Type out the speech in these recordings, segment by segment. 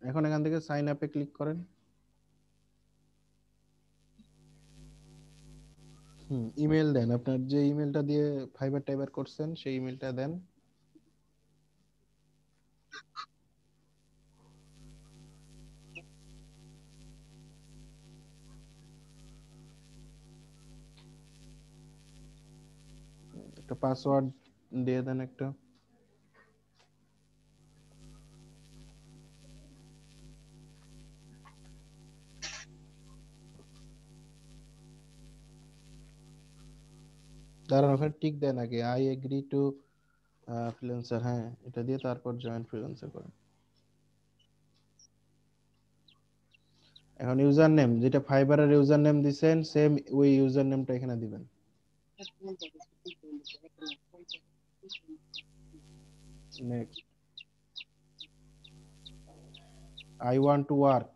এখন এখান থেকে সাইন আপে ক্লিক করেন। ইমেল দেন, আপনার যে ইমেলটা দিয়ে ফাইবার টাইবার করছেন সেই ইমেলটা দেন। একটা পাসওয়ার্ড দিয়ে দেন একটা। দাঁড়ান, ওখানে টিক দেন আগে, আই এগ্রি টু ফ্রিল্যান্সার, হ্যাঁ এটা দিয়ে তারপর জয়েন ফ্রিল্যান্সার করেন। এখন ইউজার নেম, যেটা ফাইবারের ইউজার নেম দিছেন সেম ওই ইউজার নেমটা এখানে দিবেন। Next, I want to work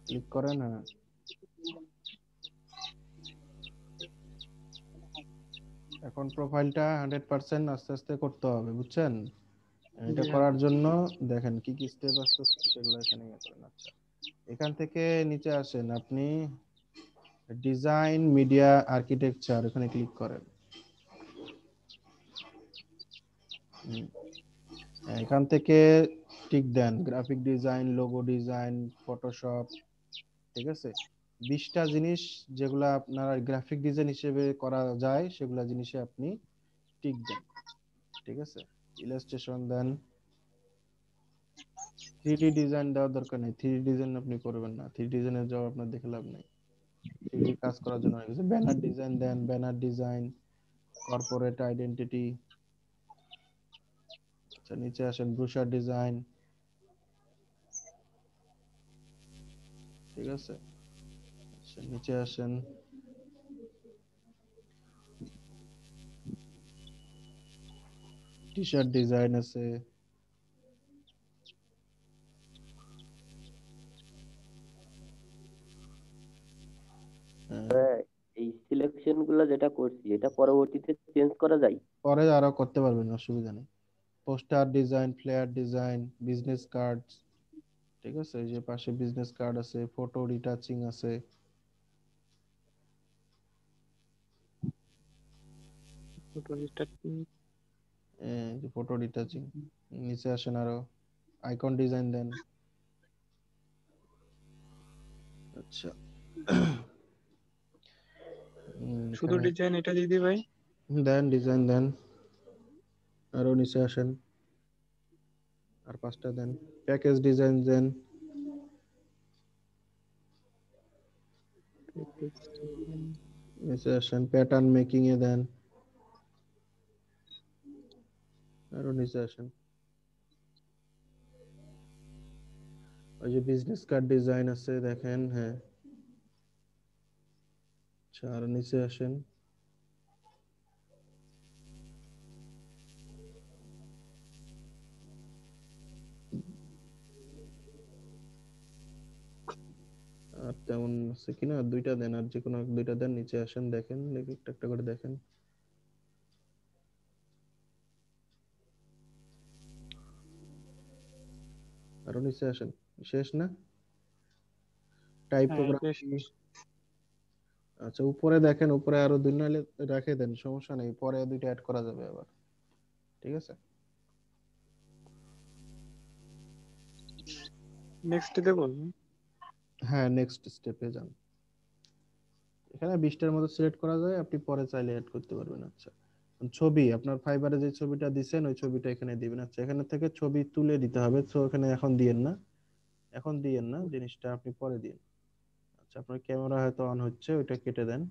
click করেন। হ্যাঁ, এখন প্রোফাইলটা 100% আস্তে আস্তে করতে হবে, বুঝছেন? এটা করার জন্য দেখেন কি কি স্টেপ আসতে সেগুলো এখানে ইয়ে করেন। আচ্ছা, এখান থেকে নিচে আসেন, আপনি ডিজাইন মিডিয়া আর্কিটেকচার এখানে ক্লিক করেন। এখান থেকে টিক দেন graphic design, logo design, Photoshop, ঠিক আছে? 20টা জিনিস যেগুলো আপনার গ্রাফিক ডিজাইন হিসেবে করা যায় সেগুলা জিনিসে আপনি টিক দেন, ঠিক আছে? ইলাস্ট্রেশন দেন। 3D ডিজাইন দেওয়ার দরকার নেই, 3D ডিজাইন আপনি করবেন না, 3D ডিজাইনের জন্য আপনার দেখে লাভ নেই। 3D কাজ করার জন্য অনেক কিছু, ব্যানার ডিজাইন দেন, ব্যানার ডিজাইন, কর্পোরেট আইডেন্টিটি। আচ্ছা, নিচে আসেন, ব্রোশার ডিজাইন, ঠিক আছে? আচ্ছা, নিচে আসেন, টি শার্ট ডিজাইন আছে। এই সিলেকশন গুলো যেটা করছি এটা পরবর্তীতে চেঞ্জ করা যায়? পরে আরো করতে পারবেন, অসুবিধা নেই। Poster design, flyer design, business card, ঠিক আছে? এই যে পাশে বিজনেস কার্ড আছে, ফটো রিটাচিং আছে। এই যে ফটো রিটাচিং। নিচে আসেন, আরো আইকন ডিজাইন দেন। আচ্ছা, শুধু এখানে ডিজাইন এটা দিদি ভাই? দেন, ডিজাইন দেন, আরো নিচে আসেন, আর 5টা দেন। প্যাকেজ ডিজাইন দেন। নিচে আসেন, প্যাটার্ন মেকিং এ দেন, আরো নিচে আসেন, ওই যে বিজনেস কার্ড ডিজাইন আছে দেখেন, হ্যাঁ। আচ্ছা, আরো নিচে আসেন, আর তেমন আছে কিনা, 2টা দেন, আর যে কোনো 2টা দেন। নিচে আসেন, দেখেন, দেখি একটা একটা করে দেখেন। আরো নিচে আসেন। শেষ না? হ্যাঁ এটা টাইপোগ্রাফি। আচ্ছা, উপরে দেখেন, উপরে আরো 2 নাইলে রেখে দেন, সমস্যা নেই, পরে 2টা অ্যাড করা যাবে আবার, ঠিক আছে? নেক্সট দেবো। হ্যাঁ, নেক্সট স্টেপে যান। এখানে 20টার মতো সিলেক্ট করা যায়, আপনি পরে চাইলে অ্যাড করতে পারবেন। আচ্ছা, ছবি, আপনার ফাইবারে যে ছবিটা দিছেন ওই ছবিটা এখানে দিবেন। আচ্ছা, এখানে থেকে ছবি তুলে দিতে হবে, তো এখানে এখন দিয়েন না, এখন দিয়েন না, জিনিসটা আপনি পরে দিন। আচ্ছা, আপনার ক্যামেরা হয়তো অন হচ্ছে, ওইটা কেটে দেন।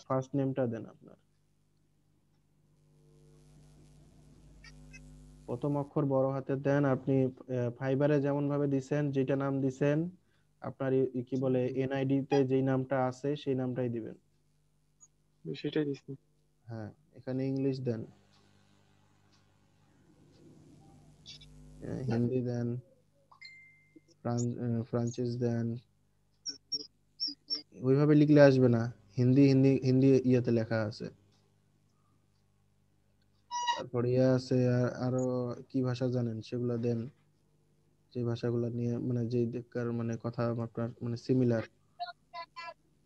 ফার্স্ট নেমটা দেন আপনার, প্রথম অক্ষর বড় হাতের দেন। আপনি ফাইবারে যেমন ভাবে দিছেন, যেটা নাম দিছেন আপনার কি বলে এনআইডি তে যেই নামটা আছে সেই নামটাই দিবেন। সেটাই দিচ্ছি। হ্যাঁ, এখানে ইংলিশ দেন, হিন্দি দেন, ফ্রান্সিস দেন। ওইভাবে লিখলে আসবে না, হিন্দি হিন্দি হিন্দি ইয়েতে লেখা আছে। তারপর আছে আরো কি ভাষা জানেন সেগুলো দেন, যে ভাষাগুলো নিয়ে মানে যে দিককার মানে কথা আপনার মানে সিমিলার,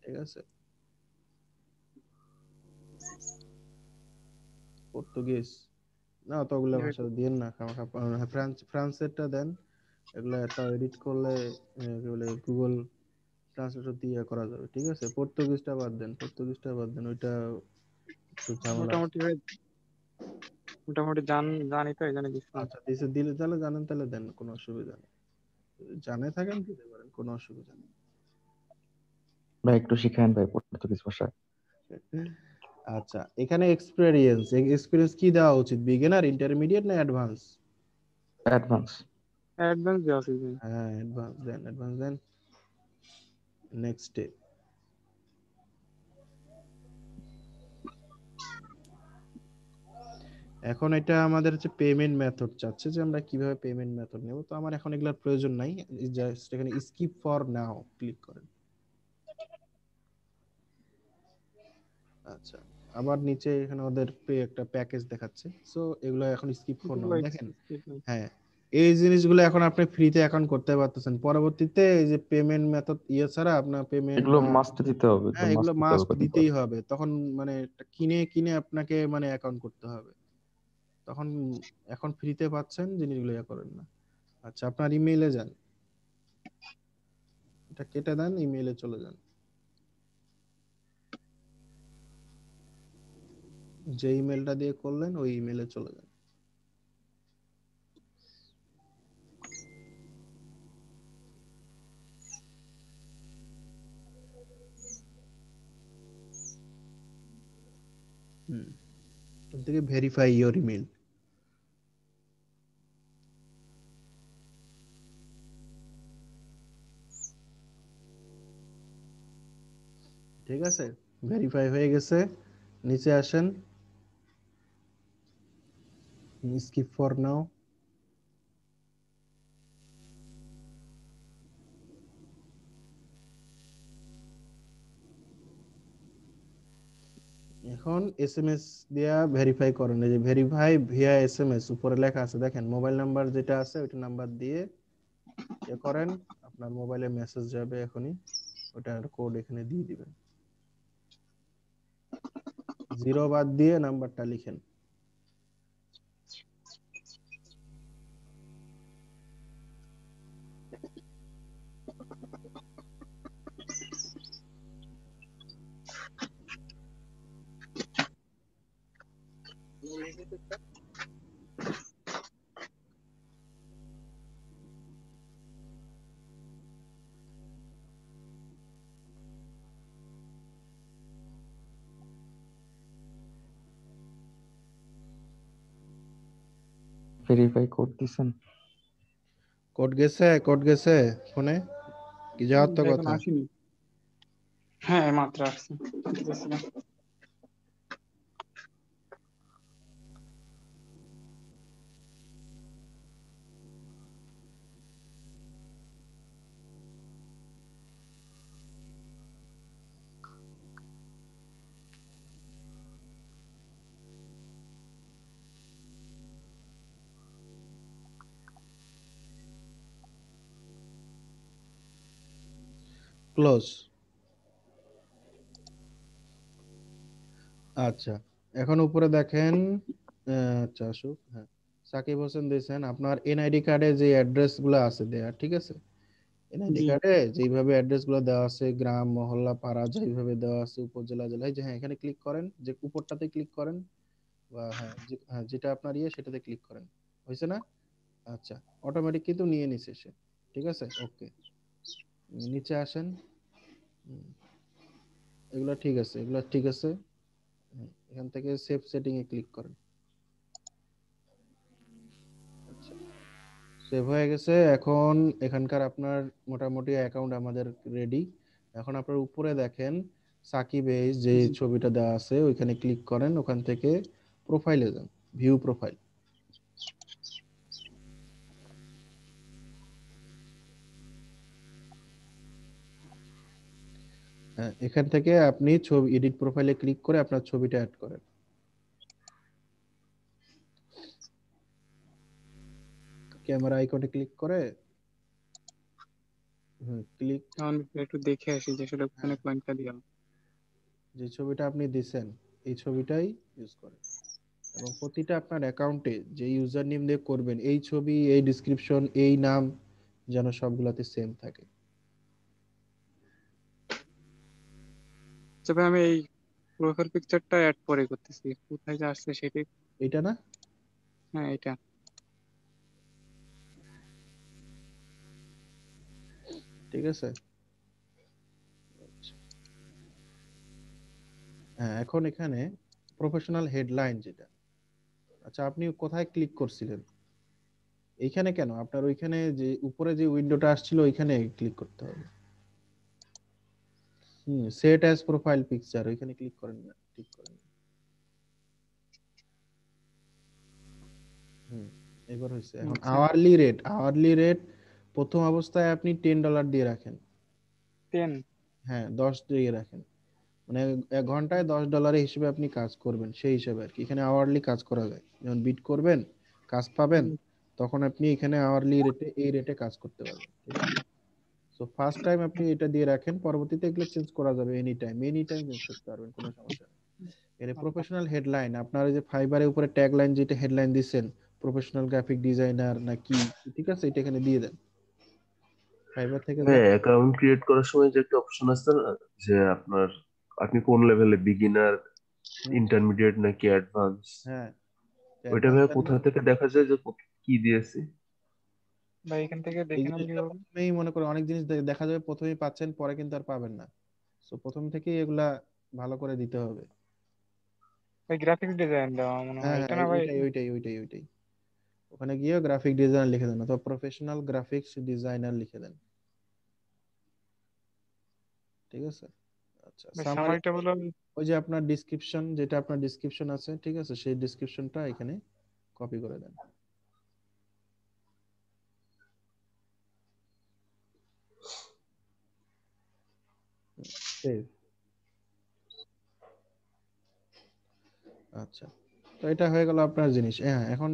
ঠিক আছে। পর্তুগিজ না, অতগুলো ভাষা দিয়েন না খামাখা। ফ্রান্সেরটা দেন, এগুলা তাও এডিট করলে কি বলে গুগল ট্রান্সলেটর দিয়ে করা যাবে, ঠিক আছে। পর্তুগিজটা বাদ দেন, পর্তুগিজটা বাদ দেন, ওইটা একটু ঝামেলা আছে। মোটামুটি ভাই, মোটামুটি জানি তো, এই জন্য দিচ্ছিলাম। আচ্ছা দিছে, দিলে তাহলে জানেন তাহলে দেন, কোনো অসুবিধা নেই। যদি জানে থাকেন দিতে পারেন, কোনো অসুবিধা নেই। ভাই একটু শিখায়েন ভাই পর্তুগিজ ভাষা। আচ্ছা এখানে এক্সপেরিয়েন্স, এক্সপেরিয়েন্স কি দেওয়া উচিত, বিগিনার, ইন্টারমিডিয়েট না অ্যাডভান্স? অ্যাডভান্স। অ্যাডভান্স দেওয়া আছে ভাই। হ্যাঁ অ্যাডভান্স দেন, অ্যাডভান্স দেন। নেক্সট স্টেপ, এখন এটা আমাদের হচ্ছে পেমেন্ট মেথড চাচ্ছে, যে আমরা কিভাবে পেমেন্ট মেথড নেব। তো আমার এখন এগুলোর প্রয়োজন নাই, জাস্ট এখানে স্কিপ ফর নাও ক্লিক করেন। আচ্ছা আবার নিচে এখানে ওদের একটা প্যাকেজ দেখাচ্ছে, সো এগুলো এখন স্কিপ ফর নাও দেখেন। হ্যাঁ এই জিনিসগুলো এখন আপনি ফ্রিতে অ্যাকাউন্ট করতে পারতেছেন, পরবর্তীতে এই যে পেমেন্ট মেথড ইয়ে ছাড়া আপনার পেমেন্ট এগুলো বা মাস্ট দিতে হবে, হ্যাঁ এগুলো এগুলো মাস্ট দিতে হবে মাস্ট কদিন পর। দিতেই হবে, তখন মানে একটা কিনে কিনে আপনাকে মানে অ্যাকাউন্ট করতে হবে তখন। এখন ফ্রিতে পাচ্ছেন জিনিসগুলো ইয়ে করেন না। আচ্ছা আপনার ইমেইলে যান, এটা কেটে দেন, ইমেইলে চলে যান, যে ইমেলটা দিয়ে করলেন ওই ইমেইলে চলে যান। হুম, ওখান থেকে ভেরিফাই ইওর ইমেল, ঠিক আছে। ভেরিফাই হয়ে গেছে, নিচে আসেন, স্কিপ ফর নাও। এখন এসএমএস দিয়া ভেরিফাই করেন, এই যে ভেরিফাই ভিয়া এসএমএস উপরে লেখা আছে দেখেন, মোবাইল নাম্বার যেটা আছে ওইটা নাম্বার দিয়ে ইয়ে করেন, আপনার মোবাইলে মেসেজ যাবে এখনই, ওটার কোড এখানে দিয়ে দিবেন, 0 বাদ দিয়ে নাম্বারটা লিখেন। ভেরিফাই কোড দিছেন? কোড গেছে, কোড গেছে ফোনে, কি যাওয়ার তো এখন কথা। আসেনি। হ্যাঁ মাত্র আসছে, দিতেছিলাম। ক্লোজ। আচ্ছা এখন উপরে দেখেন, আচ্ছা আসুক, হ্যাঁ সাকিব হোসেন দিয়েছেন, আপনার এনআইডি কার্ডে যে অ্যাড্রেস গুলো আছে দেয়া, ঠিক আছে। এনআইডি জি। কার্ডে যেইভাবে অ্যাড্রেস গুলো দেওয়া আছে, গ্রাম মহল্লা পাড়া যেইভাবে দেওয়া আছে, উপজেলা জেলা, এই যে হ্যাঁ এখানে ক্লিক করেন, যে উপরটাতে ক্লিক করেন, বা হ্যাঁ হ্যাঁ যেটা আপনার ইয়ে সেটাতে ক্লিক করেন, হয়েছে না? আচ্ছা অটোমেটিক কিন্তু নিয়ে নিছে সে, ঠিক আছে ওকে। নিচে আসেন, হুম, এগুলো ঠিক আছে, এগুলো ঠিক আছে। এখান থেকে সেভ সেটিং এ ক্লিক করেন। আচ্ছা সেভ হয়ে গেছে, এখন এখানকার আপনার মোটামুটি অ্যাকাউন্ট আমাদের রেডি। এখন আপনার উপরে দেখেন সাকিব এইচ যে জি। ছবিটা দেওয়া আছে ওইখানে ক্লিক করেন, ওখান থেকে প্রোফাইলে যান, ভিউ প্রোফাইল। হ্যাঁ এখান থেকে আপনি ছবি এডিট প্রোফাইলে ক্লিক করে আপনার ছবিটা অ্যাড করেন। ক্যামেরা আইকনে ক্লিক করে ক্লিক, এখন একটু দেখে আসি যে আসলে ওখানে পয়েন্টটা দিলাম। যে ছবিটা আপনি দিছেন এই ছবিটাই ইউজ করেন, এবং প্রতিটা আপনার অ্যাকাউন্টে যে ইউজার নেম দিয়ে করবেন এই ছবি, এই ডেসক্রিপশন, এই নাম যেন সবগুলাতে সেম থাকে। তবে আমি এই প্রোফাইল পিকচারটা অ্যাড পরে করতেছি, কোথায় যে আসছে সেটাই। এটা না? হ্যাঁ এটা। ঠিক আছে। হ্যাঁ, এখন এখানে প্রফেশনাল হেডলাইন যেটা, আচ্ছা আপনি কোথায় ক্লিক করছিলেন? এইখানে কেন? আপনার ওইখানে যে উপরে যে উইন্ডোটা আসছিল ওইখানে ক্লিক করতে হবে। সেট অ্যাজ প্রোফাইল পিকচার ওইখানে ক্লিক করেন না, ক্লিক করেন। এবার হয়েছে। এখন আচ্ছা। আওয়ারলি রেট প্রথম অবস্থায় আপনি $10 দিয়ে রাখেন। 10। হ্যাঁ, 10 দিয়ে রাখেন, মানে এক ঘন্টায় $10 হিসেবে আপনি কাজ করবেন, সেই হিসেবে আর কি। এখানে আওয়ারলি কাজ করা যায়, যখন বিট করবেন কাজ পাবেন তখন আপনি এখানে আওয়ারলি রেটে এই রেটে কাজ করতে পারবেন, ঠিক আছে। সো ফার্স্ট টাইম আপনি এটা দিয়ে রাখেন, পরবর্তীতে এগুলো চেঞ্জ করা যাবে এনি টাইম চেঞ্জ করতে পারবেন, কোনো সমস্যা নেই। এর প্রফেশনাল হেডলাইন, আপনার এই যে ফাইবারের উপরে ট্যাগ লাইন যেটা হেডলাইন দিচ্ছেন, প্রফেশনাল গ্রাফিক ডিজাইনার না কি, ঠিক আছে, এটা এখানে দিয়ে দেন। ফাইবার থেকে যান। হ্যাঁ, অ্যাকাউন্ট ক্রিয়েট করার সময় যে একটা অপশন আছে না, যে আপনার আপনি কোন লেভেলে, বিগিনার, হুম, ইন্টারমিডিয়েট নাকি অ্যাডভান্স, হ্যাঁ, ওইটা অ্যাডভান্স ভাবে কোথা থেকে দেখা যায় যে কি দিয়েছি? বা এখান থেকে এই দেখে নাম জিনিসগুলো কিভাবে? প্রথমেই মনে করো অনেক জিনিস দেখা যাবে প্রথমেই পাচ্ছেন, পরে কিন্তু আর পাবেন না। সো প্রথম থেকেই এগুলা ভালো করে দিতে হবে। ভাই গ্রাফিক্স ডিজাইন দেওয়া মনে হ্যাঁ হয়, এটা হ্যাঁ, না ভাই? ওইটাই। ওখানে গিয়ে গ্রাফিক ডিজাইনার লিখে দেন, অথবা প্রফেশনাল গ্রাফিক্স ডিজাইনার লিখে দেন, ঠিক আছে। আচ্ছা, ভাই সামারি, সামারিটা বলো। ওই যে আপনার ডিসক্রিপশন, যেটা আপনার ডিসক্রিপশন আছে, ঠিক আছে, সেই ডিসক্রিপশনটা এখানে কপি করে দেন। Save। আচ্ছা, তো এটা হয়ে গেল আপনার জিনিস। হ্যাঁ, এখন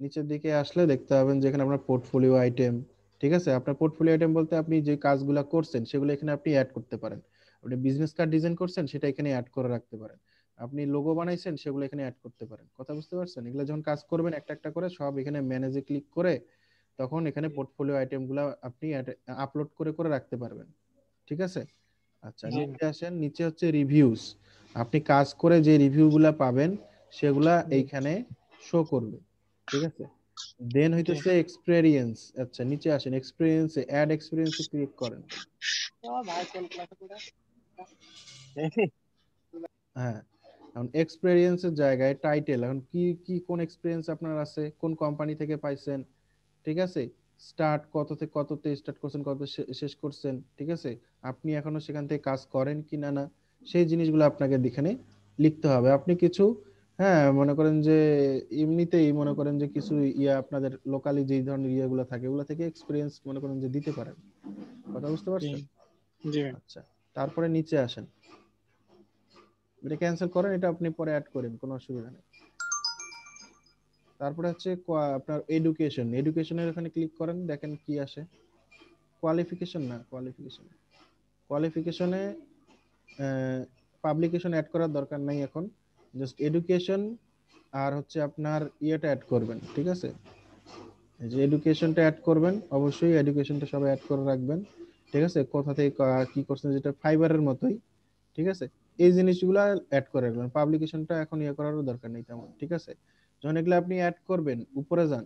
নিচের দিকে আসলে দেখতে পাবেন যেখানে আপনার পোর্টফোলিও আইটেম, ঠিক আছে। আপনার পোর্টফোলিও আইটেম বলতে আপনি যে কাজগুলো করছেন সেগুলো এখানে আপনি অ্যাড করতে পারেন। আপনি বিজনেস কার্ড ডিজাইন করছেন, সেটা এখানে অ্যাড করে রাখতে পারেন। আপনি লোগো বানাইছেন, সেগুলো এখানে অ্যাড করতে পারেন। কথা বুঝতে পারছেন? এগুলো যখন কাজ করবেন একটা একটা করে সব এখানে ম্যানেজে ক্লিক করে তখন এখানে পোর্টফোলিও আইটেমগুলো আপনি আপলোড করে করে রাখতে পারবেন, ঠিক আছে। আচ্ছা, জি। নিচে আসেন, নিচে হচ্ছে রিভিউস। আপনি কাজ করে যে রিভিউগুলা পাবেন সেগুলা এইখানে শো করবে, ঠিক আছে। দেন জি। হইতেছে এক্সপেরিয়েন্স। আচ্ছা, নিচে আসেন, এক্সপেরিয়েন্সে অ্যাড এক্সপেরিয়েন্সে ক্লিক করেন। হ্যাঁ, এখন এক্সপেরিয়েন্সের জায়গায় টাইটেল, এখন কি কি কোন এক্সপেরিয়েন্স আপনার আছে, কোন কোম্পানি থেকে পাইছেন, ঠিক আছে। স্টার্ট কত থেকে কততে স্টার্ট করছেন, কত শেষ করছেন, ঠিক আছে। আপনি এখনো সেখান থেকে কাজ করেন কি না না, সেই জিনিসগুলো আপনাকে এখানে লিখতে হবে। আপনি কিছু, হ্যাঁ, মনে করেন যে এমনিতেই মনে করেন যে কিছু আপনাদের লোকালি যে ধরনের ইয়েগুলো থাকে ওগুলো থেকে এক্সপেরিয়েন্স মনে করেন যে দিতে পারেন। কথা বুঝতে জি। পারছেন? জি ভাই। আচ্ছা, তারপরে নিচে আসেন, এটা ক্যান্সেল করেন, এটা আপনি পরে অ্যাড করেন, কোনো অসুবিধা নেই। তারপরে হচ্ছে আপনার এডুকেশনের এখানে ক্লিক করেন, দেখেন কি আসে। কোয়ালিফিকেশনে পাবলিকেশন অ্যাড করার দরকার নাই এখন, জাস্ট এডুকেশন আর হচ্ছে আপনার ইয়েটা অ্যাড করবেন, ঠিক আছে। এই যে এডুকেশনটা অ্যাড করবেন, অবশ্যই এডুকেশনটা সবাই অ্যাড করে রাখবেন, ঠিক আছে। কোথা থেকে কি করছেন, যেটা ফাইবারের মতোই, ঠিক আছে। এই জিনিসগুলো অ্যাড করে রাখবেন, পাবলিকেশনটা এখন ইয়ে করারও দরকার নেই তেমন, ঠিক আছে। যখন এগুলো আপনি অ্যাড করবেন, উপরে যান।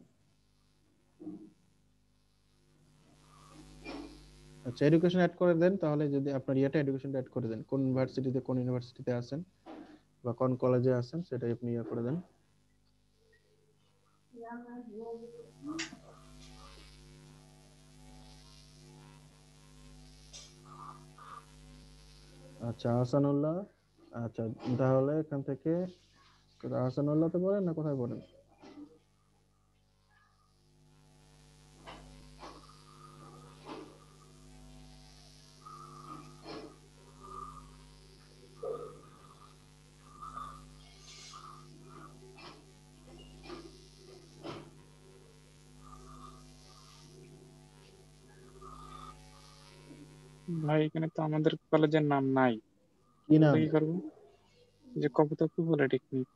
আচ্ছা, এডুকেশন অ্যাড করে দেন, তাহলে যদি আপনার ইয়েটা এডুকেশনটা অ্যাড করে দেন, কোন ইউনিভার্সিটিতে আছেন বা কোন কলেজে আছেন সেটাই আপনি ইয়ে করে দেন। আচ্ছা, আহসানুল্লাহ। আচ্ছা, তাহলে এখান থেকে আহসানুল্লাহতে পড়েন না কোথায় পড়েন? ভাই এখানে তো আমাদের কলেজের নাম নাই, কি তাহলে নাম? কি করবো? যে কপোতাক্ষ পলিটেকনিক।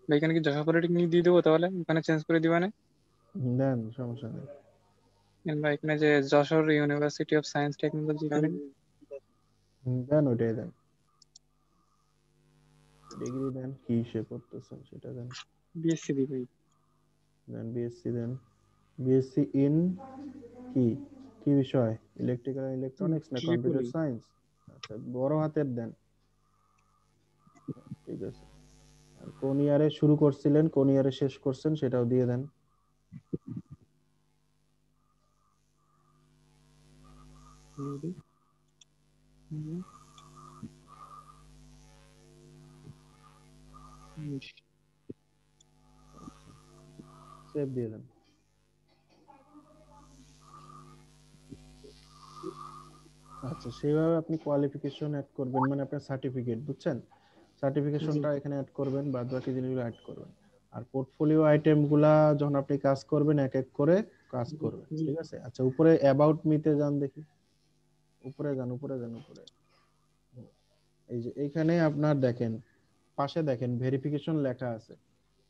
ভাই এখানে কি যশোর পলিটেকনিক দিয়ে দেবো, তাহলে ওখানে চেঞ্জ করে দিবা না? দেন, সমস্যা নেই। বা এখানে যে Jessore university of science technology, এখানে দেন, ওইটাই দেন। ডিগ্রি দেন, কি সে করতেছেন সেটা দেন। বিএসসি দিই ভাই। দেন বিএসসি দেন। বিএসসি ইন কি, কি বিষয়? ইলেকট্রিক্যাল ইলেকট্রনিক্স না কম্পিউটার ট্রিপলি। সায়েন্স? আচ্ছা, বড় হাতের দেন। ঠিক আছে। আর কোন ইয়ারে শুরু করছিলেন, কোন ইয়ারে শেষ করছেন সেটাও দিয়ে দেন। সেভ দিয়ে দেন। আচ্ছা, সেইভাবে আপনি কোয়ালিফিকেশন অ্যাড করবেন, মানে আপনার সার্টিফিকেট, বুঝছেন? সার্টিফিকেশনটা এখানে অ্যাড করবেন, বাদ বাকি জিনিসগুলো অ্যাড করবেন। আর পোর্টফোলিও আইটেমগুলা যখন আপনি কাজ করবেন এক এক করে কাজ করবেন, ঠিক আছে? আচ্ছা, উপরে অ্যাবাউট মিতে যান দেখি। উপরে যান, উপরে যান, উপরে। এই যে এইখানে আপনার দেখেন, পাশে দেখেন ভেরিফিকেশন লেখা আছে,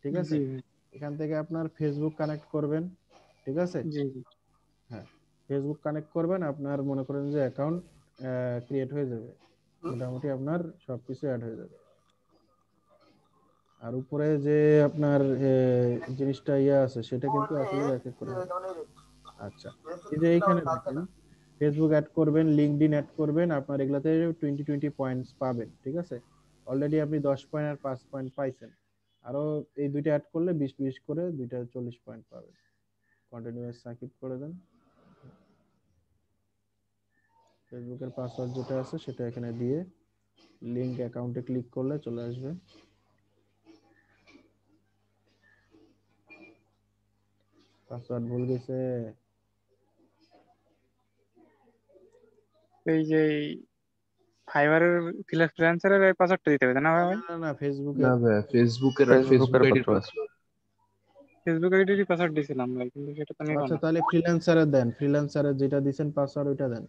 ঠিক আছে? জি এখান থেকে আপনার ফেসবুক কানেক্ট করবেন, ঠিক আছে? জি জি। হ্যাঁ, ফেসবুক কানেক্ট করবেন, আপনার মনে করেন যে অ্যাকাউন্ট ক্রিয়েট হয়ে যাবে, মোটামুটি আপনার সবকিছু অ্যাড হয়ে যাবে। আর উপরে যে আপনার জিনিসটা ইয়ে আছে সেটা কিন্তু আসলে এক এক করে হবে। আচ্ছা, এই যে এইখানে দেখেন ফেসবুক অ্যাড করবেন, লিঙ্কডইন অ্যাড করবেন, আপনার এগুলাতে 20 পয়েন্টস পাবেন, ঠিক আছে? অলরেডি আপনি 10 পয়েন্ট আর 5 পয়েন্ট পাইছেন। আরো এই দুইটা অ্যাড করলে 20 করে দুইটা 40 পয়েন্ট পাবেন। কন্টিনিউয়াস সাকিপ করে দেন। ফেসবুকের পাসওয়ার্ড যেটা আছে সেটা এখানে দিয়ে লিংক অ্যাকাউন্টে ক্লিক করলে চলে আসবে। পাসওয়ার্ড ভুল গেছে। এই যে ফাইবারের ফ্রিল্যান্সারের পাসওয়ার্ডটা দিতে হবে না ভাই? না না না, ফেসবুকে। না ভাই, ফেসবুকের ফেসবুক ফেসবুকের আইডির পাসওয়ার্ড। পাসওয়ার্ড। ফেসবুক আইডিরই পাসওয়ার্ড দিয়েছিলাম ভাই, কিন্তু সেটা তো নিল আচ্ছা, না। তাহলে ফ্রিল্যান্সারে দেন, ফ্রিল্যান্সারে যেটা দিবেন পাসওয়ার্ড ওইটা দেন।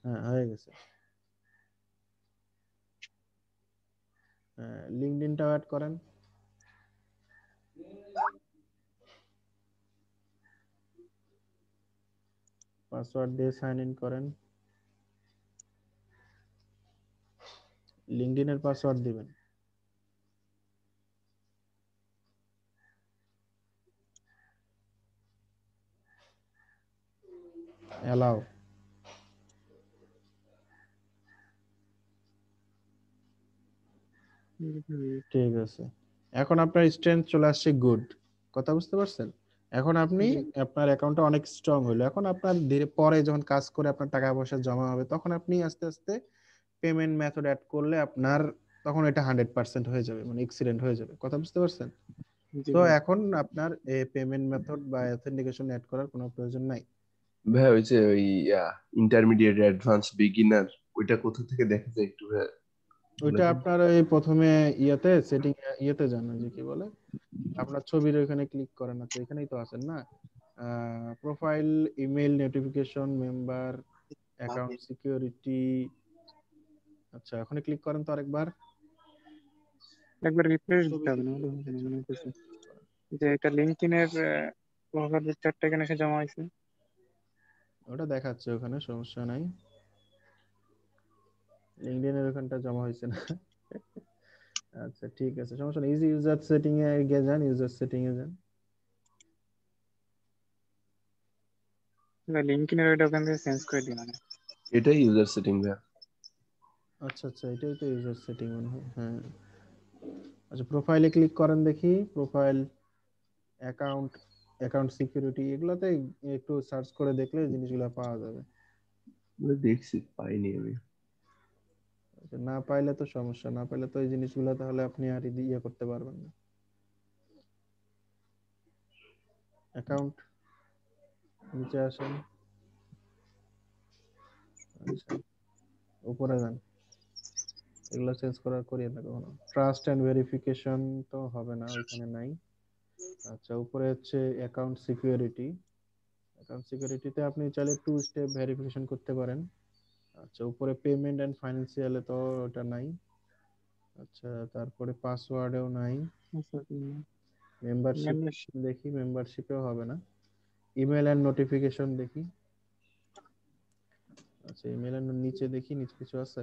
হ্যাঁ, হয়ে গেছে। হ্যাঁ, লিঙ্কডইনটাও অ্যাড করেন। পাসওয়ার্ড দিয়ে সাইন ইন করেন। লিঙ্কডইনের পাসওয়ার্ড দিবেন। অ্যালাউ। ঠিক আছে, এখন আপনার স্ট্রেংথ চলে আসছে গুড। কথা বুঝতে পারছেন? এখন আপনি আপনার অ্যাকাউন্টটা অনেক স্ট্রং হলো। এখন আপনার ধীরে পরে যখন কাজ করে আপনার টাকা পয়সা জমা হবে, তখন আপনি আস্তে আস্তে পেমেন্ট মেথড অ্যাড করলে আপনার তখন এটা 100% হয়ে যাবে, মানে এক্সিলেন্ট হয়ে যাবে। কথা বুঝতে পারছেন? জি তো ভাই। এখন আপনার পেমেন্ট মেথড বা অথেন্টিকেশন অ্যাড করার কোনো প্রয়োজন নাই। ভাই ওই যে ওই ইন্টারমিডিয়েট, অ্যাডভান্স, বিগিনার, ওইটা কোথা থেকে দেখা যায় একটু ভাই বলে ওইটা দেন। আপনার ওই প্রথমে ইয়েতে সেটিং ইয়েতে যান, ওই যে কি বলে, আপনার ছবির ওইখানে ক্লিক করেন। আচ্ছা, এখানেই তো আছেন না? Profile, email, notification, member, account security. আচ্ছা, ওখানে ক্লিক করেন তো আরেকবার। একবার রিফ্রেশ দিতে ছবিতে হবে না, ক্লিক হলে হবে না মনে হইতেছে। করেন। যে এটা লিঙ্কডইনের প্রোফাইল পিকচারটা এখানে এসে জমা হয়েছে। ওটা দেখাচ্ছে ওখানে, সমস্যা নাই। লিঙ্কডইনের ওখানটা জমা হয়েছে না? আচ্ছা, ঠিক আছে, সমস্যা নেই। ইজি ইউজার সেটিং এ গিয়ে যান, ইউজার সেটিং এ যান। লিঙ্কডইনের ওইটা ওখান থেকে চেঞ্জ করে দিই মানে। এটাই ইউজার সেটিং ভাই। আচ্ছা আচ্ছা, এটাই তো ইউজার সেটিং মনে হয়, হ্যাঁ। আচ্ছা, প্রোফাইলে ক্লিক করেন দেখি। প্রোফাইল, অ্যাকাউন্ট, অ্যাকাউন্ট সিকিউরিটি, এগুলাতে একটু সার্চ করে দেখলে জিনিসগুলো পাওয়া যাবে। মানে দেখছি, পাইনি আমি। আচ্ছা, না পাইলে তো সমস্যা, না পাইলে তো এই জিনিসগুলো তাহলে আপনি আর ইয়ে করতে পারবেন না। অ্যাকাউন্ট, নিচে আসেন। আচ্ছা, উপরে যান। এগুলো চেঞ্জ করিয়ে না কখনো। ট্রাস্ট এন্ড ভেরিফিকেশন তো হবে না, ওইখানে নাই। আচ্ছা, উপরে হচ্ছে অ্যাকাউন্ট সিকিউরিটি। অ্যাকাউন্ট সিকিউরিটিতে আপনি চাইলে টু স্টেপ ভেরিফিকেশন করতে পারেন। আচ্ছা, উপরে পেমেন্ট এন্ড ফাইন্যান্সিয়ালে তো ওটা নাই। আচ্ছা, তারপরে পাসওয়ার্ডেও নাই। Membership Membership। দেখি, মেম্বারশিপেও হবে না। ইমেল এন্ড নোটিফিকেশন দেখি। আচ্ছা, ইমেল এর নিচে দেখি, নিচে কিছু আছে?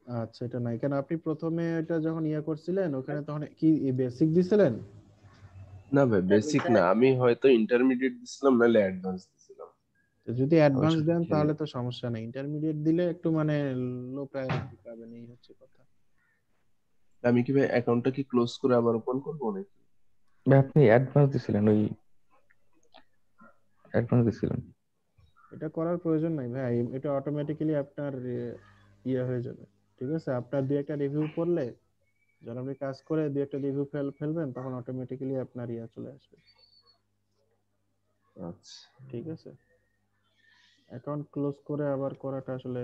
আচ্ছা, এটা নাই কেন? আপনি প্রথমে এটা যখন ইয়া করছিলেন ওখানে তখন কি বেসিক দিছিলেন? না ভাই, বেসিক না, আমি হয়তো ইন্টারমিডিয়েট দিছিলাম, নাহলে অ্যাডভান্স দিছিলাম। তো যদি আমি অ্যাডভান্স সঠিক দেন খেয়াল তাহলে নেই। তো সমস্যা নেই, ইন্টারমিডিয়েট দিলে একটু মানে লো প্রায়োরিটি পাবেন, এই হচ্ছে কথা। আমি কি ভাই অ্যাকাউন্টটা কি ক্লোজ করে আবার ওপেন করবো নাকি? ভাই আপনি অ্যাডভান্স দিছিলেন, ওই অ্যাডভান্স দিছিলেন। এটা করার প্রয়োজন নাই ভাই, এটা অটোমেটিক্যালি আপনার ইয়ে হয়ে যাবে। ঠিক আছে, আপনার দুই একটা রিভিউ পড়লে, যখন আপনি কাজ করে দুই একটা রিভিউ ফেলবেন, তখন অটোমেটিক্যালি আপনার ইয়া চলে আসবে। আচ্ছা। ঠিক আছে, অ্যাকাউন্ট ক্লোজ করে আবার করাটা আসলে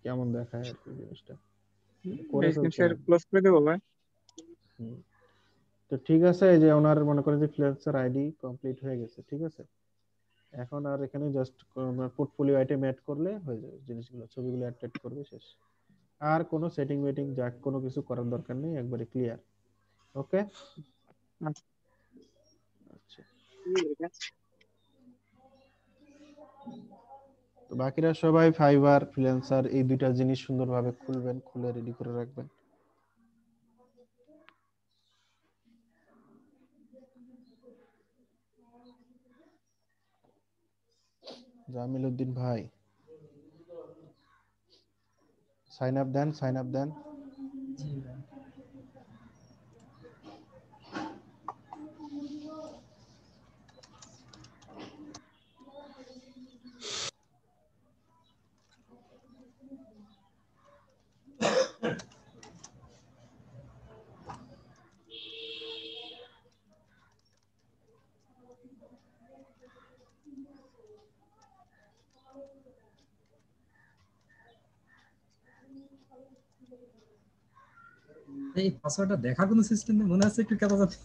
কেমন দেখায় আর কি জিনিসটা, করে ফেলছেন শেয়ার আপনি। ক্লোজ করে দেবো ভাই। হুম। তো ঠিক আছে, এই যে ওনার মনে করেন যে ফ্রিল্যান্সার আইডি কমপ্লিট হয়ে গেছে। ঠিক আছে, এখন আর এখানে জাস্ট পোর্টফোলিও আইটেম অ্যাড করলে হয়ে যাবে, জিনিসগুলো ছবিগুলো অ্যাড করবে, শেষ। আর কোনো সেটিং ওয়েটিং যা কোনো কিছু করার দরকার নেই, একবারে ক্লিয়ার। ওকে। আচ্ছা, আচ্ছা, তো বাকিরা সবাই ফাইবার ফ্রিল্যান্সার এই দুইটা জিনিস সুন্দরভাবে খুলবেন, খুলে রেডি করে রাখবেন। জামিল উদ্দিন ভাই, সাইন আপ দেন, সাইন আপ দেন। এই পাসওয়ার্ডটা দেখার কোনো সিস্টেম নেই, মনে হচ্ছে একটু কেটে যাচ্ছে।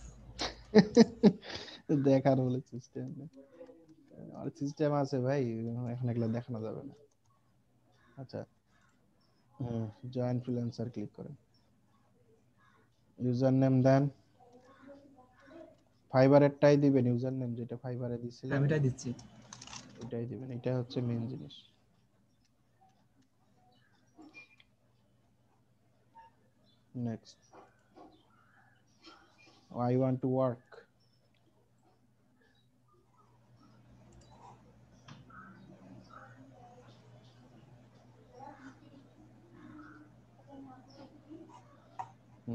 দেখার বলে সিস্টেম, আর সিস্টেম আছে ভাই, এখন এগুলো দেখানো যাবে না। আচ্ছা, জয়েন ফ্রিল্যান্সার ক্লিক করেন, ইউজার নেম দেন, ফাইবারেরটাই দিবেন, ইউজার নেম যেটা ফাইবারে দিছিলেন আমি এটাই দিচ্ছি। ওইটাই দিবেন, এটা হচ্ছে মেইন জিনিস। Next, I want to work.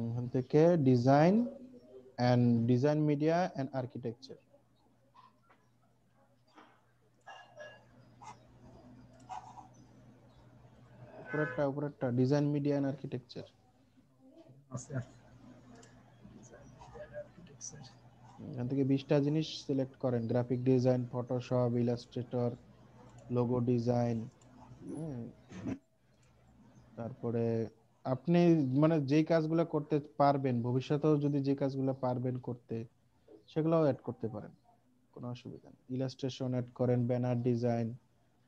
এখান থেকে design and design media and architecture, উপরেরটা ডিজাইন মিডিয়া এন্ড আর্কিটেকচার। আছে এখান থেকে 20টা জিনিস সিলেক্ট করেন, graphic design, Photoshop, Illustrator, logo design. তারপরে আপনি মানে যেই কাজগুলো করতে পারবেন, ভবিষ্যতেও যদি যে কাজগুলো পারবেন করতে, সেগুলোও অ্যাড করতে পারেন, কোনো অসুবিধা নেই। ইলাস্ট্রেশন অ্যাড করেন, banner design,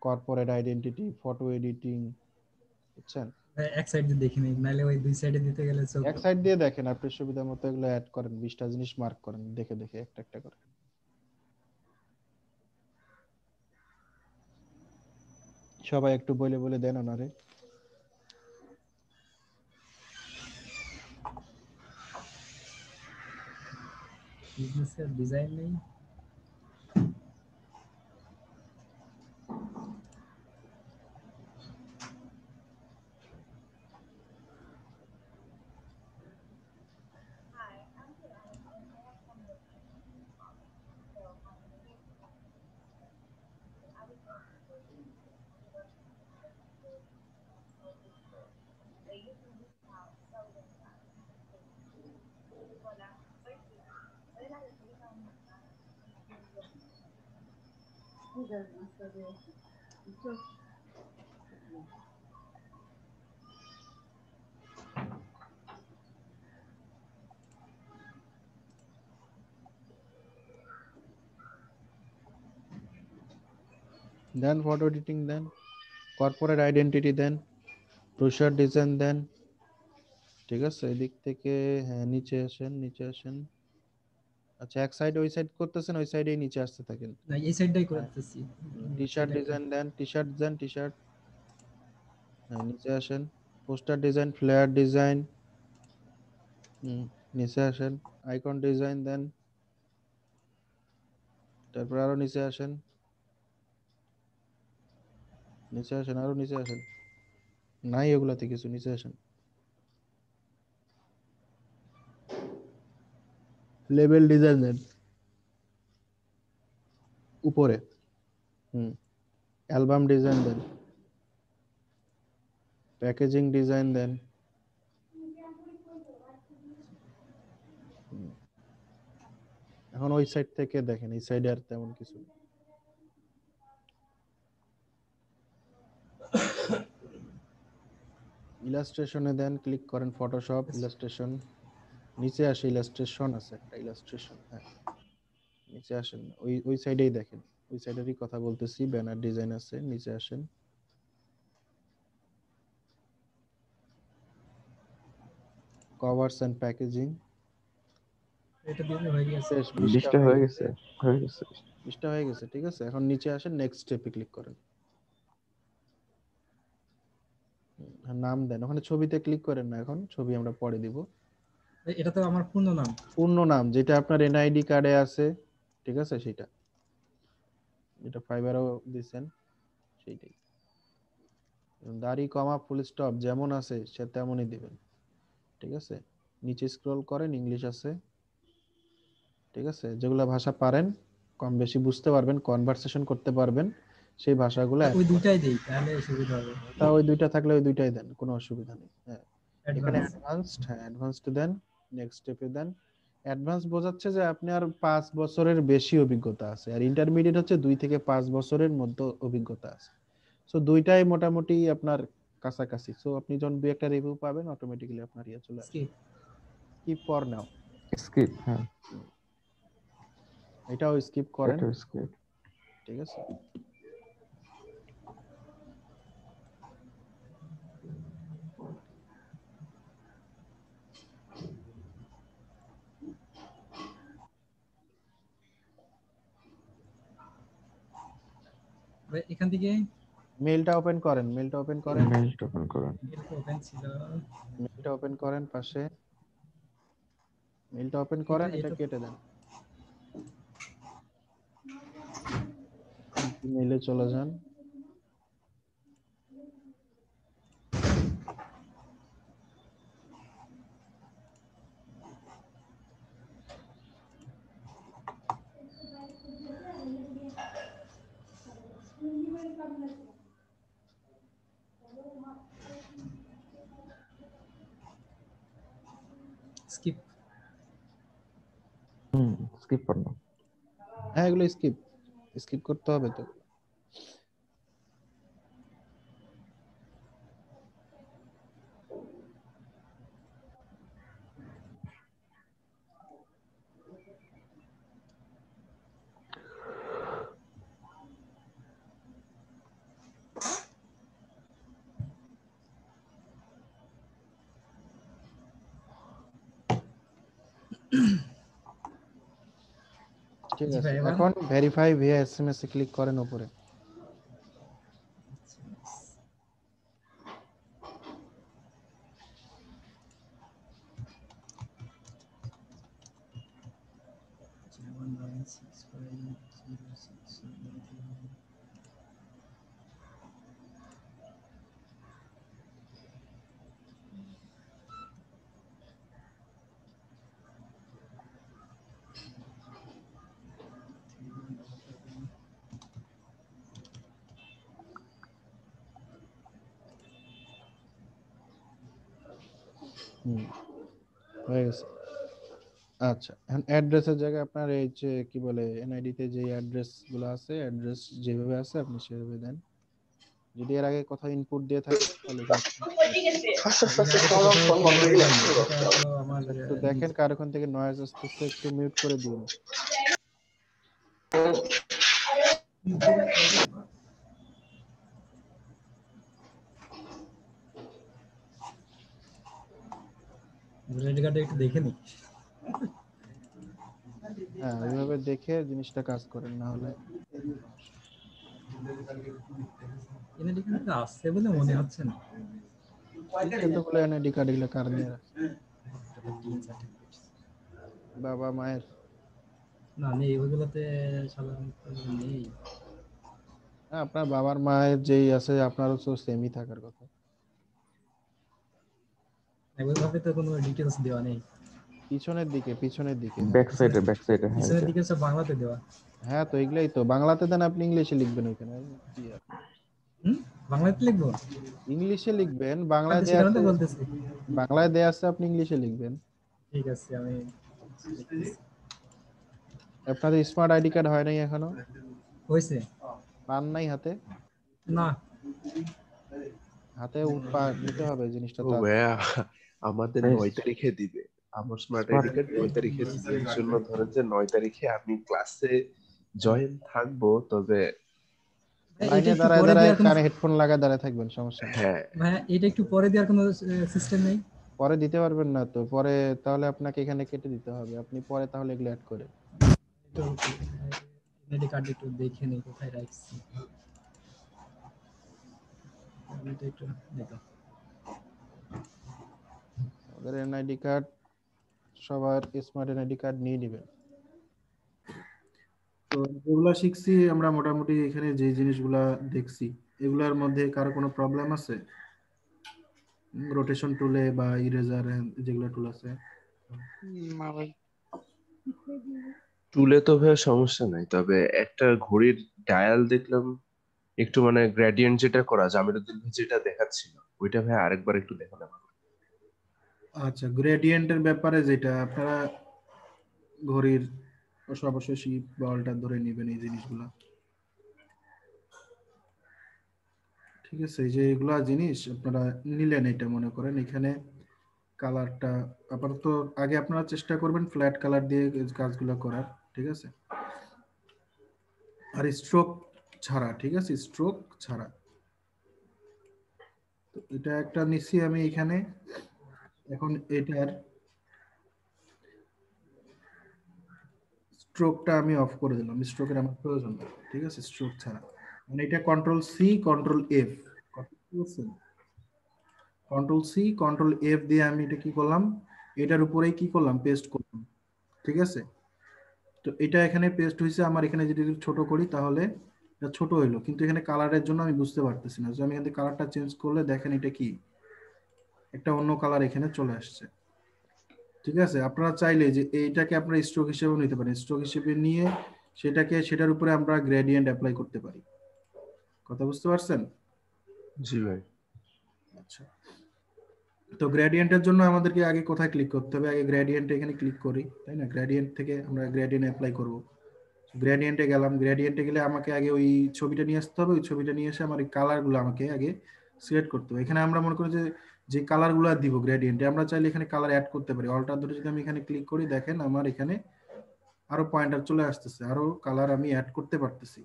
corporate identity, photo editing, বুঝছেন? এক সাইড দিয়ে দেখি নাই, নাহলে ওই দুই সাইডে দিতে গেলে চোখ। এক সাইড দিয়ে দেখেন, আপনার সুবিধা মতো এগুলো অ্যাড করেন, 20টা জিনিস মার্ক করেন, দেখে দেখে একটা একটা করে। সবাই একটু বলে বলে দেন ওনারে। বিজনেসের ডিজাইন নেই। দেন ফটো এডিটিং দেন, কর্পোরেট আইডেন্টিটি দেন, ব্রোশার ডিজাইন দেন। ঠিক আছে, এদিক থেকে হ্যাঁ নিচে আসেন, নিচে আসেন। আচ্ছা এক সাইড ওই সাইড করতেছেন, ওই সাইডেই নিচে আসতে থাকেন। না এই সাইডটাই করতেছি। টি শার্ট ডিজাইন দেন, টি শার্ট দেন, টি শার্ট হ্যাঁ নিচে আসেন। পোস্টার ডিজাইন, ফ্লেয়ার ডিজাইন, নিচে আসেন। আইকন ডিজাইন দেন, তারপর আরো নিচে আসেন, নিচে আসেন, আরো নিচে আসেন। নাই এগুলাতে কিছু, নিচে আসেন। লেবেল ডিজাইন দেন উপরে। অ্যালবাম ডিজাইন দেন, প্যাকেজিং ডিজাইন দেন। এখন ওই সাইড থেকে দেখেন, এই সাইডে আর তেমন কিছু নেই। ইলাস্ট্রেশনে দেন, ক্লিক করেন ফটোশপ ইলাস্ট্রেশন। নিচে আসে ইলাস্ট্রেশন আছে একটা, ইলাস্ট্রেশন হ্যাঁ নিচে আসেন, ওই ওই সাইডেই দেখেন, ওই সাইডেরই কথা বলতেছি। ব্যানার ডিজাইন আছে, নিচে আসেন। Covers and packaging. এটা দিয়ে হয়ে গেছে। শেষ, 20টা হয়ে গেছে, হয়ে গেছে। 20টা হয়ে গেছে। ঠিক আছে, এখন নিচে আসেন, নেক্সট স্টেপে ক্লিক করেন। নাম দেন, ওখানে ছবিতে ক্লিক করেন না, এখন ছবি আমরা পরে দিব। এটা তো আমার পূর্ণ নাম। পূর্ণ নাম যেটা আপনার এনআইডি কার্ডে আছে, ঠিক আছে সেটা, যেটা ফাইবারও দিবেন সেইটাই। দাড়ি কমা ফুল স্টপ যেমন আছে সে তেমনই দিবেন। ঠিক আছে, নিচে স্ক্রল করেন, ইংলিশ আছে। ঠিক আছে, যেগুলো ভাষা পারেন, কম বেশি বুঝতে পারবেন, কনভারসেশন করতে পারবেন, সেই ভাষাগুলো ওই দুটাই দেই তাহলে সুবিধা হবে। তা ওই দুইটা থাকলে ওই দুইটাই দেন, কোনো অসুবিধা নেই। হ্যাঁ এখানে অ্যাডভান্স। অ্যাডভান্সড, হ্যাঁ অ্যাডভান্সড দেন, নেক্সট স্টেপে দেন। অ্যাডভান্স বোঝাচ্ছে যে আপনি আর 5 বছরের বেশি অভিজ্ঞতা আছে, আর ইন্টারমিডিয়েট হচ্ছে 2 থেকে 5 বছরের মধ্যে অভিজ্ঞতা আছে। সো দুইটাই মোটামুটি আপনার কাছাকাছি। সো আপনি যখন দুই একটা রিভিউ পাবেন, অটোমেটিক্যালি আপনার ইয়ে চলে আসবে। স্কিপ ফর নাও, স্কিপ, হ্যাঁ এটাও স্কিপ করেন। এটা স্কিপ। ঠিক আছে, এখান থেকে মেইলটা ওপেন করেন, মেইলটা ওপেন করেন, মেইলটা ওপেন করুন। ওপেন ছিল। মেইলটা ওপেন করেন, পাশে মেইলটা ওপেন করেন, এটা কেটে দেন, মেইলে চলে যান। স্কিপ। স্কিপ করুন। হ্যাঁ এগুলো স্কিপ, স্কিপ করতে হবে তো। ঠিক আছে, এখন ভেরিফাই ভিয়া এসএমএস এ ক্লিক করেন উপরে। হয়ে গেছে। আচ্ছা, এখন অ্যাড্রেসের জায়গায় আপনার এই যে কি বলে এনআইডি তে যে অ্যাড্রেস গুলো আছে, অ্যাড্রেস যেভাবে আছে আপনি সেভাবে দেন। যদি এর আগে কোথাও ইনপুট দিয়ে থাকে তাহলে একটু দেখেন কার ওখান থেকে নয়েজ আসতেছে, একটু মিউট করে দিন। আইডি কার্ডটা একটু দেখে নি। হ্যাঁ, ওইভাবে দেখে জিনিসটা কাজ করেন, না হলে এনআইডি কার্ডটা আছে বলে মনে হচ্ছে না। এতগুলো এনআইডি কার্ড এগুলো কার নিয়ে রাখছে? একটা টিন সার্টিফিকেট বাবা মায়ের? না নেই ওইগুলোতে সাধারণত নেই। হ্যাঁ, আপনার বাবার মায়ের যেই আছে আপনারও তো সেমই থাকার কথা। ওইভাবে তো কোনো ডিটেলস দেওয়া নেই। পিছনের দিকে, পিছনের দিকে। ব্যাক সাইডে হ্যাঁ পিছনের এটা। দিকে সব বাংলাতে দেওয়া। হ্যাঁ, তো এগুলাই তো বাংলাতে দেন, আপনি ইংলিশে লিখবেন ওইখানে। কি আর? বাংলাতে লিখবো? ইংলিশে লিখবেন, তো বাংলায় দেয়া সেখানে তো আছে, বলতেছি। বাংলায় দেয়া আছে, আপনি ইংলিশে লিখবেন। ঠিক আছে আমি লিখতেছি। আপনাদের স্মার্ট আইডি কার্ড হয় নাই এখনো? হয়েছে? পান নাই হাতে? না হাতে নিতে হবে জিনিসটা ও তার। ভাইয়া, আমাদের ভাই 9 তারিখে দিবে। আমার স্মার্ট স্মার্ট আইডি কার্ড 9 তারিখে দিবে। এর জন্য ধরেন যে 9 তারিখে আমি ক্লাসে জয়েন থাকবো, তবে ভাই, এটা লাইনে একটু দাঁড়ায় পরে দাঁড়ায় দেওয়ার কোনো কানে হেডফোন লাগায় দাঁড়ায় থাকবেন, সমস্যা নেই। হ্যাঁ, ভাই এটা একটু পরে দেওয়ার কোনো সিস্টেম নেই? পরে দিতে পারবেন না তো, পরে তাহলে আপনাকে এখানে কেটে দিতে হবে, আপনি পরে তাহলে এগুলো অ্যাড করে। একটু আইডি কার্ড একটু দেখে নেই কোথায় রাখছি। এটা একটু দেখো। আমাদের এনআইডি কার্ড, সবার স্মার্ট এনআইডি কার্ড নিয়ে নেবেন। তো যেগুলা শিখছি আমরা মোটামুটি, এখানে যে জিনিসগুলা দেখছি এগুলার মধ্যে কারো কোনো প্রবলেম আছে? রোটেশন টুলে বা ইরেজার যেগুলো টুল আছে? না ভাই। টুলে তো ভাইয়া সমস্যা নাই, তবে একটা ঘড়ির ডায়াল দেখলাম একটু মানে গ্রেডিয়েন্ট যেটা করা জামিরুদ্দিন ভাই যেটা দেখাচ্ছিল, ওইটা ভাই আরেকবার একটু দেখালে ভালো। আচ্ছা, গ্রেডিয়েন্টের ব্যাপারে যেটা আপনারা ঘড়ির অবশ্যই বা অল্টার ধরে নেবেন এই জিনিসগুলা, ঠিক আছে? এই যে এগুলা জিনিস আপনারা নিলেন, এটা মনে করেন এখানে কালারটা আপাতত আগে আপনারা চেষ্টা করবেন ফ্ল্যাট কালার দিয়ে কাজগুলো করার, ঠিক আছে? আর স্ট্রোক ছাড়া, ঠিক আছে? স্ট্রোক ছাড়া। তো এটা একটা নিচ্ছি আমি এখানে। এখন এটার স্ট্রোকটা আমি অফ করে দিলাম, স্ট্রোকের আমার প্রয়োজন নেই, ঠিক আছে? স্ট্রোক ছাড়া মানে এটা control C control F, control C control F দিয়ে আমি এটা কি করলাম, এটার উপরেই কি করলাম, পেস্ট করলাম, ঠিক আছে? তো এটা এখানে পেস্ট হয়েছে আমার। এখানে যদি ছোট করি তাহলে এটা ছোট হইলো, কিন্তু এখানে কালারের জন্য আমি বুঝতে পারতেছি না। যে আমি এখান থেকে কালারটা চেঞ্জ করলে দেখেন এটা কি একটা অন্য কালার এখানে চলে আসছে, ঠিক আছে? আপনারা চাইলে যে এইটাকে আপনারা স্ট্রোক হিসেবে নিতে পারেন, স্ট্রোক হিসেবে নিয়ে সেটার উপরে আমরা গ্রেডিয়েন্ট অ্যাপ্লাই করতে পারি। কথা বুঝতে পারছেন? জি ভাই। আচ্ছা, তো গ্রেডিয়েন্টের জন্য আমাদেরকে আগে কোথায় ক্লিক করতে হবে? আগে গ্রেডিয়েন্ট এখানে ক্লিক করি, তাই না? গ্রেডিয়েন্ট থেকে আমরা গ্রেডিয়েন্ট অ্যাপ্লাই করব। গ্রেডিয়েন্টে গেলাম, গ্রেডিয়েন্টে গেলে আমাকে আগে ওই ছবিটা নিয়ে আসতে হবে। ওই ছবিটা নিয়ে এসে আমার এই কালারগুলো আমাকে আগে সিলেক্ট করতে হবে। এখানে আমরা মনে করি যে যে কালারগুলো দিব গ্রেডিয়েন্টে, আমরা চাইলে এখানে কালার অ্যাড করতে পারি। অল্টার ধরে যদি আমি এখানে ক্লিক করি, দেখেন আমার এখানে আরো পয়েন্টার চলে আসতেছে, আরো কালার আমি অ্যাড করতে পারতেছি,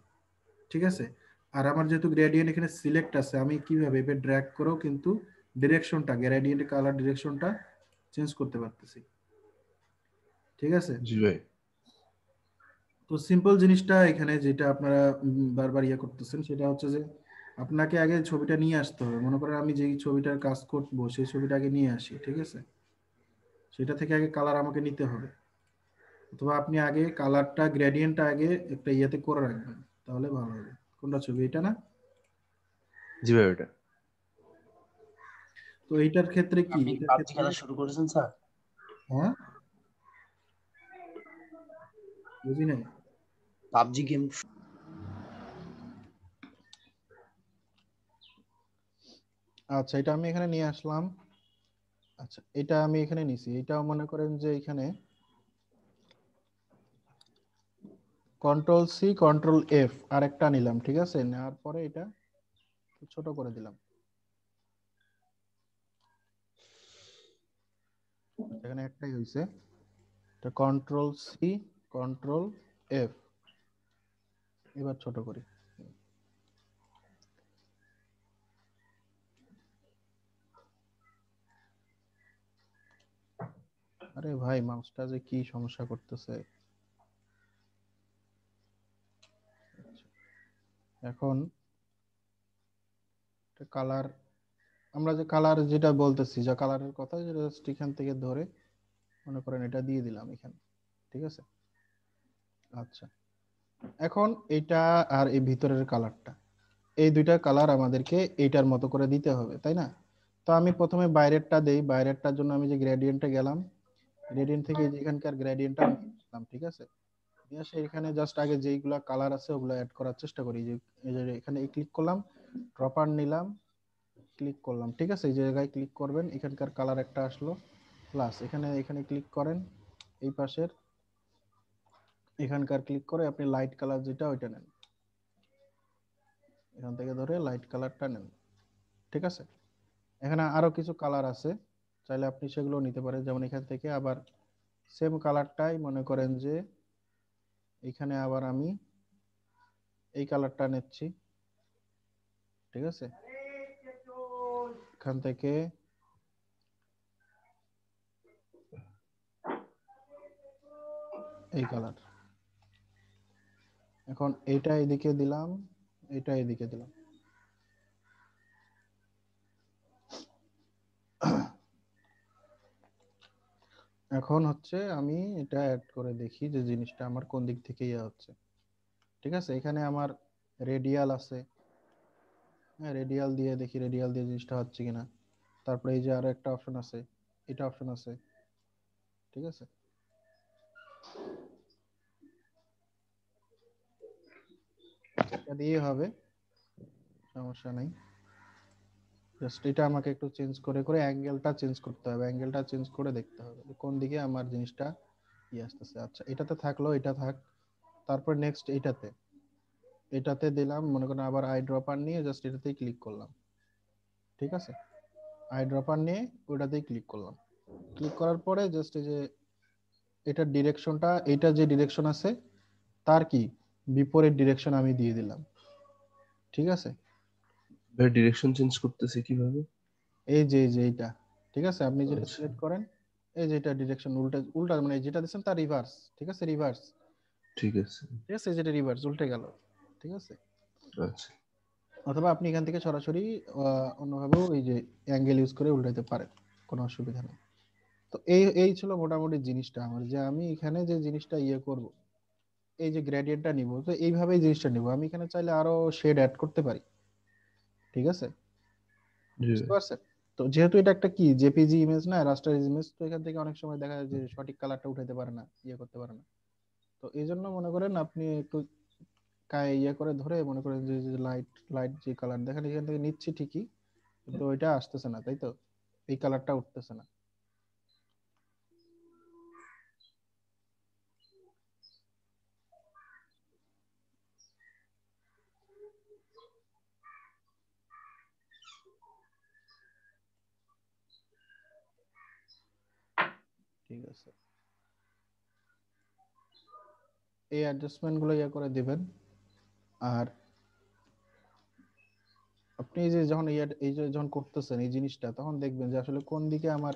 ঠিক আছে? আর আমার যেহেতু গ্রেডিয়েন্ট এখানে সিলেক্ট আছে, আমি কিভাবে এবার ড্র্যাগ করেও কিন্তু ডিরেকশনটা, গ্রেডিয়েন্টের কালার ডিরেকশনটা চেঞ্জ করতে পারতেছি, ঠিক আছে? জি ভাই। তো সিম্পল জিনিসটা এখানে যেটা আপনারা বারবার ইয়ে করতেছেন, সেটা হচ্ছে যে আপনাকে আগে ছবিটা নিয়ে আসতে হবে। মনে করেন আমি যেই ছবিটার কাজ করবো সেই ছবিটা আগে নিয়ে আসি, ঠিক আছে? সেটা থেকে আগে কালার আমাকে নিতে হবে, অথবা আপনি আগে কালারটা গ্রেডিয়েন্টটা আগে একটা ইয়েতে করে রাখবেন, তাহলে ভালো হবে। কোনটা ছবি, এটা না? জি ভাই ওটা। তো এইটার ক্ষেত্রে কি, আপনি এটার পাবজি ক্ষেত্রে খেলা শুরু করেছেন স্যার? হ্যাঁ, বুঝি নাই। পাবজি গেম আচ্ছা, এটা আমি এখানে নিয়ে আসলাম। আচ্ছা, এটা আমি এখানে নিছি। এটাও মনে করেন যে এখানে control C control F R একটা নিলাম, ঠিক আছে? নেওয়ার পরে এটা ছোট করে দিলাম। এখানে একটাই হইছে, এটা কন্ট্রোল সি কন্ট্রোল এফ। এবার ছোট করি। আরে ভাই মাউসটা যে কি সমস্যা করতেছে। এখন কালার, আমরা যে কালার যেটা বলতেছি, যে কালারের কথা, যেটা জাস্ট এখান থেকে ধরে মনে করেন এটা দিয়ে দিলাম এখানে, ঠিক আছে। আচ্ছা, এখন এটা আর এই ভিতরের কালারটা, এই দুইটা কালার আমাদেরকে এইটার মতো করে দিতে হবে, তাই না? তো আমি প্রথমে বাইরেরটা দেই। বাইরেরটার জন্য আমি যে গ্রেডিয়েন্টে গেলাম, গ্রেডিয়েন্ট থেকে যেখানকার গ্রেডিয়েন্টটা নিলাম, ঠিক আছে। নিয়ে এসে এখানে জাস্ট আগে যেইগুলা কালার আছে ওগুলো অ্যাড করার চেষ্টা করি। যে এই যে এখানে ক্লিক করলাম, ড্রপার নিলাম, ক্লিক করলাম, ঠিক আছে। এই জায়গায় ক্লিক করবেন, এখানকার কালার একটা আসলো, প্লাস এখানে এখানে ক্লিক করেন, এই পাশের এখানকার ক্লিক করে আপনি লাইট কালার যেটা ওইটা নেন, এখান থেকে ধরে লাইট কালারটা নেন, ঠিক আছে। এখানে আরো কিছু কালার আছে, চাইলে আপনি সেগুলো নিতে পারেন। যেমন এখান থেকে আবার সেম কালারটাই মনে করেন যে এখানে আবার আমি এই কালারটা নিচ্ছি, ঠিক আছে। এখান থেকে এই কালার, এখন এইটা এদিকে দিলাম, এটা এদিকে দিলাম। এখন হচ্ছে আমি এটা অ্যাড করে দেখি যে জিনিসটা আমার কোন দিক থেকে ইয়ে হচ্ছে, ঠিক আছে। এখানে আমার রেডিয়াল আছে, হ্যাঁ রেডিয়াল দিয়ে দেখি, রেডিয়াল দিয়ে জিনিসটা হচ্ছে কিনা। তারপরে এই যে আরো একটা অপশন আছে, এটা অপশন আছে, ঠিক আছে। এটা দিয়ে হবে, সমস্যা নাই। জাস্ট এটা আমাকে একটু চেঞ্জ করে করে অ্যাঙ্গেলটা চেঞ্জ করতে হবে, অ্যাঙ্গেলটা চেঞ্জ করে দেখতে হবে যে কোন দিকে আমার জিনিসটা ইয়ে আসতেছে। আচ্ছা, এটাতে থাকলো, এটা থাক। তারপর নেক্সট এটাতে, এটাতে দিলাম মনে করেন আবার আই ড্রপার নিয়ে জাস্ট এটাতেই ক্লিক করলাম, ঠিক আছে। আই ড্রপার নিয়ে ওটাতেই ক্লিক করলাম। ক্লিক করার পরে জাস্ট এই যে এটার ডিরেকশনটা, এটা যে ডিরেকশন আছে তার কি বিপরীত ডিরেকশন আমি দিয়ে দিলাম, ঠিক আছে। ভাই ডিরেকশন চেঞ্জ করতেছে কিভাবে? এই যে এইটা, ঠিক আছে। আপনি যেটা আচ্ছা, সিলেক্ট করেন, এই যে এটা ডিরেকশন উল্টা উল্টা, মানে যেটা দিচ্ছেন তার রিভার্স, ঠিক আছে, রিভার্স, ঠিক আছে। ঠিক আছে। যেটা রিভার্স উল্টে গেল, ঠিক আছে। আচ্ছা, অথবা আপনি এখান থেকে সরাসরি অন্যভাবেও এই যে অ্যাঙ্গেল ইউজ করে উল্টাতে পারেন, কোনো অসুবিধা নেই। তো এই এই ছিল মোটামুটি জিনিসটা আমার, যে আমি এখানে যে জিনিসটা ইয়ে করব, এই যে গ্রেডিয়েন্টটা নিব, তো এইভাবেই জিনিসটা নিব। আমি এখানে চাইলে আরো শেড অ্যাড করতে পারি, ঠিক আছে, জি বুঝতে ভাই। পারছেন? তো যেহেতু এটা একটা কি জেপিজি ইমেজ না, রাস্টার ইমেজ, তো এখান থেকে অনেক সময় দেখা যায় যে সঠিক কালারটা উঠাইতে পারে না, ইয়ে করতে পারে না। তো এই জন্য মনে করেন আপনি একটু ইয়ে করে ধরে মনে করেন যে লাইট লাইট যে কালার দেখেন এখান থেকে নিচ্ছি ঠিকই, কিন্তু ওইটা আসতেছে না, তাই তো, এই কালারটা উঠতেছে না। ঠিক আছে, এই অ্যাডজাস্টমেন্ট গুলো ইয়ে করে দিবেন। আর আপনি এই যে যখন এই যে যখন করতেছেন এই জিনিসটা, তখন দেখবেন যে আসলে কোন দিকে আমার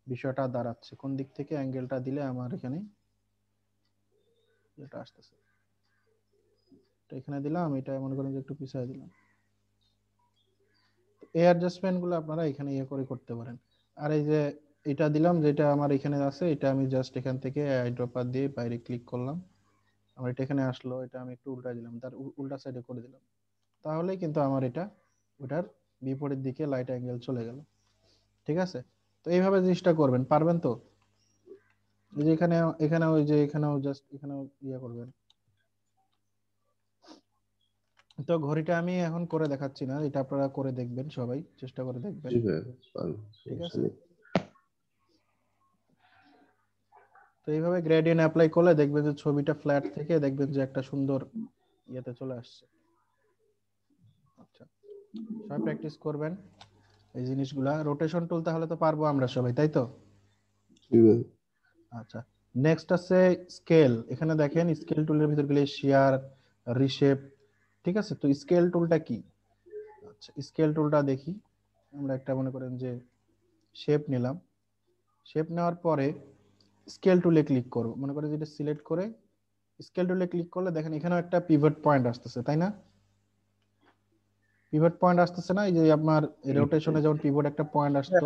বিষয়টা দাঁড়াচ্ছে, কোন দিক থেকে অ্যাঙ্গেলটা দিলে আমার এখানে এটা আসতেছে। তো এখানে দিলাম, এটা মনে করেন যে একটু পিছিয়ে দিলাম। এই অ্যাডজাস্টমেন্ট গুলো আপনারা এখানে ইয়ে করে করতে পারেন। আর এই যে এটা দিলাম, যেটা আমার এখানে আছে, এটা আমি জাস্ট এখান থেকে আইড্রপার দিয়ে বাইরে ক্লিক করলাম, আমার এটা এখানে আসলো, এটা আমি একটু উল্টা দিলাম, তার উল্টা সাইডে করে দিলাম, তাহলেই কিন্তু আমার এটা ওটার বিপরীত দিকে লাইট অ্যাঙ্গেল চলে গেল, ঠিক আছে। তো এইভাবে জিনিসটা করবেন, পারবেন তো? এই যে এখানে এখানে ওই যে এখানেও জাস্ট এখানেও ইয়ে করবেন। তো ঘড়িটা আমি এখন করে দেখাচ্ছি না, এটা আপনারা করে দেখবেন, সবাই চেষ্টা করে দেখবেন, জি ভাই, পারবো, ঠিক সমস্যা আছে। নেই। তো এইভাবে গ্রেডিয়েন্ট অ্যাপ্লাই করলে দেখবেন যে ছবিটা ফ্ল্যাট থেকে দেখবেন যে একটা সুন্দর ইয়েতে চলে আসছে। আচ্ছা, সবাই প্র্যাকটিস করবেন এই জিনিসগুলা। রোটেশন টুল তাহলে তো পারবো আমরা সবাই, তাই তো? জি ভাই। আচ্ছা, নেক্সট আছে স্কেল। এখানে দেখেন স্কেল টুলের ভিতর গেলে শেয়ার, রিশেপ, ঠিক আছে। তো স্কেল টুলটা কি? আচ্ছা, স্কেল টুলটা দেখি। আমরা একটা মনে করেন যে শেপ নিলাম, শেপ নেওয়ার পরে স্কেল টুলে ক্লিক করব, মনে করে যেটা সিলেক্ট করে স্কেল টুলে ক্লিক করলে দেখেন এখানেও একটা পিভট পয়েন্ট আসতেছে, তাই না? পিভট পয়েন্ট আসতেছে না, এই যে আপনার রোটেশনে যেমন পিভট একটা পয়েন্ট আসতো,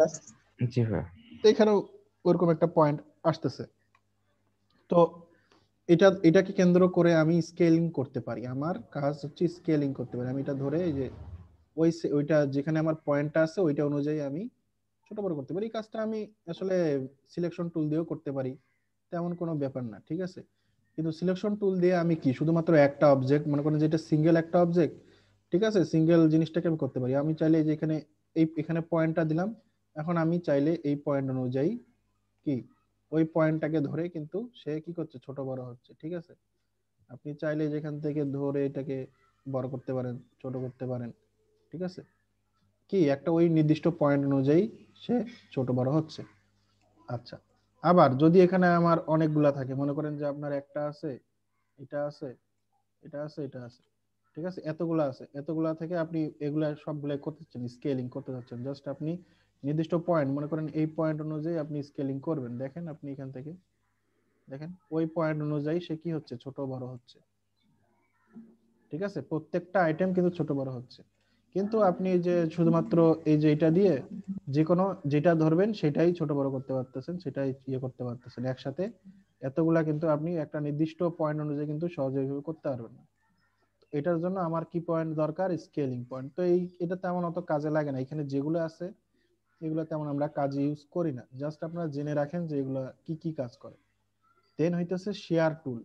জি ভাই। তো এখানেও ওরকম একটা পয়েন্ট আসতেছে। তো এটাকে কেন্দ্র করে আমি স্কেলিং করতে পারি, আমার কাজ হচ্ছে স্কেলিং করতে পারি। আমি এটা ধরে এই যে ওইটা যেখানে আমার পয়েন্টটা আছে ওইটা অনুযায়ী আমি ছোট বড় করতে পারি। এই কাজটা আমি আসলে সিলেকশন টুল দিয়েও করতে পারি, তেমন কোনো ব্যাপার না, ঠিক আছে? কিন্তু সিলেকশন টুল দিয়ে আমি কি শুধুমাত্র একটা অবজেক্ট, মনে করেন যেটা সিঙ্গেল একটা অবজেক্ট, ঠিক আছে, সিঙ্গেল জিনিসটাকে আমি করতে পারি। আমি চাইলে যে এখানে পয়েন্টটা দিলাম, এখন আমি চাইলে এই পয়েন্ট অনুযায়ী কি ওই পয়েন্টটাকে ধরে কিন্তু সে কি করছে, ছোট বড় হচ্ছে, ঠিক আছে? আপনি চাইলে যেখান থেকে ধরে এটাকে বড় করতে পারেন, ছোট করতে পারেন, ঠিক আছে? কি একটা ওই নির্দিষ্ট পয়েন্ট অনুযায়ী সে ছোট বড় হচ্ছে। আচ্ছা, আবার যদি এখানে আমার অনেকগুলা থাকে, মনে করেন যে আপনার একটা আছে, এটা আছে, এটা আছে, এটা আছে, ঠিক আছে, এতগুলা আছে, এতগুলা থেকে আপনি এগুলা সবগুলা করতে চাচ্ছেন, স্কেলিং করতে চাচ্ছেন, জাস্ট আপনি নির্দিষ্ট পয়েন্ট, মনে করেন এই পয়েন্ট অনুযায়ী আপনি স্কেলিং করবেন। দেখেন আপনি এখান থেকে দেখেন ওই পয়েন্ট অনুযায়ী সে কি হচ্ছে, ছোট বড় হচ্ছে, ঠিক আছে? প্রত্যেকটা আইটেম কিন্তু ছোট বড় হচ্ছে। কিন্তু আপনি যে শুধুমাত্র এই যে এটা দিয়ে যে কোনো যেটা ধরবেন সেটাই ছোট বড় করতে পারতেছেন, সেটাই ইয়ে করতে পারতেছেন একসাথে। এতগুলা কিন্তু আপনি একটা নির্দিষ্ট পয়েন্ট অনুযায়ী কিন্তু সহজে এইভাবে করতে পারবেন না। এটার জন্য আমার কি পয়েন্ট দরকার, স্কেলিং পয়েন্ট। তো এটা তেমন অত কাজে লাগে না, এখানে যেগুলো আছে এগুলো তেমন আমরা কাজে ইউজ করি না, জাস্ট আপনারা জেনে রাখেন যে এগুলো কি কি কাজ করে। দেন হইতেছে শেয়ার টুল।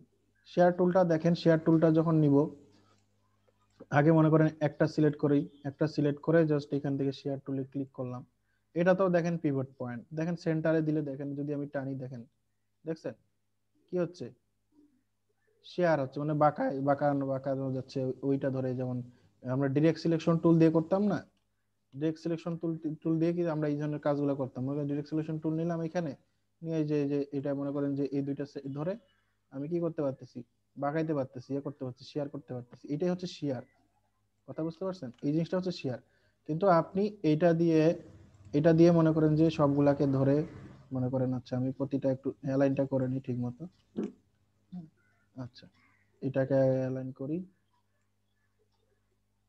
শেয়ার টুলটা দেখেন, শেয়ার টুলটা যখন নিব, আগে মনে করেন একটা সিলেক্ট করি, একটা সিলেক্ট করে জাস্ট এখান থেকে শেয়ার টুলে ক্লিক করলাম। এটা তো দেখেন পিভট পয়েন্ট, দেখেন সেন্টারে দিলে দেখেন যদি আমি টানি, দেখেন দেখছেন কি হচ্ছে, শেয়ার হচ্ছে, মানে বাঁকানো বাঁকানো যাচ্ছে। ওইটা ধরে যেমন আমরা ডিরেক্ট সিলেকশন টুল দিয়ে করতাম না, ডিরেক্ট সিলেকশন টুল দিয়ে কি আমরা এই ধরনের কাজগুলো করতাম। মনে করেন ডিরেক্ট সিলেকশন টুল নিলাম এখানে নিয়ে, এই যে এটা মনে করেন যে এই দুইটা ধরে আমি কি করতে পারতেছি, বাঁকাইতে পারতেছি, ইয়ে করতে পারতেছি, শেয়ার করতে পারতেছি। এটাই হচ্ছে শেয়ার, কথা বুঝতে পারছেন? এই জিনিসটা হচ্ছে শেয়ার। কিন্তু আপনি এটা দিয়ে মনে করেন যে সবগুলাকে ধরে মনে করেন, আচ্ছা আমি প্রতিটা একটু অ্যালাইনটা করে নিই ঠিক মতো। আচ্ছা, এটাকে অ্যালাইন করি,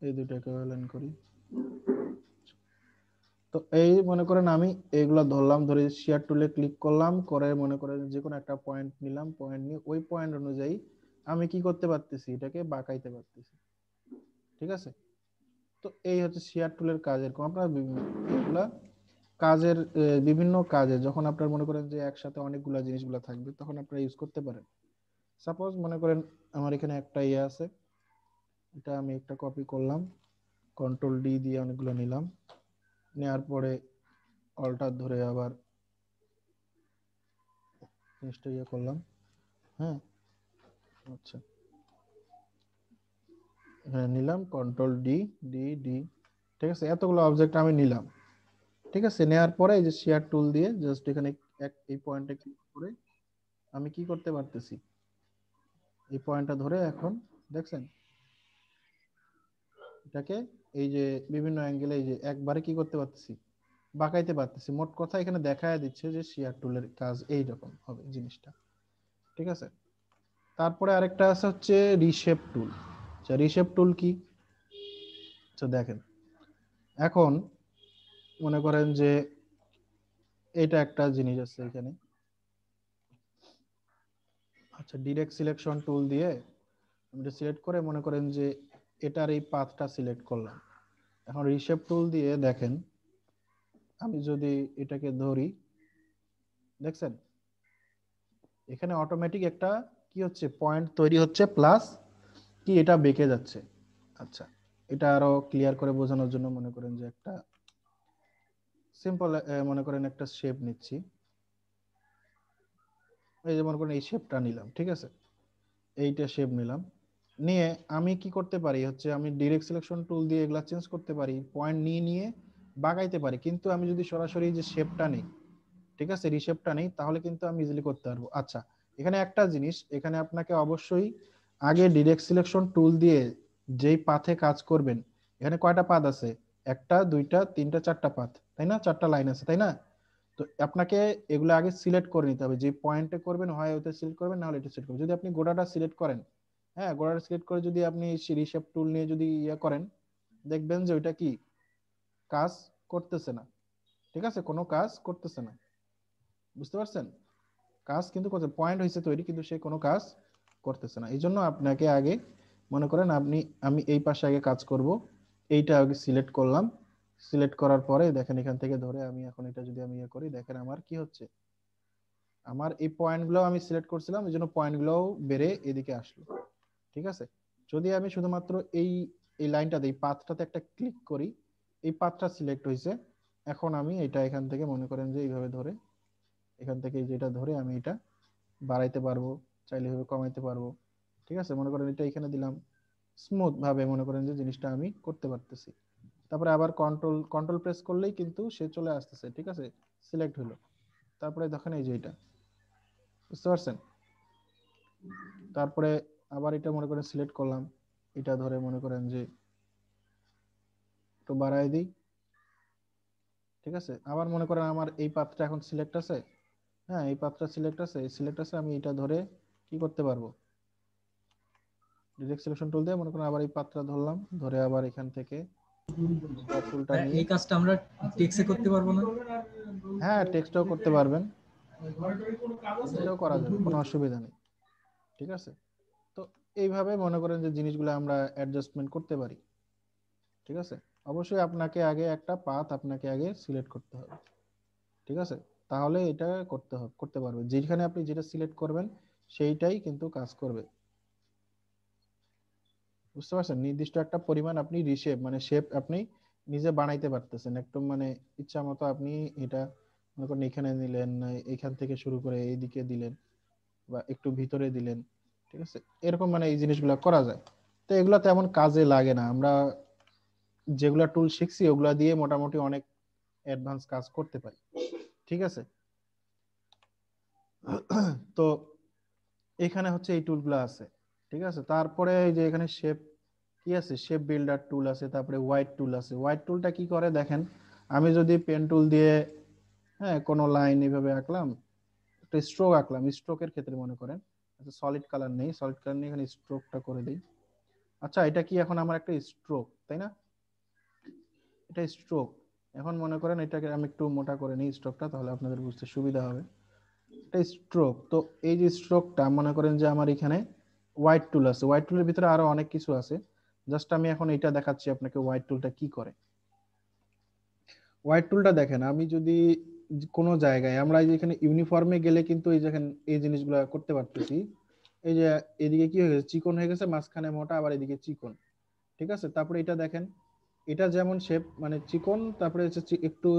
এই দুটাকে অ্যালাইন করি। তো এই মনে করেন আমি এইগুলা ধরলাম, ধরে শেয়ার টুলে ক্লিক করলাম, করে মনে করেন যে কোনো একটা পয়েন্ট নিলাম, পয়েন্ট নিয়ে ওই পয়েন্ট অনুযায়ী আমি কি করতে পারতেছি, এটাকে বাঁকাইতে পারতেছি, ঠিক আছে? তো এই হচ্ছে শেয়ার টুলের কাজ। এরকম আপনার এগুলা কাজের বিভিন্ন কাজে যখন আপনার মনে করেন যে একসাথে অনেকগুলা জিনিসগুলা থাকবে তখন আপনারা ইউজ করতে পারেন। সাপোজ মনে করেন আমার এখানে একটা ইয়ে আছে, এটা আমি একটা কপি করলাম, কন্ট্রোল ডি দিয়ে অনেকগুলো নিলাম, নেওয়ার পরে অল্টার ধরে আবার জিনিসটা ইয়ে করলাম। হ্যাঁ, আচ্ছা, হ্যাঁ নিলাম কন্ট্রোল ডি ডি ডি, ঠিক আছে, এতগুলো অবজেক্ট আমি নিলাম, ঠিক আছে। নেওয়ার পরে এই যে শেয়ার টুল দিয়ে জাস্ট এখানে এই পয়েন্টে ক্লিক করে আমি কি করতে পারতেছি, এই পয়েন্টটা ধরে এখন দেখছেন এটাকে এই যে বিভিন্ন অ্যাঙ্গেলে এই যে একবারে কি করতে পারতেছি, বাঁকাইতে পারতেছি। মোট কথা এখানে দেখায় দিচ্ছে যে শেয়ার টুলের কাজ এই রকম হবে জিনিসটা, ঠিক আছে। তারপরে আরেকটা আছে হচ্ছে রিশেপ টুল। আচ্ছা, রিশেপ টুল কি, আচ্ছা দেখেন এখন মনে করেন যে এটা একটা জিনিস আছে এখানে, আচ্ছা ডিরেক্ট সিলেকশন টুল দিয়ে আমি সিলেক্ট করে মনে করেন যে এটার এই পাথটা সিলেক্ট করলাম। এখন রিশেপ টুল দিয়ে দেখেন আমি যদি এটাকে ধরি, দেখছেন এখানে অটোমেটিক একটা কি হচ্ছে, পয়েন্ট তৈরি হচ্ছে, প্লাস কি এটা বেঁকে যাচ্ছে। আচ্ছা, এটা আরো ক্লিয়ার করে বোঝানোর জন্য মনে করেন যে একটা সিম্পল মনে করেন একটা শেপ নিচ্ছি, এই যে মনে করেন এই শেপটা নিলাম, ঠিক আছে, এইটা শেপ নিলাম, নিয়ে আমি কি করতে পারি হচ্ছে আমি ডিরেক্ট সিলেকশন টুল দিয়ে এগুলা চেঞ্জ করতে পারি, পয়েন্ট নিয়ে নিয়ে বাগাইতে পারি। কিন্তু আমি যদি সরাসরি যে শেপটা নেই, ঠিক আছে, রিশেপটা নেই, তাহলে কিন্তু আমি ইজিলি করতে পারবো। আচ্ছা, এখানে একটা জিনিস, এখানে আপনাকে অবশ্যই আগে ডিরেক্ট সিলেকশন টুল দিয়ে যেই পাথে কাজ করবেন, এখানে কয়টা পাথ আছে, একটা দুইটা তিনটা চারটা পাথ, তাই না, চারটা লাইন আছে, তাই না? তো তো আপনাকে এগুলো আগে সিলেক্ট করে নিতে হবে, যে পয়েন্টে করবেন হয় ওটা সিলেক্ট করবেন, না হলে এটা সিলেক্ট করবেন। যদি আপনি গোটাটা সিলেক্ট করেন, হ্যাঁ গোটাটা সিলেক্ট করে যদি আপনি রিশেপ টুল নিয়ে যদি ইয়ে করেন, দেখবেন যে ওইটা কি কাজ করতেছে না। ঠিক আছে, কোনো কাজ করতেছে না, বুঝতে পারছেন? কাজ কিন্তু করছে, পয়েন্ট হয়েছে তৈরি, কিন্তু সে কোনো কাজ করতেছে না। এই জন্য আপনাকে আগে মনে করেন আমি এই পাশে আগে কাজ করব, এইটা আগে সিলেক্ট করলাম। সিলেক্ট করার পরে দেখেন এখান থেকে ধরে আমি এখন এটা যদি আমি ইয়ে করি, দেখেন আমার কি হচ্ছে, আমার এই পয়েন্টগুলো আমি সিলেক্ট করছিলাম, এই জন্য পয়েন্টগুলো বেড়ে এদিকে আসলো। ঠিক আছে, যদি আমি শুধুমাত্র এই এই লাইনটাতে এই পাথটাতে একটা ক্লিক করি, এই পাথটা সিলেক্ট হয়েছে। এখন আমি এটা এখান থেকে মনে করেন যে এইভাবে ধরে, এখান থেকে যেটা ধরে আমি এটা বাড়াইতে পারবো, চাইলে এভাবে কমাইতে পারবো। ঠিক আছে, মনে করেন এটা এখানে দিলাম, স্মুথ ভাবে মনে করেন যে জিনিসটা আমি করতে পারতেছি। তারপরে আবার কন্ট্রোল প্রেস করলেই কিন্তু সে চলে আসতেছে। ঠিক আছে, সিলেক্ট হলো। তারপরে দেখেন এই যে এটা, বুঝতে পারছেন? তারপরে আবার এটা মনে করেন সিলেক্ট করলাম, এটা ধরে মনে করেন যে একটু বাড়াই দিই। ঠিক আছে, আবার মনে করেন আমার এই পাথটা এখন সিলেক্ট আছে, হ্যাঁ এই পাথটা সিলেক্ট আছে, আমি এটা ধরে কি করতে পারবো, ডিরেক্ট সিলেকশন টুল দিয়ে মনে করেন আবার এই পাথটা ধরলাম, ধরে আবার এখান থেকে টুলটা নিয়ে এই কাজটা আমরা টেক্সটে করতে পারবো না? হ্যাঁ টেক্সটও করতে পারবেন, এটাও করা যাবে, কোনো অসুবিধা নেই। ঠিক আছে, তো এইভাবে মনে করেন যে জিনিসগুলো আমরা অ্যাডজাস্টমেন্ট করতে পারি। ঠিক আছে, অবশ্যই আপনাকে আগে একটা পাথ আপনাকে আগে সিলেক্ট করতে হবে। ঠিক আছে, তাহলে এটা করতে পারবে, যেখানে আপনি যেটা সিলেক্ট করবেন সেইটাই কিন্তু কাজ করবে। বুঝতে পারছেন? নির্দিষ্ট একটা পরিমাণ আপনি রিশেপ মানে শেপ আপনি নিজে বানাইতে পারতেছেন, একটু মানে ইচ্ছা মতো আপনি এটা মনে করেন এখানে নিলেন, এখান থেকে শুরু করে এইদিকে দিলেন বা একটু ভিতরে দিলেন। ঠিক আছে, এরকম মানে এই জিনিসগুলো করা যায়। তো এগুলো তেমন কাজে লাগে না, আমরা যেগুলা টুল শিখছি ওগুলা দিয়ে মোটামুটি অনেক অ্যাডভান্স কাজ করতে পারি। ঠিক আছে, তো এখানে হচ্ছে এই টুলগুলো আছে। ঠিক আছে, তারপরে এই যে এখানে শেপ কি আছে, শেপ বিল্ডার টুল আছে, তারপরে হোয়াইট টুল আছে। হোয়াইট টুলটা কি করে দেখেন, আমি যদি পেন টুল দিয়ে হ্যাঁ কোনো লাইন এইভাবে আঁকলাম, একটা স্ট্রোক আঁকলাম, স্ট্রোকের ক্ষেত্রে মনে করেন আচ্ছা সলিড কালার নেই, এখানে স্ট্রোকটা করে দিই। আচ্ছা এটা কি এখন আমার একটা স্ট্রোক, তাই না? এটা স্ট্রোক। এখন মনে করেন এটাকে আমি একটু মোটা করে নিই স্ট্রোকটা, তাহলে আপনাদের বুঝতে সুবিধা হবে। এটা স্ট্রোক, তো এই যে স্ট্রোকটা মনে করেন যে আমার এখানে হোয়াইট টুল আছে, হোয়াইট টুলের ভিতরে আরো অনেক কিছু আছে, জাস্ট আমি এখন এটা দেখাচ্ছি আপনাকে হোয়াইট টুলটা কি করে। হোয়াইট টুলটা দেখেন, আমি যদি কোনো জায়গায় আমরা এই যে এখানে ইউনিফর্মে গেলে কিন্তু এই দেখেন এই জিনিসগুলো করতে পারতেছি। এই যে এদিকে কি হয়ে গেছে, চিকন হয়ে গেছে, মাঝখানে মোটা, আবার এদিকে চিকন। ঠিক আছে, তারপরে এটা দেখেন, এটা যেমন শেপ মানে চিকন, তারপরে হচ্ছে একটু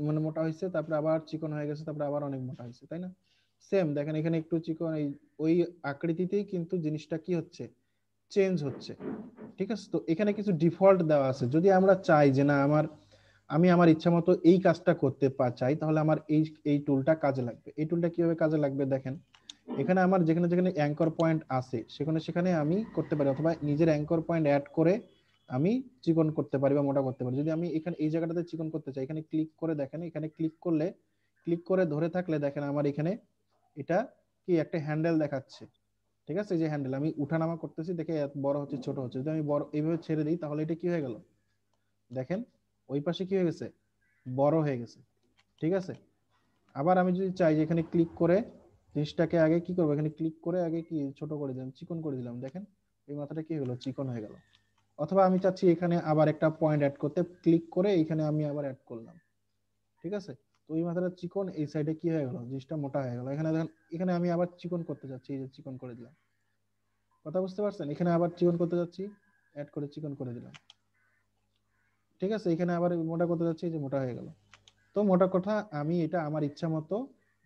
মানে মোটা হয়েছে, তারপরে আবার চিকন হয়ে গেছে, তারপরে আবার অনেক মোটা হয়েছে, তাই না? সেম দেখেন এখানে একটু চিকন, এই ওই আকৃতিতেই কিন্তু জিনিসটা কি হচ্ছে, চেঞ্জ হচ্ছে। ঠিক আছে, তো এখানে কিছু ডিফল্ট দেওয়া আছে, যদি আমরা চাই যে না আমি আমার ইচ্ছা মতো এই কাজটা করতে চাই, তাহলে আমার এই টুলটা কাজে লাগবে। এই টুলটা কিভাবে কাজে লাগবে দেখেন, এখানে আমার যেখানে যেখানে অ্যাঙ্কর পয়েন্ট আছে সেখানে আমি করতে পারি, অথবা নিজের অ্যাঙ্কর পয়েন্ট অ্যাড করে আমি চিকন করতে পারি বা মোটা করতে পারি। যদি আমি এখানে এই জায়গাটাতে চিকন করতে চাই, এখানে ক্লিক করে দেখেন, এখানে ক্লিক করে ধরে থাকলে দেখেন আমার এখানে এটা কি একটা হ্যান্ডেল দেখাচ্ছে। ঠিক আছে, এই যে হ্যান্ডেল আমি উঠানামা করতেছি, দেখে বড় হচ্ছে ছোট হচ্ছে। যদি আমি বড় এইভাবে ছেড়ে দিই তাহলে এটা কি হয়ে গেল, দেখেন ওই পাশে কি হয়ে গেছে, বড় হয়ে গেছে। ঠিক আছে, আবার আমি যদি চাই যে এখানে ক্লিক করে জিনিসটাকে আগে কি করবো, এখানে ক্লিক করে আগে কি ছোট করে দিলাম, চিকন করে দিলাম, দেখেন এই মাথাটা কি হলো, চিকন হয়ে গেল। অথবা আমি চাচ্ছি এখানে আবার একটা পয়েন্ট অ্যাড করতে, ক্লিক করে এখানে আমি আবার অ্যাড করলাম। ঠিক আছে, তো ওই মাথাটা চিকন, এই সাইডে কি হয়ে গেল, জিনিসটা মোটা হয়ে গেল। এখানে দেখেন, এখানে আমি আবার চিকন করতে চাচ্ছি, এই যে চিকন করে দিলাম। কথা বুঝতে পারছেন? এখানে আবার চিকন করতে যাচ্ছি, অ্যাড করে চিকন করে দিলাম। ঠিক আছে, এখানে আবার মোটা করতে যাচ্ছি, এই যে মোটা হয়ে গেল। তো মোটা কথা আমি এটা আমার ইচ্ছা মতো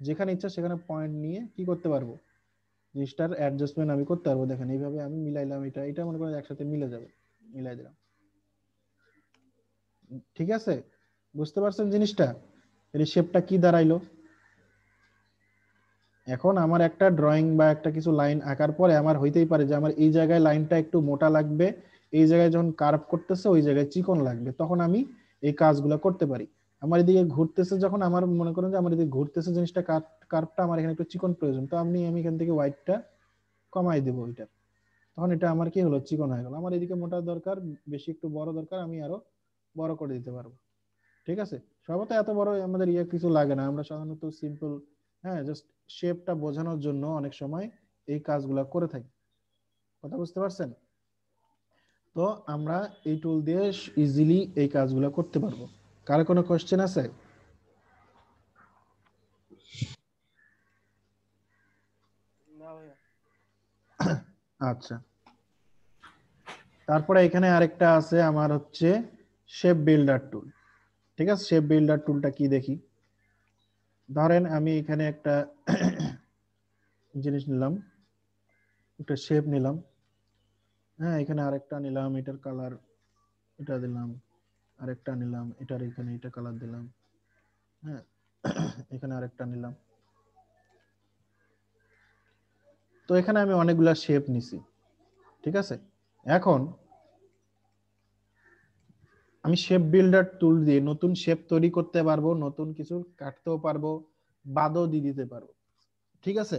যেখানে ইচ্ছা সেখানে পয়েন্ট নিয়ে কি করতে পারবো, জিনিসটার অ্যাডজাস্টমেন্ট আমি করতে পারবো। দেখেন এইভাবে আমি মিলাইলাম, এটা মনে করেন একসাথে মিলে যাবে, মিলাই দিলাম। ঠিক আছে, বুঝতে পারছেন জিনিসটা, এর শেপটা কি দাঁড়াইলো। এখন আমার একটা ড্রয়িং বা একটা কিছু লাইন আঁকার পরে আমার হইতেই পারে যে আমার এই জায়গায় লাইনটা একটু মোটা লাগবে, এই জায়গায় যখন কার্ভ করতেছে ওই জায়গায় চিকন লাগবে, তখন আমি এই কাজগুলো করতে পারি। আমার এদিকে ঘুরতেছে, যখন আমার মনে করেন যে আমার এদিকে ঘুরতেছে জিনিসটা, কার্ভটা আমার এখানে একটু চিকন প্রয়োজন, তো আমি এখান থেকে হোয়াইটটা কমাই দেবো ওইটা, তখন এটা আমার কি হলো, চিকন হয়ে গেল। আমার এদিকে মোটা দরকার, বেশি একটু বড় দরকার, আমি আরো বড় করে দিতে পারবো। ঠিক আছে, সবত এত বড় আমাদের কিছু লাগে না, আমরা সাধারণত সিম্পল, হ্যাঁ, জাস্ট শেপটা বোঝানোর জন্য অনেক সময় এই কাজগুলা করে থাকি। কথা বুঝতে পারছেন? তো আমরা এই টুল দিয়ে ইজিলি এই কাজগুলো করতে পারবো। কারো কোনো কোশ্চেন আছে? আচ্ছা, তারপরে এখানে আরেকটা আছে আমার হচ্ছে শেপ বিল্ডার টুল। ঠিক আছে, শেপ বিল্ডার টুলটা কি দেখি। ধরেন আমি এখানে একটা জিনিস নিলাম, একটা শেপ নিলাম, হ্যাঁ, এখানে আরেকটা নিলাম, এটার কালার এটা দিলাম, আরেকটা নিলাম, এটার এখানে এটা কালার দিলাম, হ্যাঁ, এখানে আরেকটা নিলাম। তো এখানে আমি অনেকগুলা শেপ নিছি। ঠিক আছে, এখন আমি শেপ বিল্ডার টুল দিয়ে নতুন শেপ তৈরি করতে পারবো, নতুন কিছু কাটতেও পারবো, বাদও দিয়ে দিতে পারবো। ঠিক আছে,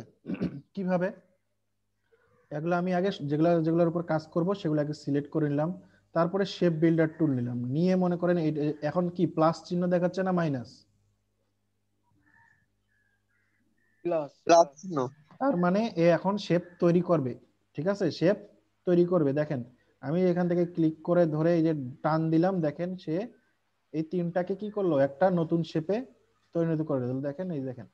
কিভাবে? এগুলো আমি আগে যেগুলোর উপর কাজ করব সেগুলো আগে সিলেক্ট করে নিলাম, তারপরে শেপ বিল্ডার টুল নিলাম, নিয়ে মনে করেন এখন কি প্লাস চিহ্ন দেখাচ্ছে না মাইনাস? প্লাস চিহ্ন। তার মানে এ এখন শেপ তৈরি করবে। ঠিক আছে, শেপ তৈরি করবে। দেখেন আমি এখান থেকে ক্লিক করে ধরে এই যে টান দিলাম, দেখেন সে এই তিনটাকে কি করলো, একটা নতুন শেপে পরিণত করে দিল। দেখেন, এই দেখেন,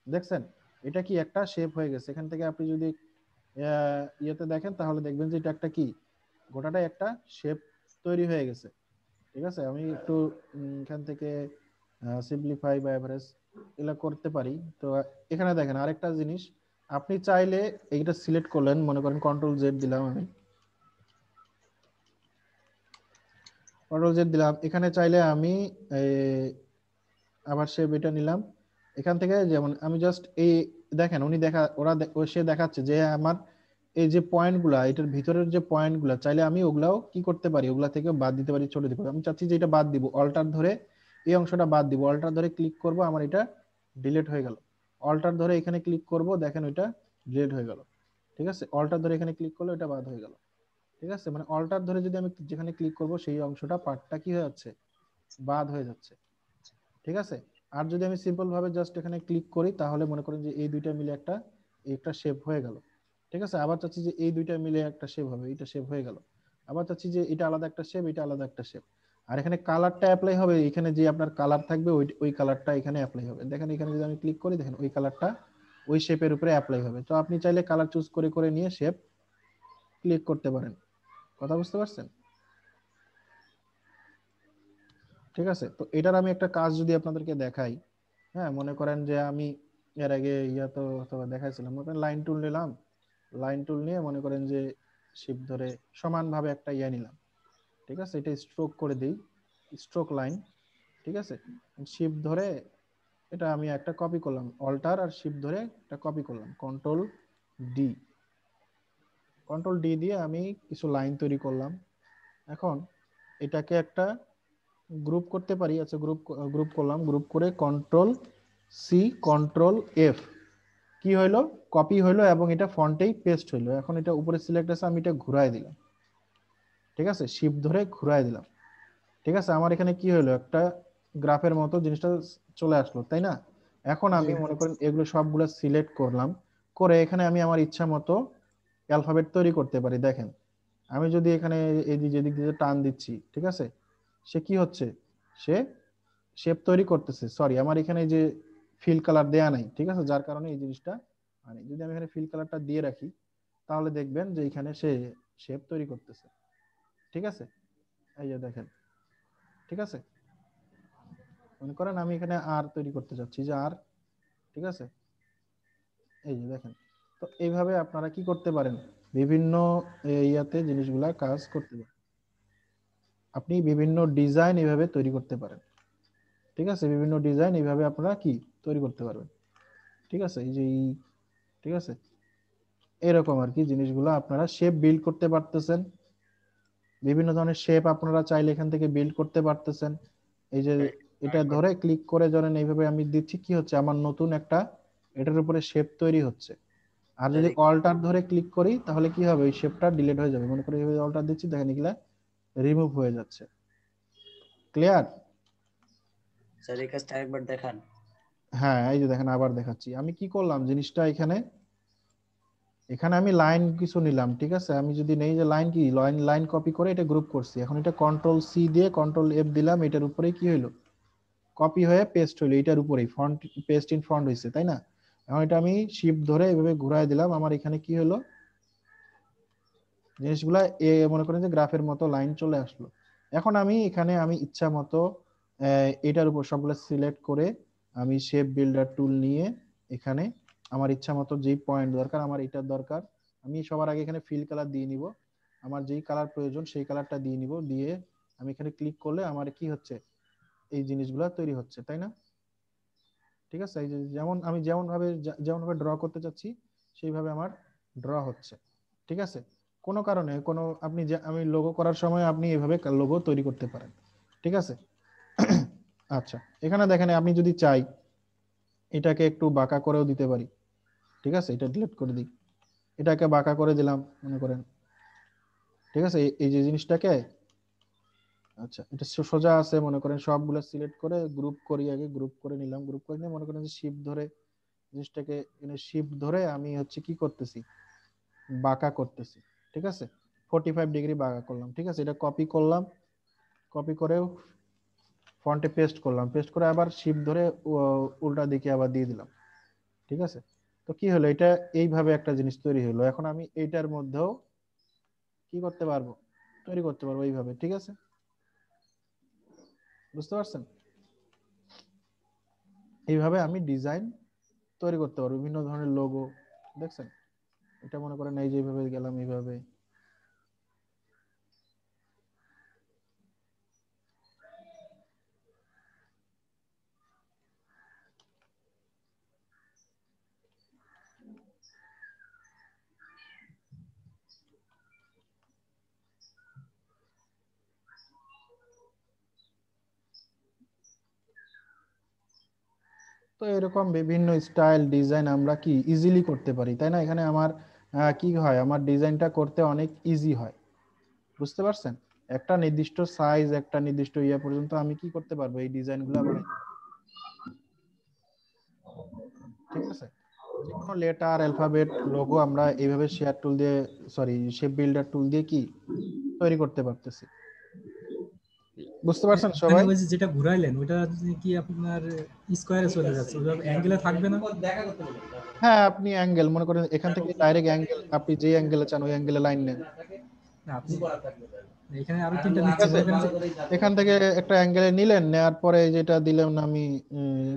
দেখছেন এটা কি একটা শেপ হয়ে গেছে। এখান থেকে আপনি যদি ইয়েতে দেখেন তাহলে দেখবেন যে এটা একটা কি, গোটাটাই একটা শেপ তৈরি হয়ে গেছে। ঠিক আছে, আমি একটু এখান থেকে সিম্পলিফাই বা এভারেজ এগুলো করতে পারি। তো এখানে দেখেন আরেকটা জিনিস, আপনি চাইলে এইটা সিলেক্ট করলেন, মনে করেন কন্ট্রোল জেড দিলাম, আমি কন্ট্রোল জেড দিলাম, এখানে চাইলে আমি আবার শেপ এটা নিলাম এখান থেকে, যেমন আমি জাস্ট এই দেখেন উনি সে দেখাচ্ছে যে আমার এই যে পয়েন্টগুলা, এটার ভিতরের যে পয়েন্টগুলা চাইলে আমি ওগুলাও কি করতে পারি, ওগুলা থেকে বাদ দিতে পারি, ছোট দিতে পারি। আমি চাচ্ছি যে এটা বাদ দিব, অল্টার ধরে এই অংশটা বাদ দিব, অল্টার ধরে ক্লিক করব, আমার এটা ডিলিট হয়ে গেল। অল্টার ধরে এখানে ক্লিক করব, দেখেন ওইটা ডিলিট হয়ে গেল। ঠিক আছে, অল্টার ধরে এখানে ক্লিক করলে এটা বাদ হয়ে গেল। ঠিক আছে, মানে অল্টার ধরে যদি আমি যেখানে ক্লিক করব সেই অংশটা পার্টটা কি হয়ে যাচ্ছে, বাদ হয়ে যাচ্ছে। ঠিক আছে, আর যদি আমি সিম্পল ভাবে জাস্ট এখানে ক্লিক করি তাহলে মনে করেন যে এই দুইটা মিলে একটা শেপ হয়ে গেল। ঠিক আছে, আবার চাচ্ছি যে এই দুইটা মিলে একটা শেপ হবে, এটা শেপ হয়ে গেল। আবার চাচ্ছি যে এটা আলাদা একটা শেপ, এটা আলাদা একটা শেপ। আর এখানে কালারটা অ্যাপ্লাই হবে, এখানে যে আপনার কালার থাকবে ওই কালারটা এখানে অ্যাপ্লাই হবে। দেখেন এখানে যদি আমি ক্লিক করি, দেখেন ওই কালারটা ওই শেপের উপরে অ্যাপ্লাই হবে। তো আপনি চাইলে কালার চুজ করে করে নিয়ে শেপ ক্লিক করতে পারেন। কথা বুঝতে পারছেন? ঠিক আছে, তো এটার আমি একটা কাজ যদি আপনাদেরকে দেখাই, হ্যাঁ, মনে করেন যে আমি এর আগে তো অথবা দেখাইছিলাম, মনে করেন লাইন টুল নিলাম, লাইন টুল নিয়ে মনে করেন যে শিপ ধরে সমানভাবে একটা নিলাম। ঠিক আছে, এটা স্ট্রোক করে দিই, স্ট্রোক লাইন। ঠিক আছে, শিপ ধরে এটা আমি একটা কপি করলাম, অল্টার আর শিপ ধরে একটা কপি করলাম, ডি কন্ট্রোল ডি দিয়ে আমি কিছু লাইন তৈরি করলাম। এখন এটাকে একটা গ্রুপ করতে পারি। আচ্ছা, গ্রুপ করলাম, গ্রুপ করে কন্ট্রোল সি কন্ট্রোল এফ, কি হইলো, কপি হইলো এবং এটা ফন্টেই পেস্ট হইলো। এখন এটা উপরে সিলেক্ট আছে, আমি এটা ঘুরাই দিলাম। ঠিক আছে, শিফট ধরে ঘুরাই দিলাম। ঠিক আছে, আমার এখানে কি হইলো, একটা গ্রাফের মতো জিনিসটা চলে আসলো, তাই না? এখন আমি মনে করেন এগুলো সবগুলো সিলেক্ট করলাম, করে এখানে আমি আমার ইচ্ছা মতো অ্যালফাবেট তৈরি করতে পারি। দেখেন আমি যদি এখানে এই যেদিক দিয়ে টান দিচ্ছি, ঠিক আছে, সে কি হচ্ছে, সে শেপ তৈরি করতেছে। সরি, আমার এখানে যে ফিল কালার দেয়া নাই, ঠিক আছে, যার কারণে এই জিনিসটা, মানে যদি আমি এখানে ফিল কালারটা দিয়ে রাখি তাহলে দেখবেন যে এখানে সে শেপ তৈরি করতেছে। ঠিক আছে, এই যে দেখেন। ঠিক আছে, মনে করেন আমি এখানে আর তৈরি করতে যাচ্ছি, যে আর, ঠিক আছে, এই যে দেখেন। তো এইভাবে আপনারা কি করতে পারেন, বিভিন্ন ইয়াতে জিনিসগুলা কাজ করতে পারেন। আপনি বিভিন্ন ডিজাইন এইভাবে তৈরি করতে পারেন। ঠিক আছে, বিভিন্ন ডিজাইন এইভাবে আপনারা কি তৈরি করতে পারবেন। ঠিক আছে, এই যে ঠিক আছে, এরকম আর কি জিনিসগুলো আপনারা শেপ বিল্ড করতে পারতেছেন। বিভিন্ন ধরনের শেপ আপনারা চাইলে এখান থেকে বিল্ড করতে পারতেছেন। এই যে এটা ধরে ক্লিক করে যখন এইভাবে আমি দিচ্ছি, কি হচ্ছে, আমার নতুন একটা এটার উপরে শেপ তৈরি হচ্ছে। আর যদি অল্টার ধরে ক্লিক করি তাহলে কি হবে, ওই শেপটা ডিলিট হয়ে যাবে। মনে করি এইভাবে অল্টার দিচ্ছি, দেখেন এগুলা রিমুভ হয়ে যাচ্ছে। ক্লিয়ার? স্যার এই কাজটা আরেকবার দেখান। হ্যাঁ, এই যে দেখেন আবার দেখাচ্ছি। আমি কি করলাম, জিনিসটা এখানে আমি লাইন কিছু নিলাম, ঠিক আছে। আমি যদি নেই যে লাইন, কি লাইন লাইন কপি করে এটা গ্রুপ করছি। এখন এটা কন্ট্রোল সি দিয়ে কন্ট্রোল এফ দিলাম, এটার উপরে কি হইলো, কপি হয়ে পেস্ট হইলো, এটার উপরেই ফন্ট পেস্ট ইন ফন্ট হইছে, তাই না? এখন এটা আমি শিফট ধরে এভাবে ঘুরায় দিলাম, আমার এখানে কি হলো, জিনিসগুলা মনে করেন যে গ্রাফের মতো লাইন চলে আসলো। এখন আমি এখানে আমি ইচ্ছা মতো এটার উপর সবগুলো সিলেক্ট করে আমি শেপ বিল্ডার টুল নিয়ে এখানে আমার ইচ্ছা মতো যেই পয়েন্ট দরকার, আমার এটার দরকার, আমি সবার আগে এখানে ফিল কালার দিয়ে নিব। আমার যেই কালার প্রয়োজন সেই কালারটা দিয়ে নিব, দিয়ে আমি এখানে ক্লিক করলে আমার কি হচ্ছে, এই জিনিসগুলো তৈরি হচ্ছে, তাই না? ঠিক আছে, এই যে যেমন ভাবে ড্র করতে চাচ্ছি সেইভাবে আমার ড্র হচ্ছে। ঠিক আছে, কোনো কারণে কোনো আপনি আমি লোগো করার সময় আপনি এভাবে লোগো তৈরি করতে পারেন। ঠিক আছে। আচ্ছা, এখানে দেখেন আমি যদি চাই এটাকে একটু বাঁকা করেও দিতে পারি। ঠিক আছে, এটা ডিলিট করে দিই, এটাকে বাঁকা করে দিলাম মনে করেন। ঠিক আছে, এই যে জিনিসটাকে, আচ্ছা এটা সোজা আছে মনে করেন, সবগুলো সিলেক্ট করে গ্রুপ করি, আগে গ্রুপ করে নিলাম, গ্রুপ করে নিয়ে মনে করেন যে শিফট ধরে জিনিসটাকে এখানে শিফট ধরে আমি হচ্ছে কি করতেছি, বাঁকা করতেছি। ঠিক আছে, 45 ডিগ্রি বাঁকা করলাম। ঠিক আছে, এটা কপি করলাম, কপি করে ফন্টে পেস্ট করলাম, পেস্ট করে আবার শিফট ধরে উল্টা দিকে আবার দিয়ে দিলাম। ঠিক আছে, তো কি হলো, এটা এইভাবে একটা জিনিস তৈরি হলো। এখন আমি এইটার মধ্যেও কি করতে পারবো, তৈরি করতে পারবো এইভাবে। ঠিক আছে, বুঝতে পারছেন? এইভাবে আমি ডিজাইন তৈরি করতে পারবো, বিভিন্ন ধরনের লোগো। দেখছেন, এটা মনে করেন এই যে এইভাবে গেলাম এইভাবে। তো এরকম বিভিন্ন স্টাইল ডিজাইন আমরা কি ইজিলি করতে পারি, তাই না? এখানে আমার কি হয়, আমার ডিজাইনটা করতে অনেক ইজি হয়। বুঝতে পারছেন? একটা নির্দিষ্ট সাইজ, একটা নির্দিষ্ট ইয়ে পর্যন্ত আমি কি করতে পারবো, এই ডিজাইনগুলো বানাই। ঠিক আছে, যে কোনো লেটার, অ্যালফাবেট, লোগো আমরা এইভাবে শেয়ার টুল দিয়ে, সরি শেপ বিল্ডার টুল দিয়ে কি তৈরি করতে পারতেছি। বুঝতে পারছেন এখানে সবাই? ওই যে যেটা ঘুরাইলেন ওটা কি আপনার স্কোয়ারে চলে যাচ্ছে, ওইভাবে অ্যাঙ্গেলে থাকবে না? হ্যাঁ, আপনি অ্যাঙ্গেল মনে করেন এখান থেকে ডাইরেক্ট অ্যাঙ্গেল, আপনি যে অ্যাঙ্গেলে চান ওই অ্যাঙ্গেলে লাইন নেন। না, আপনি এখানে আরো তিনটা ঠিক নিচ্ছে আছে, মনে করেন যে এখান থেকে একটা অ্যাঙ্গেলে নিলেন, নেওয়ার পরে যেটা দিলাম আমি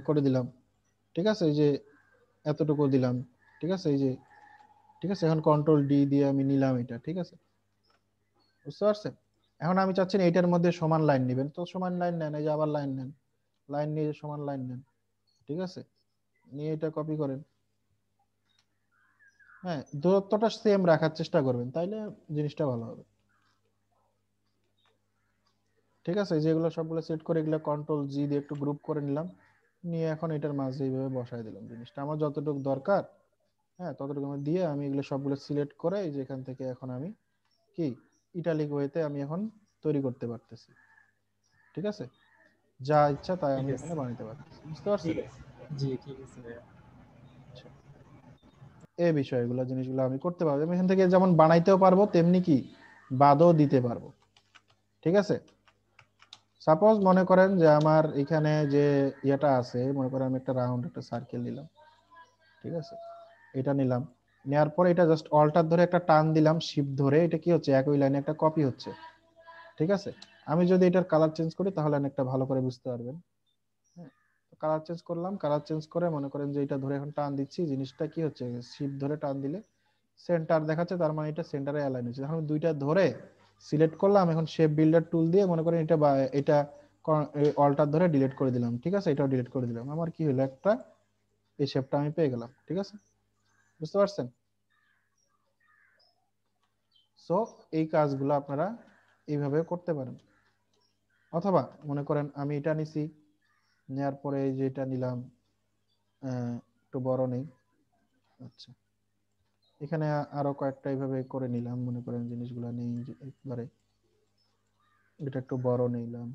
করে দিলাম। ঠিক আছে, এই যে এতটুকু দিলাম। ঠিক আছে, এই যে, ঠিক আছে, এখন কন্ট্রোল ডি দিয়ে আমি নিলাম এটা। ঠিক আছে, বুঝতে পারছেন? এখন আমি চাচ্ছি না এইটার মধ্যে সমান লাইন নেবেন, তো সমান লাইন নেন, এই যে আবার লাইন নেন, লাইন নিয়ে সমান লাইন নেন। ঠিক আছে, নিয়ে এটা কপি করেন। হ্যাঁ, দূরত্বটা সেম রাখার চেষ্টা করবেন, তাইলে জিনিসটা ভালো হবে। ঠিক আছে, যেগুলো সবগুলো সেট করে এগুলো কন্ট্রোল জি দিয়ে একটু গ্রুপ করে নিলাম, নিয়ে এখন এটার মাঝে এইভাবে বসায় দিলাম জিনিসটা আমার যতটুকু দরকার। হ্যাঁ, ততটুকু আমি দিয়ে আমি এগুলো সবগুলো সিলেক্ট করে এই যে এখান থেকে এখন আমি কি ইটালিক ওয়েতে আমি এখন তৈরি করতে পারতেছি। ঠিক আছে, যা ইচ্ছা তাই ঠিক আমি আছে। এখানে বানাতে পারতেছি। বুঝতে পারছেন? জি ঠিক আছে ভাইয়া। আচ্ছা, এই বিষয়গুলো জিনিসগুলো আমি করতে পারবো। আমি এখান থেকে যেমন বানাইতেও পারবো, তেমনি কি বাদও দিতে পারবো। ঠিক আছে, সাপোজ মনে করেন যে আমার এখানে যে ইয়েটা আছে, মনে করেন আমি একটা রাউন্ড একটা সার্কেল নিলাম। ঠিক আছে, এটা নিলাম, নেওয়ার পরে এটা জাস্ট অল্টার ধরে একটা টান দিলাম, শিফট ধরে, এটা কি হচ্ছে, একই লাইনে একটা কপি হচ্ছে। ঠিক আছে, আমি যদি এটার কালার চেঞ্জ করি তাহলে অনেকটা ভালো করে বুঝতে পারবেন। হ্যাঁ, কালার চেঞ্জ করলাম, কালার চেঞ্জ করে মনে করেন যে এটা ধরে এখন টান দিচ্ছি, জিনিসটা কি হচ্ছে, শিফট ধরে টান দিলে সেন্টার দেখাচ্ছে, তার মানে এটা সেন্টারে অ্যালাইন হচ্ছে। এখন দুইটা ধরে সিলেক্ট করলাম, এখন শেপ বিল্ডার টুল দিয়ে মনে করেন এটা এটা অল্টার ধরে ডিলিট করে দিলাম। ঠিক আছে, এটাও ডিলিট করে দিলাম, আমার কি হলো, একটা এই শেপটা আমি পেয়ে গেলাম। ঠিক আছে, বুঝতে পারছেন? সো এই কাজগুলো আপনারা এইভাবে করতে পারেন। অথবা মনে করেন আমি এটা নিছি, নেওয়ার পরে এই যে এটা নিলাম, একটু বড় নেই। আচ্ছা, এখানে আরো কয়েকটা এইভাবে করে নিলাম, মনে করেন জিনিসগুলো নেই যে একবারে, এটা একটু বড় নিলাম।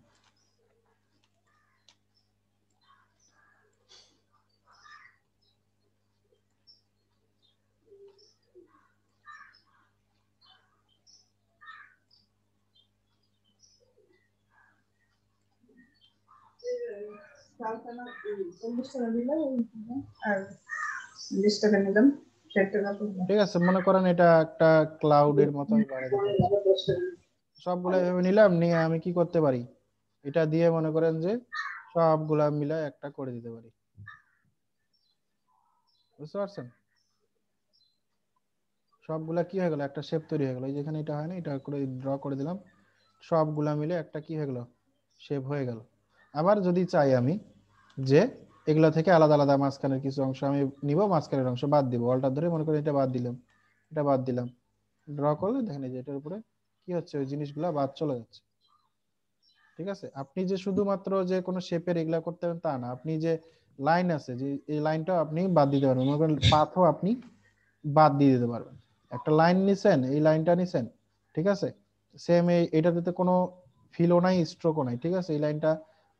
ঠিক আছে, মনে করেন এটা একটা ক্লাউডের মতো আমি বানিয়ে দিচ্ছি। সবগুলা এভাবে নিলাম, নিয়ে আমি কি করতে পারি, এটা দিয়ে মনে করেন যে সবগুলা মিলে একটা করে দিতে পারি। বুঝতে পারছেন? সবগুলা কি হয়ে গেল, একটা শেপ তৈরি হয়ে গেল। এই যেখানে এটা হয় না, এটা করে ড্র করে দিলাম, সবগুলা মিলে একটা কি হয়ে গেল, শেপ হয়ে গেল। আবার যদি চাই আমি যে এগুলা থেকে আলাদা আলাদা মাঝখানের কিছু অংশ আমি নিব, মাঝখানের অংশ বাদ দিব, অল্টার ধরে মনে করেন এটা বাদ দিলাম, এটা বাদ দিলাম, ড্র করলে দেখেন এই যে এটার উপরে কি হচ্ছে, ওই জিনিসগুলা বাদ চলে যাচ্ছে। ঠিক আছে, আপনি যে শুধুমাত্র যে কোনো শেপের এগুলা করতে পারেন তা না, আপনি যে লাইন আছে যে এই লাইনটাও আপনি বাদ দিতে পারবেন, মনে করেন পাথও আপনি বাদ দিয়ে দিতে পারবেন। একটা লাইন নিছেন, এই লাইনটা নিছেন, ঠিক আছে, সেম এটাতে কোনো ফিলও নাই, স্ট্রোকও নাই, ঠিক আছে, এই লাইনটা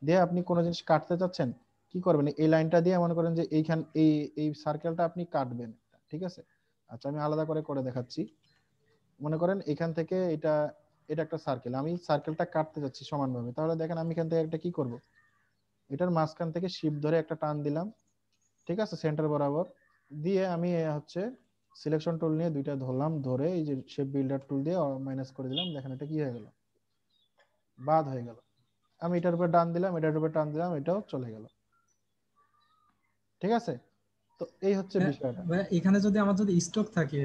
দিয়ে আপনি কোনো জিনিস কাটতে চাচ্ছেন, কি করবেন, এই লাইনটা দিয়ে মনে করেন যে এইখান এই এই সার্কেলটা আপনি কাটবেন, ঠিক আছে। আচ্ছা, আমি আলাদা করে করে দেখাচ্ছি। মনে করেন এখান থেকে এটা, এটা একটা সার্কেল, আমি সার্কেলটা কাটতে যাচ্ছি সমানভাবে, তাহলে দেখেন আমি এখান থেকে একটা কি করব, এটার মাঝখান থেকে শিপ ধরে একটা টান দিলাম, ঠিক আছে, সেন্টার বরাবর দিয়ে আমি হচ্ছে সিলেকশন টুল নিয়ে দুইটা ধরলাম, ধরে এই যে শেপ বিল্ডার টুল দিয়ে মাইনাস করে দিলাম, দেখেন এটা কি হয়ে গেল, বাদ হয়ে গেল। আমি এটার উপর টান দিলাম, এটার উপর টান দিলাম, এটাও চলে গেল। ঠিক আছে, তো এই হচ্ছে বিষয়টা। এখানে যদি আমার যদি স্টক থাকে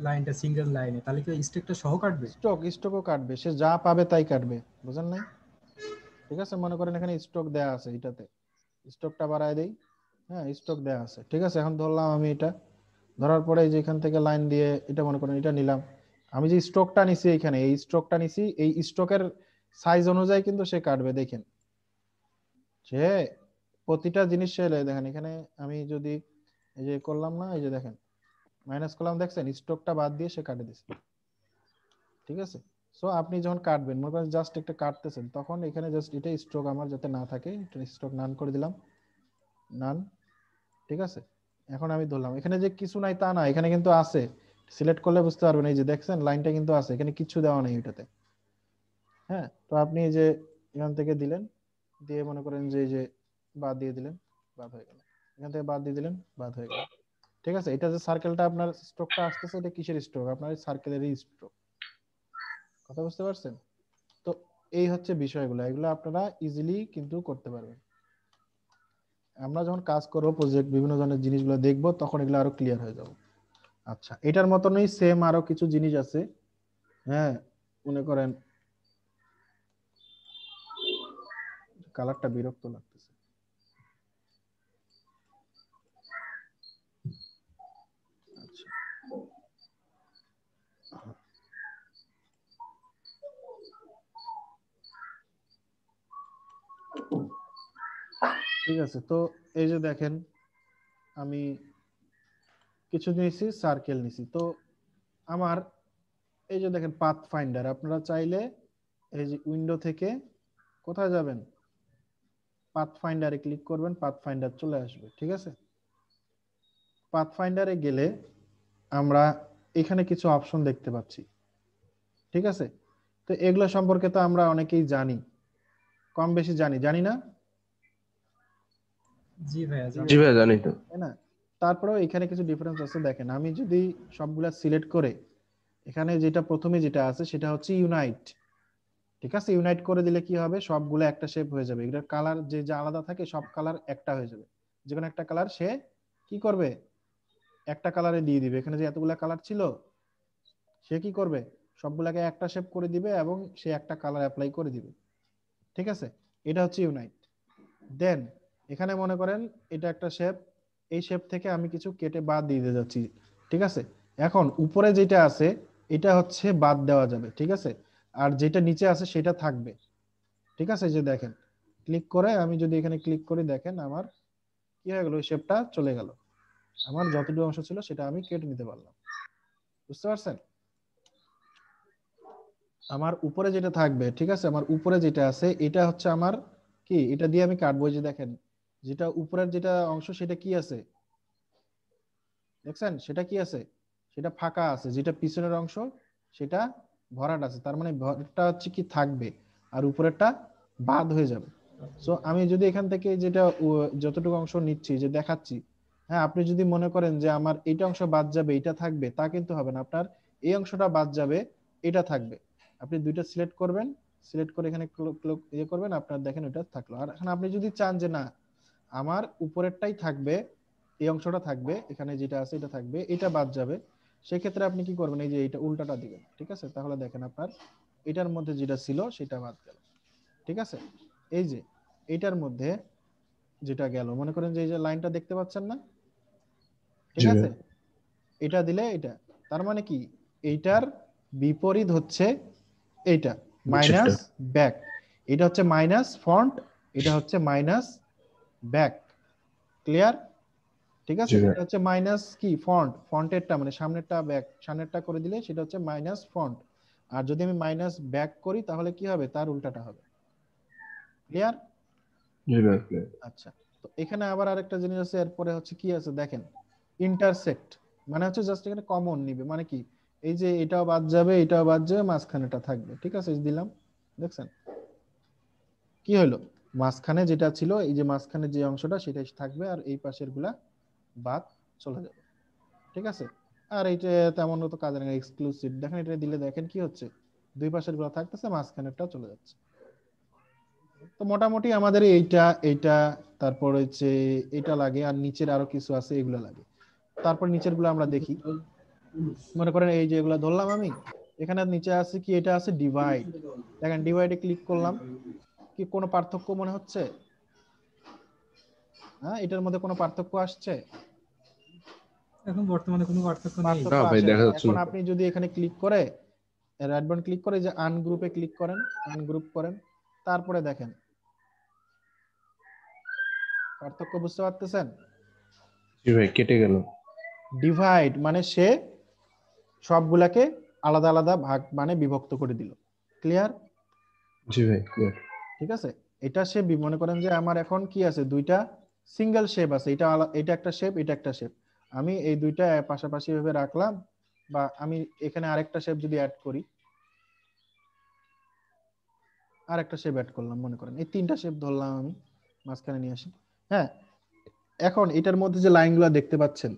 লাইনটা সিঙ্গেল লাইনে, তাহলে কি স্টকটা সহ কাটবে? স্টকও কাটবে, সে যা পাবে তাই কাটবে, বুঝেন নাই? ঠিক আছে, মনে করেন এখানে স্টক দেয়া আছে, এটাতে স্টকটা বাড়ায় দেই, হ্যাঁ স্টক দেয়া আছে, ঠিক আছে। এখন ধরলাম আমি এটা, ধরার পরে যে এখান থেকে লাইন দিয়ে এটা মনে করেন এটা নিলাম, আমি যে স্ট্রোকটা নিছি এখানে, এই স্ট্রোকটা নিছি, এই স্ট্রোকের সাইজ অনুযায়ী কিন্তু সে কাটবে। দেখেন সে প্রতিটা জিনিস সে দেখেন, এখানে আমি যদি এই যে করলাম না, এই যে দেখেন মাইনাস করলাম, দেখছেন স্ট্রোকটা বাদ দিয়ে সে কাটে দিচ্ছে। ঠিক আছে, সো আপনি যখন কাটবেন, মনে করেন জাস্ট একটা কাটতেছেন, তখন এখানে জাস্ট এটা স্ট্রোক আমার যাতে না থাকে, এটা স্ট্রোক নান করে দিলাম, নান। ঠিক আছে, এখন আমি ধরলাম এখানে যে কিছু নাই তা না, এখানে কিন্তু আছে, সিলেক্ট করলে বুঝতে পারবেন, এই যে দেখছেন লাইনটা কিন্তু আছে, এখানে কিছু দেওয়া নেই এটাতে। হ্যাঁ, তো আপনি এই যে এখান থেকে দিলেন, দিয়ে মনে করেন যে এই যে বাদ দিয়ে দিলেন, বাদ হয়ে গেল, এখান থেকে বাদ দিয়ে দিলেন, বাদ হয়ে গেল। ঠিক আছে, এটা যে সার্কেলটা আপনার স্ট্রোকটা আসতেছে, এটা কিসের স্ট্রোক, আপনার সার্কেলেরই স্ট্রোক। কথা বুঝতে পারছেন? তো এই হচ্ছে বিষয়গুলো, এগুলো আপনারা ইজিলি কিন্তু করতে পারবেন। আমরা যখন কাজ করবো, প্রজেক্ট বিভিন্ন ধরনের জিনিসগুলো দেখবো, তখন এগুলো আরো ক্লিয়ার হয়ে যাবে। আচ্ছা, এটার মতনই সেম আরো কিছু জিনিস আছে। হ্যাঁ, মনে করেন কালারটা বিরক্ত লাগতেছে। আচ্ছা, ঠিক আছে, তো এই যে দেখেন আমি কিছু নিয়েছি, সার্কেল নিছি, তো আমার এই যে দেখেন পাথ ফাইন্ডার, আপনারা চাইলে এই যে উইন্ডো থেকে কোথায় যাবেন, পাথ ফাইন্ডারে ক্লিক করবেন, পাথ ফাইন্ডার চলে আসবে। ঠিক আছে, পাথ ফাইন্ডারে গেলে আমরা এখানে কিছু অপশন দেখতে পাচ্ছি। ঠিক আছে, তো এগুলো সম্পর্কে তো আমরা অনেকেই জানি, কম বেশি জানি, জানি না? জি ভাইয়া জি ভাইয়া জানি তো। তাই না? তারপরেও এখানে কিছু ডিফারেন্স আছে। দেখেন আমি যদি সবগুলা সিলেক্ট করে, এখানে যেটা প্রথমে যেটা আছে সেটা হচ্ছে ইউনাইট। ঠিক আছে, ইউনাইট করে দিলে কি হবে, সবগুলো একটা শেপ হয়ে যাবে, এটার কালার যে যা আলাদা থাকে সব কালার একটা হয়ে যাবে, যে কোনো একটা কালার সে কি করবে, একটা কালারে দিয়ে দিবে। এখানে যে এতগুলা কালার ছিল, সে কি করবে, সবগুলাকে একটা শেপ করে দিবে এবং সে একটা কালার অ্যাপ্লাই করে দিবে। ঠিক আছে, এটা হচ্ছে ইউনাইট। দেন এখানে মনে করেন এটা একটা শেপ, এই শেপ থেকে আমি কিছু কেটে বাদ দিয়ে দিতে যাচ্ছি। ঠিক আছে, এখন উপরে যেটা আছে এটা হচ্ছে বাদ দেওয়া যাবে। ঠিক আছে, আর যেটা নিচে আছে সেটা থাকবে। ঠিক আছে, যে দেখেন ক্লিক করে আমি যদি এখানে ক্লিক করি, দেখেন আমার কি হয়ে গেল, ওই শেপটা চলে গেল। আমার যতটুকু অংশ ছিল সেটা আমি কেটে নিতে পারলাম। বুঝতে পারছেন? আমার উপরে যেটা থাকবে, ঠিক আছে, আমার উপরে যেটা আছে এটা হচ্ছে আমার কি, এটা দিয়ে আমি কাটবো। এই যে দেখেন, যেটা উপরের যেটা অংশ সেটা কি আছে দেখছেন, সেটা কি আছে, সেটা ফাঁকা আছে। যেটা পিছনের অংশ সেটা ভরাট আছে। তার মানে ভরাটটা হচ্ছে কি থাকবে, আর উপরেরটা বাদ হয়ে যাবে। সো আমি যদি এখান থেকে যেটা যতটুকু অংশ নিচ্ছি, যে দেখাচ্ছি, হ্যাঁ, আপনি যদি মনে করেন যে আমার এইটা অংশ বাদ যাবে এটা থাকবে, তা কিন্তু হবে না। আপনার এই অংশটা বাদ যাবে, এটা থাকবে। আপনি দুইটা সিলেক্ট করবেন, সিলেক্ট করে এখানে ইয়ে করবেন, আপনার দেখেন এটা থাকলো। আর এখন আপনি যদি চান যে না, আমার উপরেরটাই থাকবে, এই অংশটা থাকবে, এখানে যেটা আছে এটা থাকবে, এটা বাদ যাবে, সেক্ষেত্রে আপনি কি করবেন, এই যে এটা উল্টাটা দিবেন। ঠিক আছে, তাহলে দেখেন আপনার এটার মধ্যে যেটা ছিল সেটা বাদ গেল। ঠিক আছে, এই যে এটার মধ্যে যেটা গেল, মনে করেন যে এই যে লাইনটা দেখতে পাচ্ছেন না, ঠিক জি আছে, ভাই। এটা দিলে এটা, তার মানে কি এইটার বিপরীত হচ্ছে এইটা, নিচেরটা। Minus back. এটা হচ্ছে মাইনাস ফন্ট, এটা হচ্ছে মাইনাস ব্যাক। ক্লিয়ার? ঠিক জি আছে, ভাই। এটা হচ্ছে মাইনাস কি ফন্ট, ফন্টেরটা মানে সামনেরটা ব্যাক, সামনেরটা করে দিলে সেটা হচ্ছে মাইনাস ফন্ট। আর যদি আমি মাইনাস ব্যাক করি তাহলে কি হবে, তার উল্টাটা হবে। ক্লিয়ার? জি ভাই, clear। আচ্ছা, তো এখানে আবার আরেকটা জিনিস আছে, এরপরে হচ্ছে কি আছে দেখেন, ইন্টারসেক্ট, মানে হচ্ছে জাস্ট এখানে কমন নিবে। মানে কি, এই যে এটাও বাদ যাবে, এটাও বাদ যাবে, মাঝখানেটা থাকবে। ঠিক আছে, দিলাম, দেখছেন কি হলো, মাঝখানে যেটা ছিল, এই যে মাঝখানে যে অংশটা সেটাই থাকবে, আর এই পাশের গুলা বাদ চলে যাবে। ঠিক আছে, আর এইটা তেমন তো কাজে লাগে, এক্সক্লুসিভ দেখেন, এটা দিলে দেখেন কি হচ্ছে, দুই পাশের গুলো থাকতেছে, মাঝখানেরটা চলে যাচ্ছে। তো মোটামুটি আমাদের এইটা এইটা তারপর হচ্ছে এটা লাগে, আর নিচের আরো কিছু আছে এগুলো লাগে। তারপর নিচের গুলো আমরা দেখি। মনে করেন এই যে এগুলো ধরলাম আমি, এখানে নিচে আছে কি, এটা আছে ডিভাইড। দেখেন ডিভাইডে ক্লিক করলাম, কি কোনো পার্থক্য মনে হচ্ছে? হ্যাঁ, এটার মধ্যে কোনো পার্থক্য আসছে? এখন বর্তমানে কোনো পার্থক্য নেই। পার্থক্য না ভাই, আসে না। দেখা যাচ্ছে এখন না তো। আপনি যদি এখানে ক্লিক করে, রাইট বাটন ক্লিক করে যে আনগ্রুপে ক্লিক করেন, আনগ্রুপ করেন, তারপরে দেখেন পার্থক্য বুঝতে পারতেছেন? জি ভাই, কেটে গেল। ডিভাইড মানে সে সবগুলাকে আলাদা আলাদা ভাগ মানে বিভক্ত করে দিল। ক্লিয়ার? জি ভাই, clear। ঠিক আছে, এটা সে মনে করেন যে আমার এখন কি আছে, দুইটা সিঙ্গেল শেপ আছে, এটা এটা একটা শেপ, এটা একটা শেপ। আমি এই দুইটা পাশাপাশি ভাবে রাখলাম, বা আমি এখানে আরেকটা শেপ যদি অ্যাড করি, আরেকটা শেপ অ্যাড করলাম, মনে করেন এই তিনটা শেপ ধরলাম আমি, মাঝখানে নিয়ে আসি। হ্যাঁ, এখন এটার মধ্যে যে লাইনগুলো দেখতে পাচ্ছেন,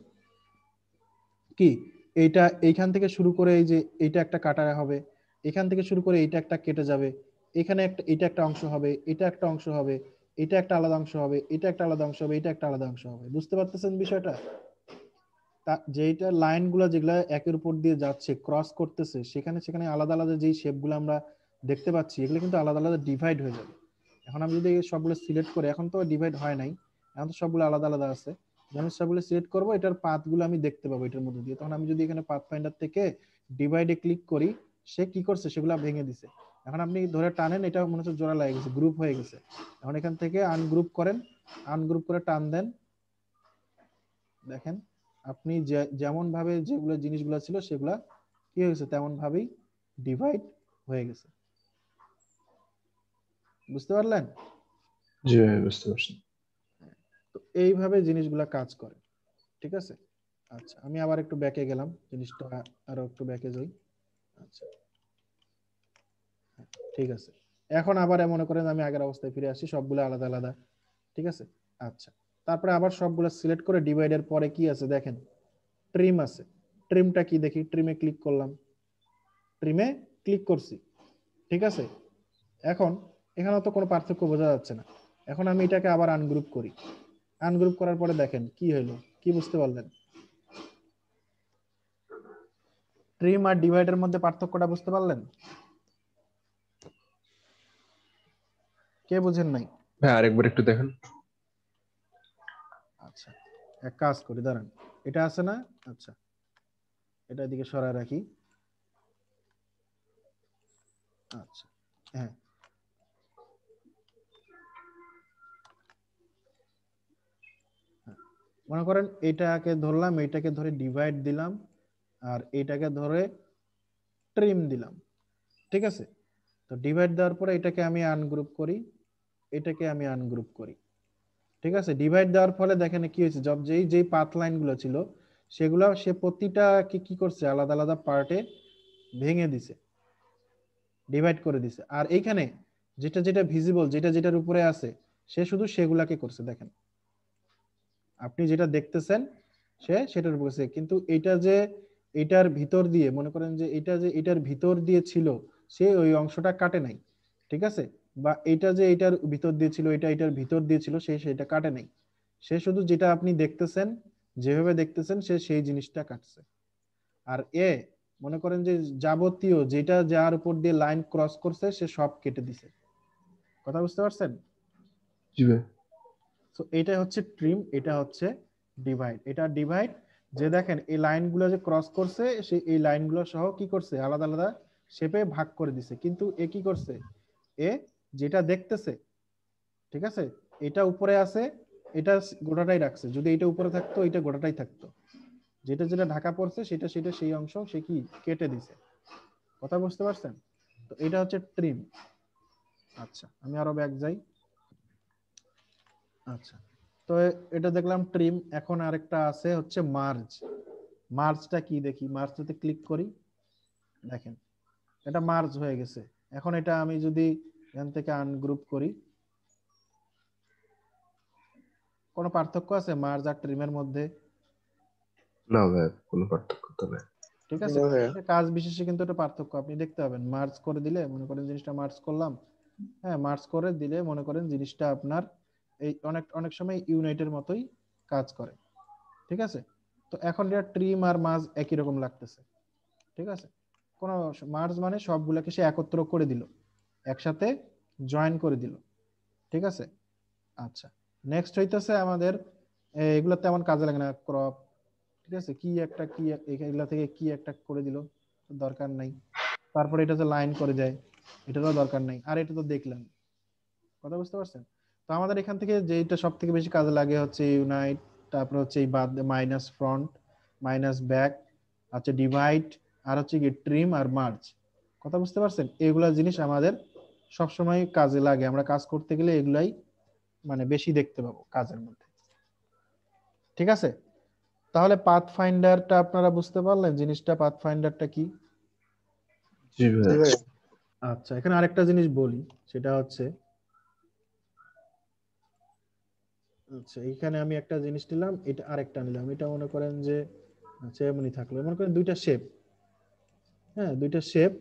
কি এইটা এইখান থেকে শুরু করে এই যে এইটা একটা কাটা হবে, এখান থেকে শুরু করে এইটা একটা কেটে যাবে, এখানে একটা, এটা একটা অংশ হবে, এটা একটা অংশ হবে, এটা একটা আলাদা অংশ হবে, এটা একটা আলাদা অংশ হবে, এটা একটা আলাদা অংশ হবে। বুঝতে পারতেছেন বিষয়টা? যেটা লাইনগুলো যেগুলা একের উপর দিয়ে যাচ্ছে, ক্রস করতেছে, সেখানে সেখানে আলাদা আলাদা যেই শেপগুলো আমরা দেখতে পাচ্ছি, এগুলো কিন্তু আলাদা আলাদা ডিভাইড হয়ে যাবে। এখন আমি যদি সবগুলো সিলেক্ট করি, এখন তো ডিভাইড হয় নাই, এখন তো সবগুলো আলাদা আলাদা আছে। যখন সবগুলো সিলেক্ট করব, এটার পাথগুলো আমি দেখতে পাবো এটার মধ্যে দিয়ে। তখন আমি যদি এখানে পাথ ফাইন্ডার থেকে ডিভাইডে ক্লিক করি, সে কি করছে, সেগুলো ভেঙে দিছে। এখন আপনি ধরে টানেন, এটা মনে হচ্ছে জোড়া লাগে গেছে, গ্রুপ হয়ে গেছে। এখন এখান থেকে আনগ্রুপ করেন, আনগ্রুপ করে টান দেন, দেখেন আপনি যেমন ভাবে যেগুলো জিনিসগুলো ছিল সেগুলা কি হয়েছে, তেমন ভাবেই ডিভাইড হয়ে গেছে। বুঝতে পারলেন? জি ভাই, বুঝতে পারছি। তো এইভাবে জিনিসগুলা কাজ করে। ঠিক আছে, আচ্ছা আমি আবার একটু ব্যাকে গেলাম, জিনিসটা আরো একটু ব্যাকে যাই। আচ্ছা, ঠিক আছে, এখন আবার মনে করেন আমি আগের অবস্থায় ফিরে আসি, সবগুলো আলাদা আলাদা। ঠিক আছে, আচ্ছা, তারপরে আবার সবগুলো সিলেক্ট করে ডিভাইডের পরে কি আছে দেখেন, ট্রিম আছে। ট্রিমটা কি দেখি, ট্রিমে ক্লিক করলাম, ট্রিমে ক্লিক করছি। ঠিক আছে, এখন এখানে তো কোনো পার্থক্য বোঝা যাচ্ছে না। এখন আমি এটাকে আবার আনগ্রুপ করি, আনগ্রুপ করার পরে দেখেন কি হলো, কি বুঝতে পারলেন? ট্রিম আর ডিভাইডের মধ্যে পার্থক্যটা বুঝতে পারলেন? কে বুঝেন নাই? ভাই আরেকবার একটু দেখেন। আচ্ছা, এক কাজ করি, দাঁড়ান, এটা আছে না, আচ্ছা এটা এদিকে সরায় রাখি। আচ্ছা, হ্যাঁ, মনে করেন এইটাকে ধরলাম, এইটাকে ধরে ডিভাইড দিলাম, আর এইটাকে ধরে ট্রিম দিলাম, ঠিক আছে? তো ডিভাইড দেওয়ার পরে এটাকে আমি আনগ্রুপ করি, এটাকে আমি আনগ্রুপ করি, ঠিক আছে? ডিভাইড দেওয়ার ফলে দেখেন কি হয়েছে, যেই পাথ লাইন গুলো ছিল সেগুলো সে প্রতিটা কি করছে, আলাদা আলাদা পার্টে ভেঙে দিছে, ডিভাইড করে দিছে। আর এইখানে যেটা যেটা ভিজিবল, যেটা যেটার উপরে আছে, সে শুধু সেগুলাকে করছে। দেখেন আপনি যেটা দেখতেছেন সে সেটার উপরে করছে, কিন্তু এটা যে এটার ভিতর দিয়ে, মনে করেন যে এটা যে এটার ভিতর দিয়ে ছিল, সে ওই অংশটা কাটে নাই, ঠিক আছে? বা এটা যে এটার ভিতর দিয়ে ছিল, এটা এটার ভিতর দিয়ে ছিল, সে সেটা কাটে নাই। সে শুধু যেটা আপনি দেখতেছেন, যেভাবে দেখতেছেন, সে সেই জিনিসটা কাটছে। আর এ মনে করেন যে যাবতীয় যেটা যার উপর দিয়ে লাইন ক্রস করছে সে সব কেটে দিছে। কথা বুঝতে পারছেন? জি ভাই। তো এটা হচ্ছে ট্রিম, এটা হচ্ছে ডিভাইড। এটা ডিভাইড যে দেখেন এই লাইনগুলো যে ক্রস করছে, সে এই লাইনগুলো সহ কি করছে, আলাদা আলাদা শেপে ভাগ করে দিছে। কিন্তু এ কি করছে, এ যেটা দেখতেছে, ঠিক আছে, এটা উপরে আছে, এটা গোটাটাই রাখছে। যদি এটা উপরে থাকতো, এটা গোটাটাই থাকতো। যেটা যেটা ঢাকা পড়ছে সেটা সেটা সেই অংশ সে কি কেটে দিছে। কথা বুঝতে পারছেন? তো এটা হচ্ছে ট্রিম। আচ্ছা, আমি আরো ব্যাক যাই। আচ্ছা, তো এটা দেখলাম ট্রিম। এখন আরেকটা আছে হচ্ছে মার্জ। মার্জটা কি দেখি, মার্জটাতে ক্লিক করি, দেখেন এটা মার্জ হয়ে গেছে। এখন এটা আমি যদি এখান থেকে আনগ্রুপ করি, কোনো পার্থক্য আছে মার্জ আর ট্রিমের মধ্যে? না ভাই, কোনো পার্থক্য তো নাই। ঠিক আছে, কাজ বিশেষে কিন্তু এটা পার্থক্য আপনি দেখতে পাবেন। মার্জ করে দিলে, মনে করেন জিনিসটা মার্জ করলাম, হ্যাঁ মার্জ করে দিলে মনে করেন জিনিসটা আপনার এই অনেক অনেক সময় ইউনাইটের মতোই কাজ করে, ঠিক আছে? তো এখন এটা ট্রিম আর মার্জ একই রকম লাগতেছে, ঠিক আছে? কোন মার্জ মানে সবগুলোকে সে একত্র করে দিল, একসাথে জয়েন করে দিল, ঠিক আছে? আচ্ছা, নেক্সট হইতেছে আমাদের এগুলো তেমন কাজে লাগে না, ক্রপ, ঠিক আছে? কি একটা কি এগুলা থেকে কি একটা করে দিল, দরকার নাই। তারপরে এটা যে লাইন করে দেয়, এটারও দরকার নাই। আর এটা তো দেখলাম। কথা বুঝতে পারছেন? তো আমাদের এখান থেকে যেটা সব থেকে বেশি কাজে লাগে হচ্ছে ইউনাইট, তারপর হচ্ছে এই বাদ মাইনাস ফ্রন্ট, মাইনাস ব্যাক, আচ্ছা ডিভাইড, আর হচ্ছে কি ট্রিম আর মার্জ। কথা বুঝতে পারছেন? এগুলা জিনিস আমাদের সবসময় কাজে লাগে। আমরা কাজ করতে গেলে এগুলাই মানে বেশি দেখতে পাবো কাজের মধ্যে, ঠিক আছে? তাহলে পাথ ফাইন্ডারটা আপনারা বুঝতে পারলেন জিনিসটা, পাথ ফাইন্ডারটা কি? জি ভাই। আচ্ছা, এখানে আরেকটা জিনিস বলি, সেটা হচ্ছে আচ্ছা এখানে আমি একটা জিনিস নিলাম, এটা আরেকটা নিলাম, এটা মনে করেন যে আচ্ছা এমনই থাকলো, মনে করেন দুইটা শেপ, হ্যাঁ দুইটা শেপ,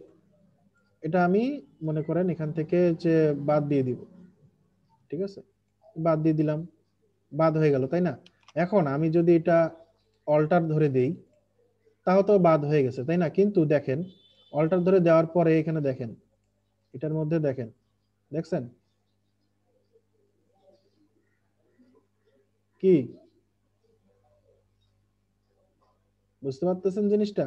এটা আমি মনে করেন এখান থেকে যে বাদ দিয়ে দিব, ঠিক আছে? বাদ দিয়ে দিলাম, বাদ হয়ে গেল, তাই না? এখন আমি যদি এটা অল্টার ধরে দেই, তাও তো বাদ হয়ে গেছে, তাই না? কিন্তু দেখেন অল্টার ধরে দেওয়ার পরে এখানে দেখেন, এটার মধ্যে দেখেন, দেখছেন কি বুঝতে পারতেছেন জিনিসটা?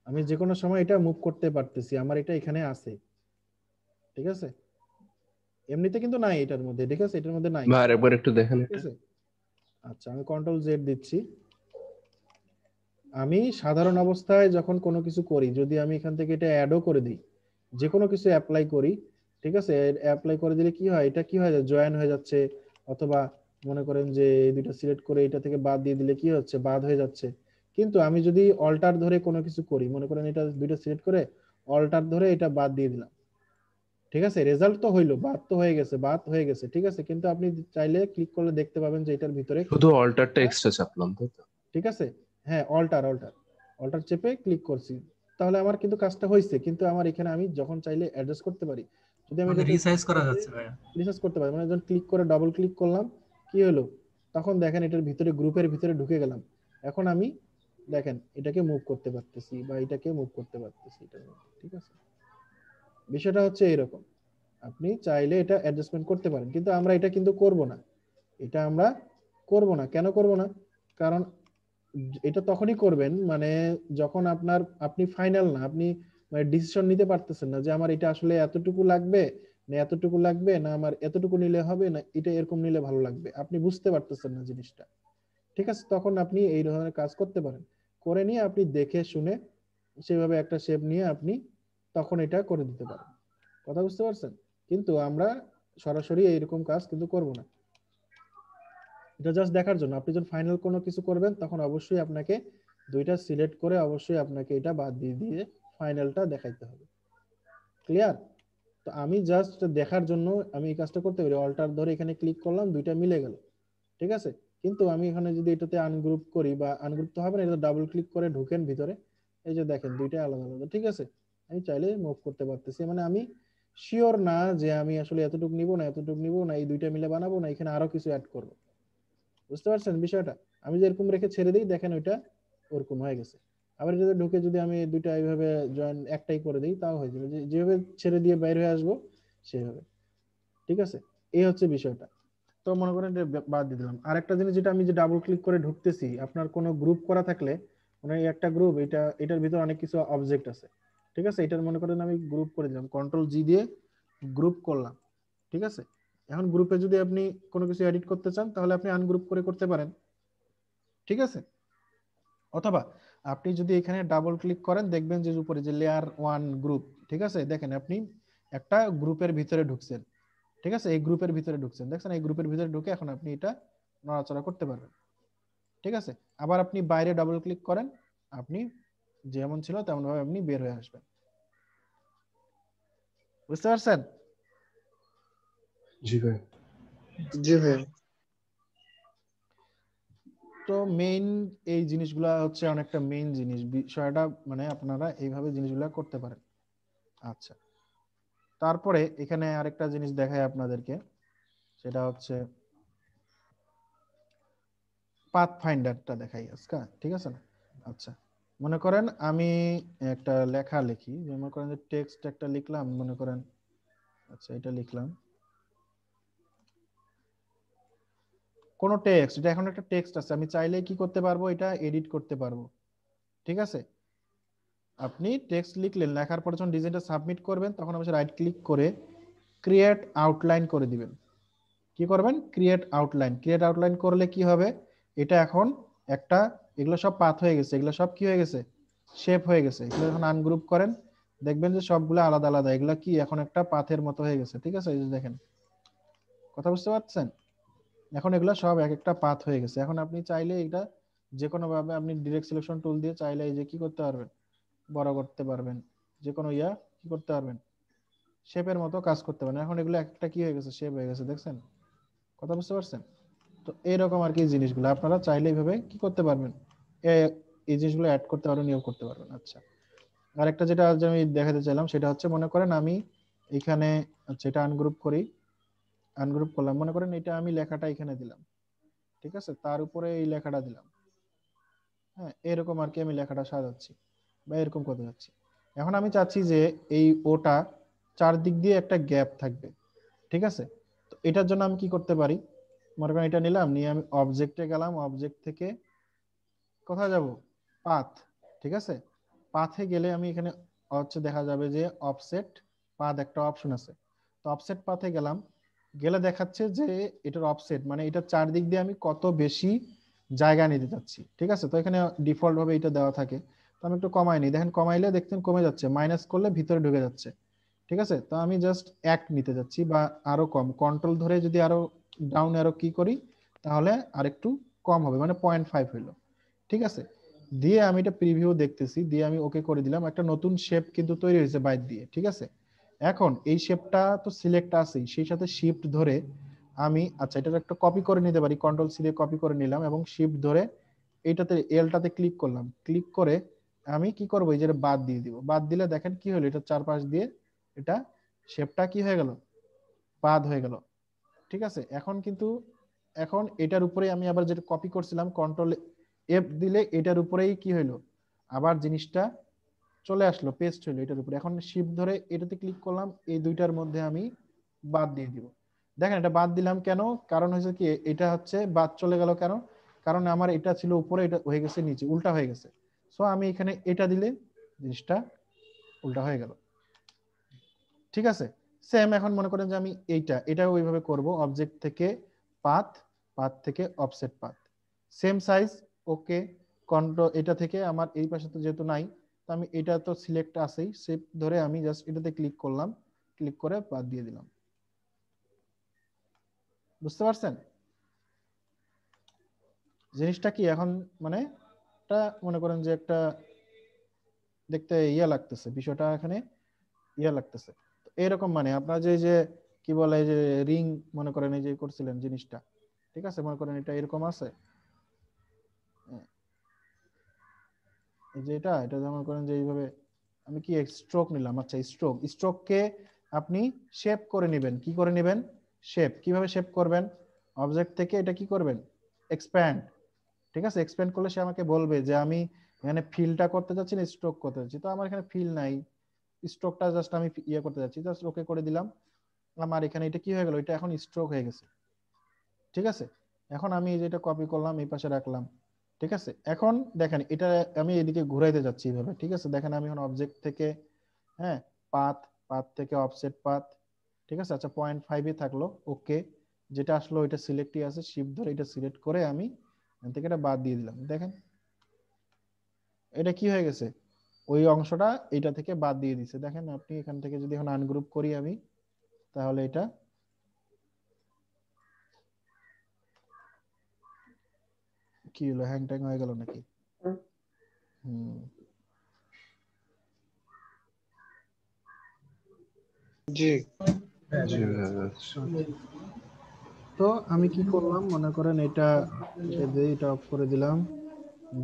আমি যে কোনো সময় এটা মুভ করতে পারতেছি, আমার এটা এখানে আছে, ঠিক আছে? এমনিতে কিন্তু নাই এটার মধ্যে, ঠিক আছে? এটার মধ্যে নাই, ভাই আরেকবার একটু দেখেন ঠিক এটা। আছে? আচ্ছা, আমি কন্ট্রোল জেড দিচ্ছি। আমি সাধারণ অবস্থায় যখন কোনো কিছু করি, যদি আমি এখান থেকে এটা অ্যাডও করে দিই, যে কোনো কিছু অ্যাপ্লাই করি, ঠিক আছে? অ্যাপ্লাই করে দিলে কি হয়, এটা কি হয়, জয়েন হয়ে যাচ্ছে, অথবা মনে করেন যে এই দুটো সিলেক্ট করে এটা থেকে বাদ দিয়ে দিলে কি হচ্ছে, বাদ হয়ে যাচ্ছে। কিন্তু আমি যদি অল্টার ধরে কোনো কিছু করি, মনে করেন এটা দুটো সিলেক্ট করে অল্টার ধরে এটা বাদ দিয়ে দিলাম, ঠিক আছে? রেজাল্ট তো হইলো, বাদ তো হয়ে গেছে, বাদ হয়ে গেছে, ঠিক আছে? কিন্তু আপনি চাইলে ক্লিক করলে দেখতে পাবেন যে এটার ভিতরে, শুধু অল্টারটা এক্সট্রা চাপলাম, তাই তো? ঠিক আছে? হ্যাঁ, অল্টার অল্টার অল্টার চেপে ক্লিক করছি, তাহলে আমার কিন্তু কাজটা হয়েছে। কিন্তু আমার এখানে আমি যখন চাইলে অ্যাডজাস্ট করতে পারি, যদি আমি মানে এটা রিসাইজ করা যাচ্ছে ভাইয়া। রিসার্চ করতে পারি, মানে যখন ক্লিক করে ডাবল ক্লিক করলাম, কি হলো, তখন দেখেন এটার ভিতরে গ্রুপের ভিতরে ঢুকে গেলাম। এখন আমি দেখেন এটাকে মুভ করতে পারতেছি বা এটাকে মুভ করতে পারতেছি এটার মধ্যে, ঠিক আছে? বিষয়টা হচ্ছে এরকম, আপনি চাইলে এটা অ্যাডজাস্টমেন্ট করতে পারেন, কিন্তু আমরা এটা কিন্তু করব না। এটা আমরা করব না, কেন করব না? কারণ এটা তখনই করবেন মানে যখন আপনি ফাইনাল না, আপনি মানে ডিসিশন নিতে পারতেছেন না যে আমার এটা আসলে এতটুকু লাগবে না এতটুকু লাগবে, না আমার এতটুকু নিলে হবে, না এটা এরকম নিলে ভালো লাগবে, আপনি বুঝতে পারতেছেন না জিনিসটা। ঠিক আছে, তখন আপনি এই ধরনের কাজ করতে পারেন, করে নিয়ে আপনি দেখে শুনে সেভাবে একটা শেপ নিয়ে আপনি তখন এটা করে দিতে পারেন। কথা বুঝতে পারছেন? কিন্তু আমরা সরাসরি এইরকম কাজ কিন্তু করব না, এটা জাস্ট দেখার জন্য। আপনি যখন ফাইনাল কোনো কিছু করবেন তখন অবশ্যই আপনাকে দুইটা সিলেক্ট করে অবশ্যই আপনাকে এটা বাদ দিয়ে দিয়ে ফাইনালটা দেখাইতে হবে। ক্লিয়ার? তো আমি জাস্ট দেখার জন্য আমি এই কাজটা করতে পারি, অল্টার ধরে এখানে ক্লিক করলাম, দুইটা মিলে গেল, ঠিক আছে। কিন্তু আমি এখানে যদি এটাতে আনগ্রুপ করি, বা আনগ্রুপ তো হবে না, এটা ডাবল ক্লিক করে ঢুকেন ভিতরে, এই যে দেখেন দুইটা আলাদা আলাদা, ঠিক আছে। আমি চাইলে মুভ করতে পারতেছি, মানে আমি শিওর না যে আমি আসলে এতটুকু নিব না এতটুকু নিব না, এই দুইটা মিলে বানাবো না এখানে আরো কিছু অ্যাড করব। বুঝতে পারছেন বিষয়টা? আমি যে এরকম রেখে ছেড়ে দিই, দেখেন ওইটা ওরকম হয়ে গেছে। আবার যদি ঢুকে যদি আমি দুইটা এইভাবে জয়েন একটাই করে দিই, তাও হয়ে যাবে, যেভাবে ছেড়ে দিয়ে বাইরে হয়ে আসবো সেভাবে, ঠিক আছে। এই হচ্ছে বিষয়টা। তো মনে করেন যে বাদ দিয়ে দিলাম। আর একটা জিনিস যেটা আমি যে ডাবল ক্লিক করে ঢুকতেছি, আপনার কোনো গ্রুপ করা থাকলে, মানে একটা গ্রুপ, এটার ভিতর অনেক কিছু অবজেক্ট আছে, ঠিক আছে। এটার মনে করেন আমি গ্রুপ করে দিলাম, কন্ট্রোল জি দিয়ে গ্রুপ করলাম, ঠিক আছে। এখন গ্রুপে যদি আপনি কোনো কিছু এডিট করতে চান তাহলে আপনি আনগ্রুপ করে করতে পারেন, ঠিক আছে। অথবা আপনি যদি এখানে ডাবল ক্লিক করেন, দেখবেন যে উপরে যে লেয়ার 1 গ্রুপ, ঠিক আছে, দেখেন আপনি একটা গ্রুপের ভিতরে ঢুকছেন, ঠিক আছে। এই গ্রুপের ভিতরে ঢুকছেন, দেখছেন এই গ্রুপের ভিতরে ঢুকে এখন আপনি এটা নড়াচড়া করতে পারবেন, ঠিক আছে। আবার আপনি বাইরে ডাবল ক্লিক করেন, আপনি যেমন ছিল তেমন ভাবে আপনি বের হয়ে আসবেন। বুঝতে পারছেন? জি ভাই। জি ভাই। তো মেইন এই জিনিসগুলা হচ্ছে অনেকটা মেইন জিনিস, বিষয়টা মানে আপনারা এইভাবে জিনিসগুলা করতে পারেন। আচ্ছা, তারপরে এখানে আরেকটা জিনিস দেখায় আপনাদেরকে, সেটা হচ্ছে পাথ ফাইন্ডারটা দেখাই আজকে, ঠিক আছে না? আচ্ছা, মনে করেন আমি একটা লেখা লিখি, মনে করেন যে টেক্সট একটা লিখলাম, মনে করেন, আচ্ছা এটা লিখলাম, কোন টেক্সট, এটা এখন একটা টেক্সট আছে, আমি চাইলে কি করতে পারবো, এটা এডিট করতে পারবো, ঠিক আছে। আপনি টেক্সট লিখলেন, লেখার পর যখন ডিজাইনটা সাবমিট করবেন তখন অবশ্যই রাইট ক্লিক করে ক্রিয়েট আউটলাইন করে দিবেন। কি করবেন? Create outline. ক্রিয়েট আউটলাইন করলে কি হবে, এটা এখন একটা, এগুলো সব পাথ হয়ে গেছে, এগুলো সব কি হয়ে গেছে, শেপ হয়ে গেছে। এগুলো যখন আনগ্রুপ করেন দেখবেন যে সবগুলো আলাদা আলাদা, এগুলো কি এখন একটা পাথের মতো হয়ে গেছে, ঠিক আছে। এই যে দেখেন, কথা বুঝতে পারছেন? এখন এগুলো সব এক একটা পাথ হয়ে গেছে। এখন আপনি চাইলে এটা যে কোনো ভাবে আপনি ডিরেক্ট সিলেকশন টুল দিয়ে চাইলে এই যে কি করতে পারবেন, বড় করতে পারবেন, যে কোনো কি করতে পারবেন, শেপের মতো কাজ করতে পারবেন। এখন এগুলো একটা কি হয়ে গেছে, শেপ হয়ে গেছে, দেখছেন? কথা বুঝতে পারছেন? তো এইরকম আর কি জিনিসগুলো আপনারা চাইলে এইভাবে কি করতে পারবেন, এই জিনিসগুলো অ্যাড করতে পারবেন, নিয়োগ করতে পারবেন। আচ্ছা, আরেকটা যেটা আজ আমি দেখাতে চাইলাম সেটা হচ্ছে, মনে করেন আমি এখানে, আচ্ছা এটা আনগ্রুপ করি, আনগ্রুপ করলাম, মনে করেন এটা আমি লেখাটা এখানে দিলাম, ঠিক আছে, তার উপরে এই লেখাটা দিলাম, হ্যাঁ এরকম আর কি আমি লেখাটা সাজাচ্ছি বা এরকম করতে যাচ্ছি। এখন আমি চাচ্ছি যে এই ওটা চারদিক দিয়ে একটা গ্যাপ থাকবে, ঠিক আছে। তো এটার জন্য আমি কি করতে পারি, মনে করেন এটা নিলাম, নিয়ে আমি অবজেক্টে গেলাম, অবজেক্ট থেকে কোথায় যাব, পাথ, ঠিক আছে। পাথে গেলে আমি এখানে হচ্ছে দেখা যাবে যে অফসেট পাথ একটা অপশন আছে। তো অফসেট পাথে গেলাম, গেলে দেখাচ্ছে যে এটার অফসেট মানে এটা চারদিক দিয়ে আমি কত বেশি জায়গা নিতে চাচ্ছি, ঠিক আছে। তো এখানে ডিফল্ট ভাবে এটা দেওয়া থাকে, তো আমি একটু কমাই নিই, দেখেন কমাইলে দেখছেন কমে যাচ্ছে, মাইনাস করলে ভিতরে ঢুকে যাচ্ছে, ঠিক আছে। তো আমি জাস্ট এক নিতে যাচ্ছি, বা আরো কম, কন্ট্রোল ধরে যদি আরো ডাউন অ্যারো কি করি তাহলে আরেকটু কম হবে, মানে 0.5 হইলো, ঠিক আছে। দিয়ে আমি এটা প্রিভিউ দেখতেছি, দিয়ে আমি ওকে করে দিলাম, একটা নতুন শেপ কিন্তু তৈরি হয়েছে বাইর দিয়ে, ঠিক আছে। এখন এই শেপটা তো সিলেক্ট আছেই, সেই সাথে শিফট ধরে আমি, আচ্ছা এটার একটা কপি করে নিতে পারি, কন্ট্রোল সি দিয়ে কপি করে নিলাম এবং শিফট ধরে এইটাতে এলটাতে ক্লিক করলাম, ক্লিক করে আমি কি করবো, এই যে বাদ দিয়ে দিব, বাদ দিলে দেখেন কি হলো, এটা চারপাশ দিয়ে এটা শেপটা কি হয়ে গেল, বাদ হয়ে গেল, ঠিক আছে। এখন কিন্তু এখন এটার উপরে আমি আবার যেটা কপি করছিলাম, কন্ট্রোল এফ দিলে এটার উপরেই কি হইলো, আবার জিনিসটা চলে আসলো, পেস্ট হইলো এটার উপরে। এখন শিফট ধরে এটাতে ক্লিক করলাম, এই দুইটার মধ্যে আমি বাদ দিয়ে দিব। দেখেন এটা বাদ দিলাম কেন, কারণ হচ্ছে কি এটা হচ্ছে বাদ চলে গেল কেন, কারণ আমার এটা ছিল উপরে, এটা হয়ে গেছে নিচে, উল্টা হয়ে গেছে। সো আমি এখানে এটা দিলে জিনিসটা উল্টা হয়ে গেল, ঠিক আছে। সেম এখন মনে করেন যে আমি এটা ওইভাবে করব, অবজেক্ট থেকে পাথ, পাথ থেকে অফসেট পাথ, সেম সাইজ, ওকে। কন্ট্রোল এটা থেকে আমার এই পাশে তো যেহেতু নাই, তো আমি এটা তো সিলেক্ট আছেই, শেপ ধরে আমি জাস্ট এটাতে ক্লিক করলাম, ক্লিক করে বাদ দিয়ে দিলাম। বুঝতে পারছেন জিনিসটা কি? এখন মানে এটা মনে করেন যে একটা দেখতে ইয়া লাগতেছে, বিষয়টা এখানে ইয়া লাগতেছে। তো এরকম মানে আপনার যে কি বলে যে রিং মনে করেন এই যে করছিলেন জিনিসটা, ঠিক আছে, মনে করেন এটা এরকম আছে, এই যে এটা মনে করেন যে এইভাবে আমি কি স্ট্রোক নিলাম। আচ্ছা, স্ট্রোককে আপনি শেপ করে নেবেন। কি করে নেবেন? শেপ। কিভাবে শেপ করবেন? অবজেক্ট থেকে এটা কি করবেন? এক্সপ্যান্ড। ঠিক আছে, এক্সপ্যান্ড করলে সে আমাকে বলবে যে আমি এখানে ফিলটা করতে যাচ্ছি না স্ট্রোক করতে যাচ্ছি। তো আমার এখানে ফিল নাই, স্ট্রোকটা জাস্ট আমি ইয়ে করতে যাচ্ছি, জাস্ট ওকে করে দিলাম। আমার এখানে এটা কি হয়ে গেল? এটা এখন স্ট্রোক হয়ে গেছে। ঠিক আছে, এখন আমি যেটা কপি করলাম এই পাশে রাখলাম। ঠিক আছে, এখন দেখেন এটা আমি এদিকে ঘুরাইতে যাচ্ছি এইভাবে। ঠিক আছে, দেখেন আমি এখন অবজেক্ট থেকে, হ্যাঁ, পাথ, পাথ থেকে অফসেট পাথ। ঠিক আছে, আচ্ছা 0.5 এ থাকলো, ওকে। যেটা আসলো ওইটা সিলেক্টই আছে, শিফট ধরে এটা সিলেক্ট করে আমি এখান থেকে এটা বাদ দিয়ে দিলাম। দেখেন এটা কি হয়ে গেছে? ওই অংশটা এটা থেকে বাদ দিয়ে দিছে। দেখেন আপনি এখান থেকে যদি এখন আনগ্রুপ করি আমি, তাহলে এটা কি হলো? হ্যাং ট্যাং হয়ে গেল নাকি? জি জি ভাইয়া, আচ্ছা। তো আমি কি করলাম মনে করেন এটা দিয়ে এটা অফ করে দিলাম,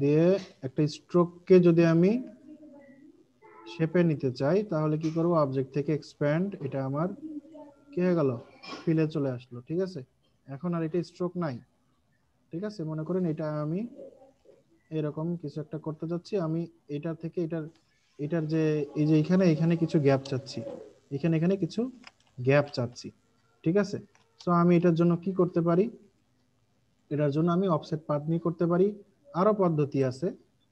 দিয়ে একটা স্ট্রোককে যদি আমি শেপে নিতে চাই তাহলে কি করব? অবজেক্ট থেকে এক্সপ্যান্ড, এটা আমার কি হয়ে গেল? ফিলে চলে আসলো। ঠিক আছে, এখন আর এটা স্ট্রোক নাই। ঠিক আছে, মনে করেন এটা আমি এরকম কিছু একটা করতে যাচ্ছি, আমি এটা থেকে এটার যে এই যে এখানে কিছু গ্যাপ চাচ্ছি, এখানে কিছু গ্যাপ চাচ্ছি। ঠিক আছে, সো আমি এটার জন্য কি করতে পারি? এটার জন্য আমি অফসেট পাথ নিয়ে করতে পারি। আরো পদ্ধতি আছে,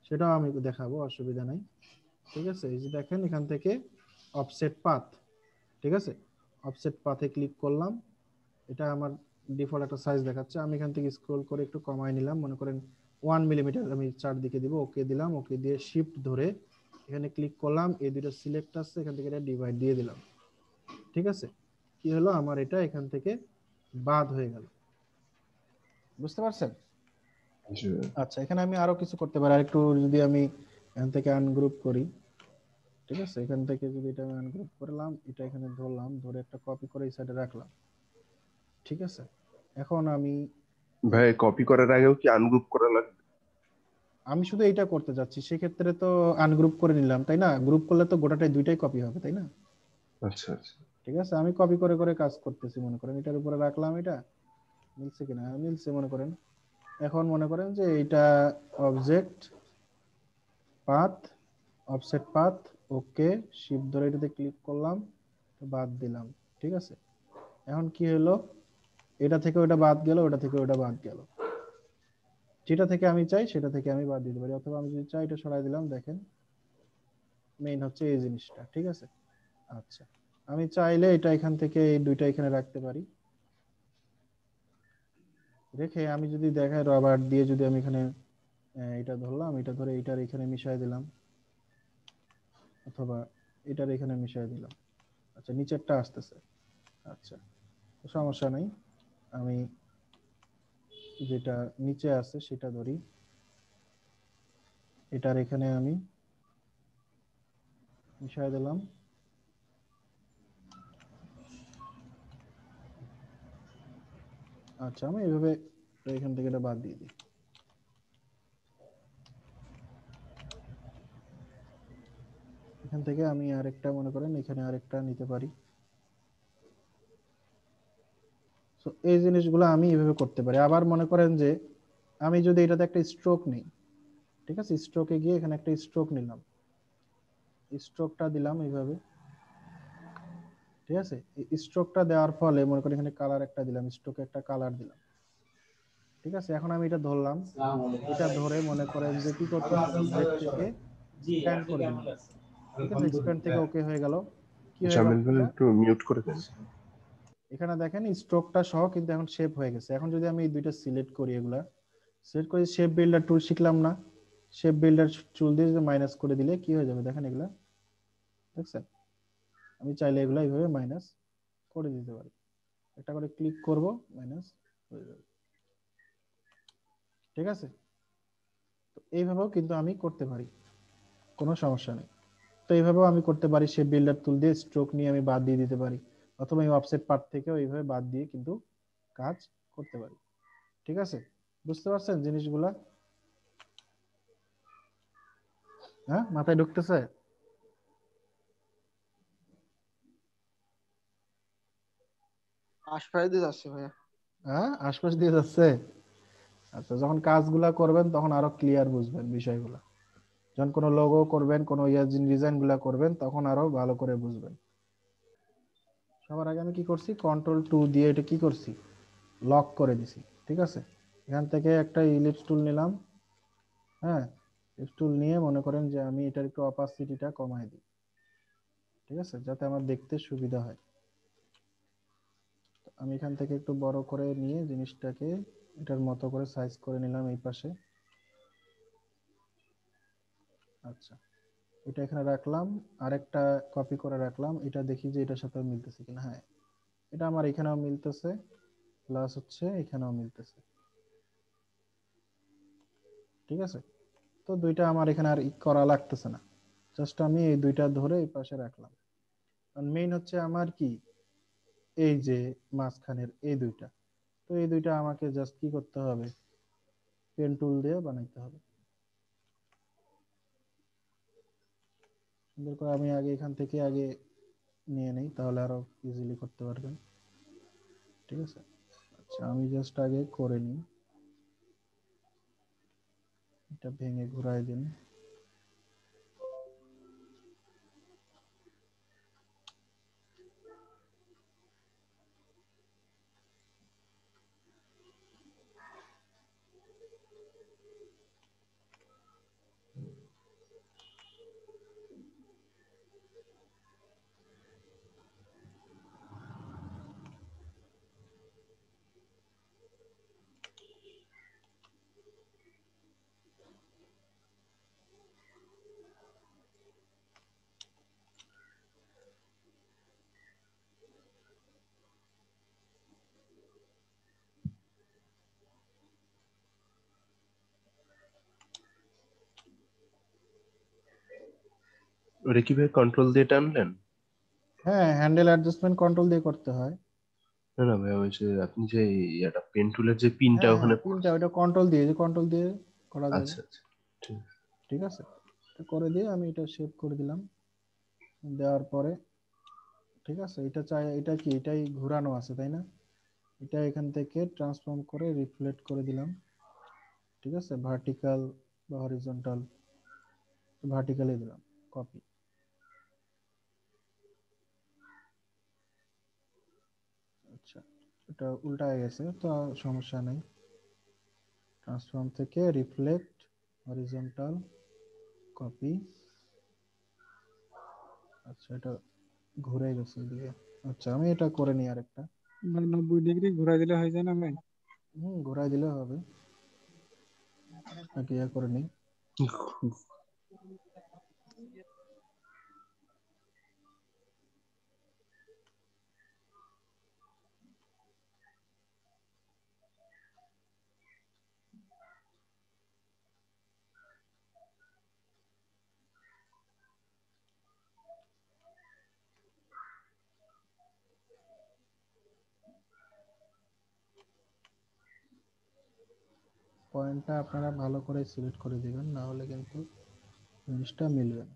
সেটাও আমি দেখাবো, অসুবিধা নাই। ঠিক আছে, এই যে দেখেন এখান থেকে অফসেট পাথ। ঠিক আছে, অফসেট পাথে ক্লিক করলাম, এটা আমার ডিফল্ট একটা সাইজ দেখাচ্ছে। আমি এখান থেকে স্ক্রল করে একটু কমাই নিলাম, মনে করেন 1 মিলিমিটার আমি চারদিকে দিব। ওকে দিলাম, ওকে দিয়ে শিফট ধরে এখানে ক্লিক করলাম, এই দুটো সিলেক্ট আছে, এখান থেকে এটা ডিভাইড দিয়ে দিলাম। ঠিক আছে, কি হলো? আমার এটা এখান থেকে বাদ হয়ে গেল। বুঝতে পারছেন? জি আচ্ছা, এখানে আমি আরো কিছু করতে পারি। আরেকটু যদি আমি এখান থেকে আনগ্রুপ করি, ঠিক আছে, এখান থেকে যদি এটা আমি আনগ্রুপ করলাম, এটা এখানে ধরলাম, ধরে একটা কপি করে এই সাইডে রাখলাম। ঠিক আছে, এখন আমি ভাই, কপি করার আগেও কি আনগ্রুপ করা লাগবে? আমি শুধু এইটা করতে যাচ্ছি, সেক্ষেত্রে তো আনগ্রুপ করে নিলাম, তাই না? গ্রুপ করলে তো গোটাটাই দুইটাই কপি হবে, তাই না? আচ্ছা আচ্ছা। ঠিক আছে, আমি কপি করে করে কাজ করতেছি। মনে করেন এটার উপরে রাখলাম, এটা মিলছে কিনা? মিলছে মনে করেন। এখন মনে করেন যে এটা অবজেক্ট পাথ, অফসেট পাথ, ওকে, শিফট ধরে এটাতে ক্লিক করলাম, বাদ দিলাম। ঠিক আছে, এখন কি হলো? এটা থেকে ওটা বাদ গেল, ওটা থেকে ওটা বাদ গেল। যেটা থেকে আমি চাই সেটা থেকে আমি বাদ দিতে পারি, অথবা আমি যদি চাই এটা সরাই দিলাম। দেখেন মেইন হচ্ছে এই জিনিসটা। ঠিক আছে, আচ্ছা, আমি চাইলে এটা এখান থেকে এই দুইটা এখানে রাখতে পারি, রেখে আমি যদি দেখাই রবার দিয়ে যদি আমি এখানে এটা ধরলাম, এটা ধরে এটার এখানে মিশাই দিলাম, অথবা এটার এখানে মিশাই দিলাম। আচ্ছা, নিচেরটা আসতেছে। আচ্ছা, সমস্যা নাই, আমি যেটা নিচে আছে সেটা ধরি, এটার এখানে আমি মিশাই দিলাম। আচ্ছা, আমি এইভাবে এখান থেকে এটা বাদ দিয়ে দিই। এখান থেকে আমি আরেকটা মনে করেন এখানে আরেকটা নিতে পারি। তো এই জিনিসগুলো আমি এইভাবে করতে পারি। আবার মনে করেন যে আমি যদি এটাতে একটা স্ট্রোক নিই, ঠিক আছে, স্ট্রোকে গিয়ে এখানে একটা স্ট্রোক নিলাম, স্ট্রোকটা দিলাম এইভাবে। ঠিক আছে, এই স্ট্রোকটা দেওয়ার ফলে মনে করেন এখানে কালার একটা দিলাম, স্ট্রোকে একটা কালার দিলাম। ঠিক আছে, এখন আমি এটা ধরলাম, এটা ধরে মনে করেন যে কি করতেছি? অবজেক্ট থেকে এক্সপ্যান্ড করে দিলাম। ঠিক আছে, এক্সপ্যান্ড থেকে ওকে হয়ে গেল। কি হয়ে গেল? জামিল ভাই একটু মিউট করে দেন। এখানে দেখেন স্ট্রোকটা সহ কিন্তু এখন শেপ হয়ে গেছে। এখন যদি আমি এই দুইটা সিলেক্ট করি, এগুলা সিলেক্ট করে শেপ বিল্ডার টুল শিখলাম না, শেপ বিল্ডার টুল দিয়ে যদি মাইনাস করে দিলে কি হয়ে যাবে দেখেন, এগুলা দেখছেন, আমি চাইলে এগুলা এইভাবে মাইনাস করে দিতে পারি, একটা করে ক্লিক করব মাইনাস হয়ে যাবে। ঠিক আছে, তো এইভাবেও কিন্তু আমি করতে পারি, কোনো সমস্যা নেই। তো এইভাবেও আমি করতে পারি, শেপ বিল্ডার টুল দিয়ে স্ট্রোক নিয়ে আমি বাদ দিয়ে দিতে পারি, অথবা এই অফসেট পার্ট থেকেও এইভাবে বাদ দিয়ে কিন্তু কাজ করতে পারি। ঠিক আছে, বুঝতে পারছেন জিনিসগুলা? হ্যাঁ, মাথায় ঢুকতেছে? আশপাশ দিয়ে যাচ্ছে ভাইয়া। হ্যাঁ, আশপাশ দিয়ে যাচ্ছে। আচ্ছা, যখন কাজগুলা করবেন তখন আরো ক্লিয়ার বুঝবেন বিষয়গুলা, যখন কোনো লোগো করবেন, কোনো ডিজাইন গুলা করবেন, তখন আরো ভালো করে বুঝবেন। সবার আগে আমি কি করছি, কন্ট্রোল 2 দিয়ে এটা কি করছি, লক করে দিছি। ঠিক আছে, এখান থেকে একটা ইলিপস টুল নিলাম। হ্যাঁ, ইলিপস টুল নিয়ে মনে করেন যে আমি এটার একটু অপাসিটিটা কমাই দিই। ঠিক আছে, যাতে আমার দেখতে সুবিধা হয়। আমি এখান থেকে একটু বড় করে নিয়ে জিনিসটাকে এটার মতো করে সাইজ করে নিলাম এই পাশে। আচ্ছা, এটা এখানে রাখলাম, আরেকটা কপি করে রাখলাম, এটা দেখি যে এটার সাথে মিলতেছে কিনা। হ্যাঁ, এটা আমার এখানেও মিলতেছে, প্লাস হচ্ছে এখানেও মিলতেছে। ঠিক আছে, তো দুইটা আমার এখানে আর করা লাগতেছে না, জাস্ট আমি এই দুইটা ধরে এই পাশে রাখলাম। মেইন হচ্ছে আমার কি, এই যে মাঝখানের এই দুইটা, তো এই দুইটা আমাকে জাস্ট কি করতে হবে, পেন টুল দিয়ে বানাইতে হবে। সুন্দর করে আমি আগে এখান থেকে আগে নিয়ে নেই, তাহলে আরো ইজিলি করতে পারবেন। ঠিক আছে, আচ্ছা আমি জাস্ট আগে করে নিই, এটা ভেঙে ঘুরাই দিন। ওটা কিভাবে কন্ট্রোল দিয়ে টানলেন? হ্যাঁ, হ্যান্ডেল অ্যাডজাস্টমেন্ট কন্ট্রোল দিয়ে করতে হয়। না না ভাই, ওই যে আপনি যে ইয়াটা পেন টুলের যে পিনটা হ্যাঁ হ্যাঁ, ওখানে পিনটা ওটা কন্ট্রোল দিয়ে, যে কন্ট্রোল দিয়ে করা যাবে। আচ্ছা আচ্ছা, ঠিক আছে। ঠিক আছে, এটা করে দিয়ে আমি এটা শেপ করে দিলাম, দেওয়ার পরে ঠিক আছে, এটা চাই, এটা কি এটাই ঘোরানো আছে তাই না, এটা এখান থেকে ট্রান্সফর্ম করে রিফ্লেক্ট করে দিলাম। ঠিক আছে, ভার্টিক্যাল বা হরিজন্টাল, ভার্টিক্যালি দিলাম, কপি। আচ্ছা, এটা উল্টায় গেছে তো সমস্যা নেই, ট্রান্সফর্ম থেকে রিফ্লেক্ট, হরিজন্টাল, কপি। আচ্ছা, এটা ঘুরে গেছে এদিকে। আচ্ছা, আমি এটা করে নিই আরেকটা। 90 ডিগ্রি ঘুরাই দিলে হয়ে যায় না ভাই? ঘোরায় দিলে হবে, আগে ইয়া করে নিই। পয়েন্টটা আপনারা ভালো করে সিলেক্ট করে দিবেন, না হলে কিন্তু জিনিসটা মিলবে না।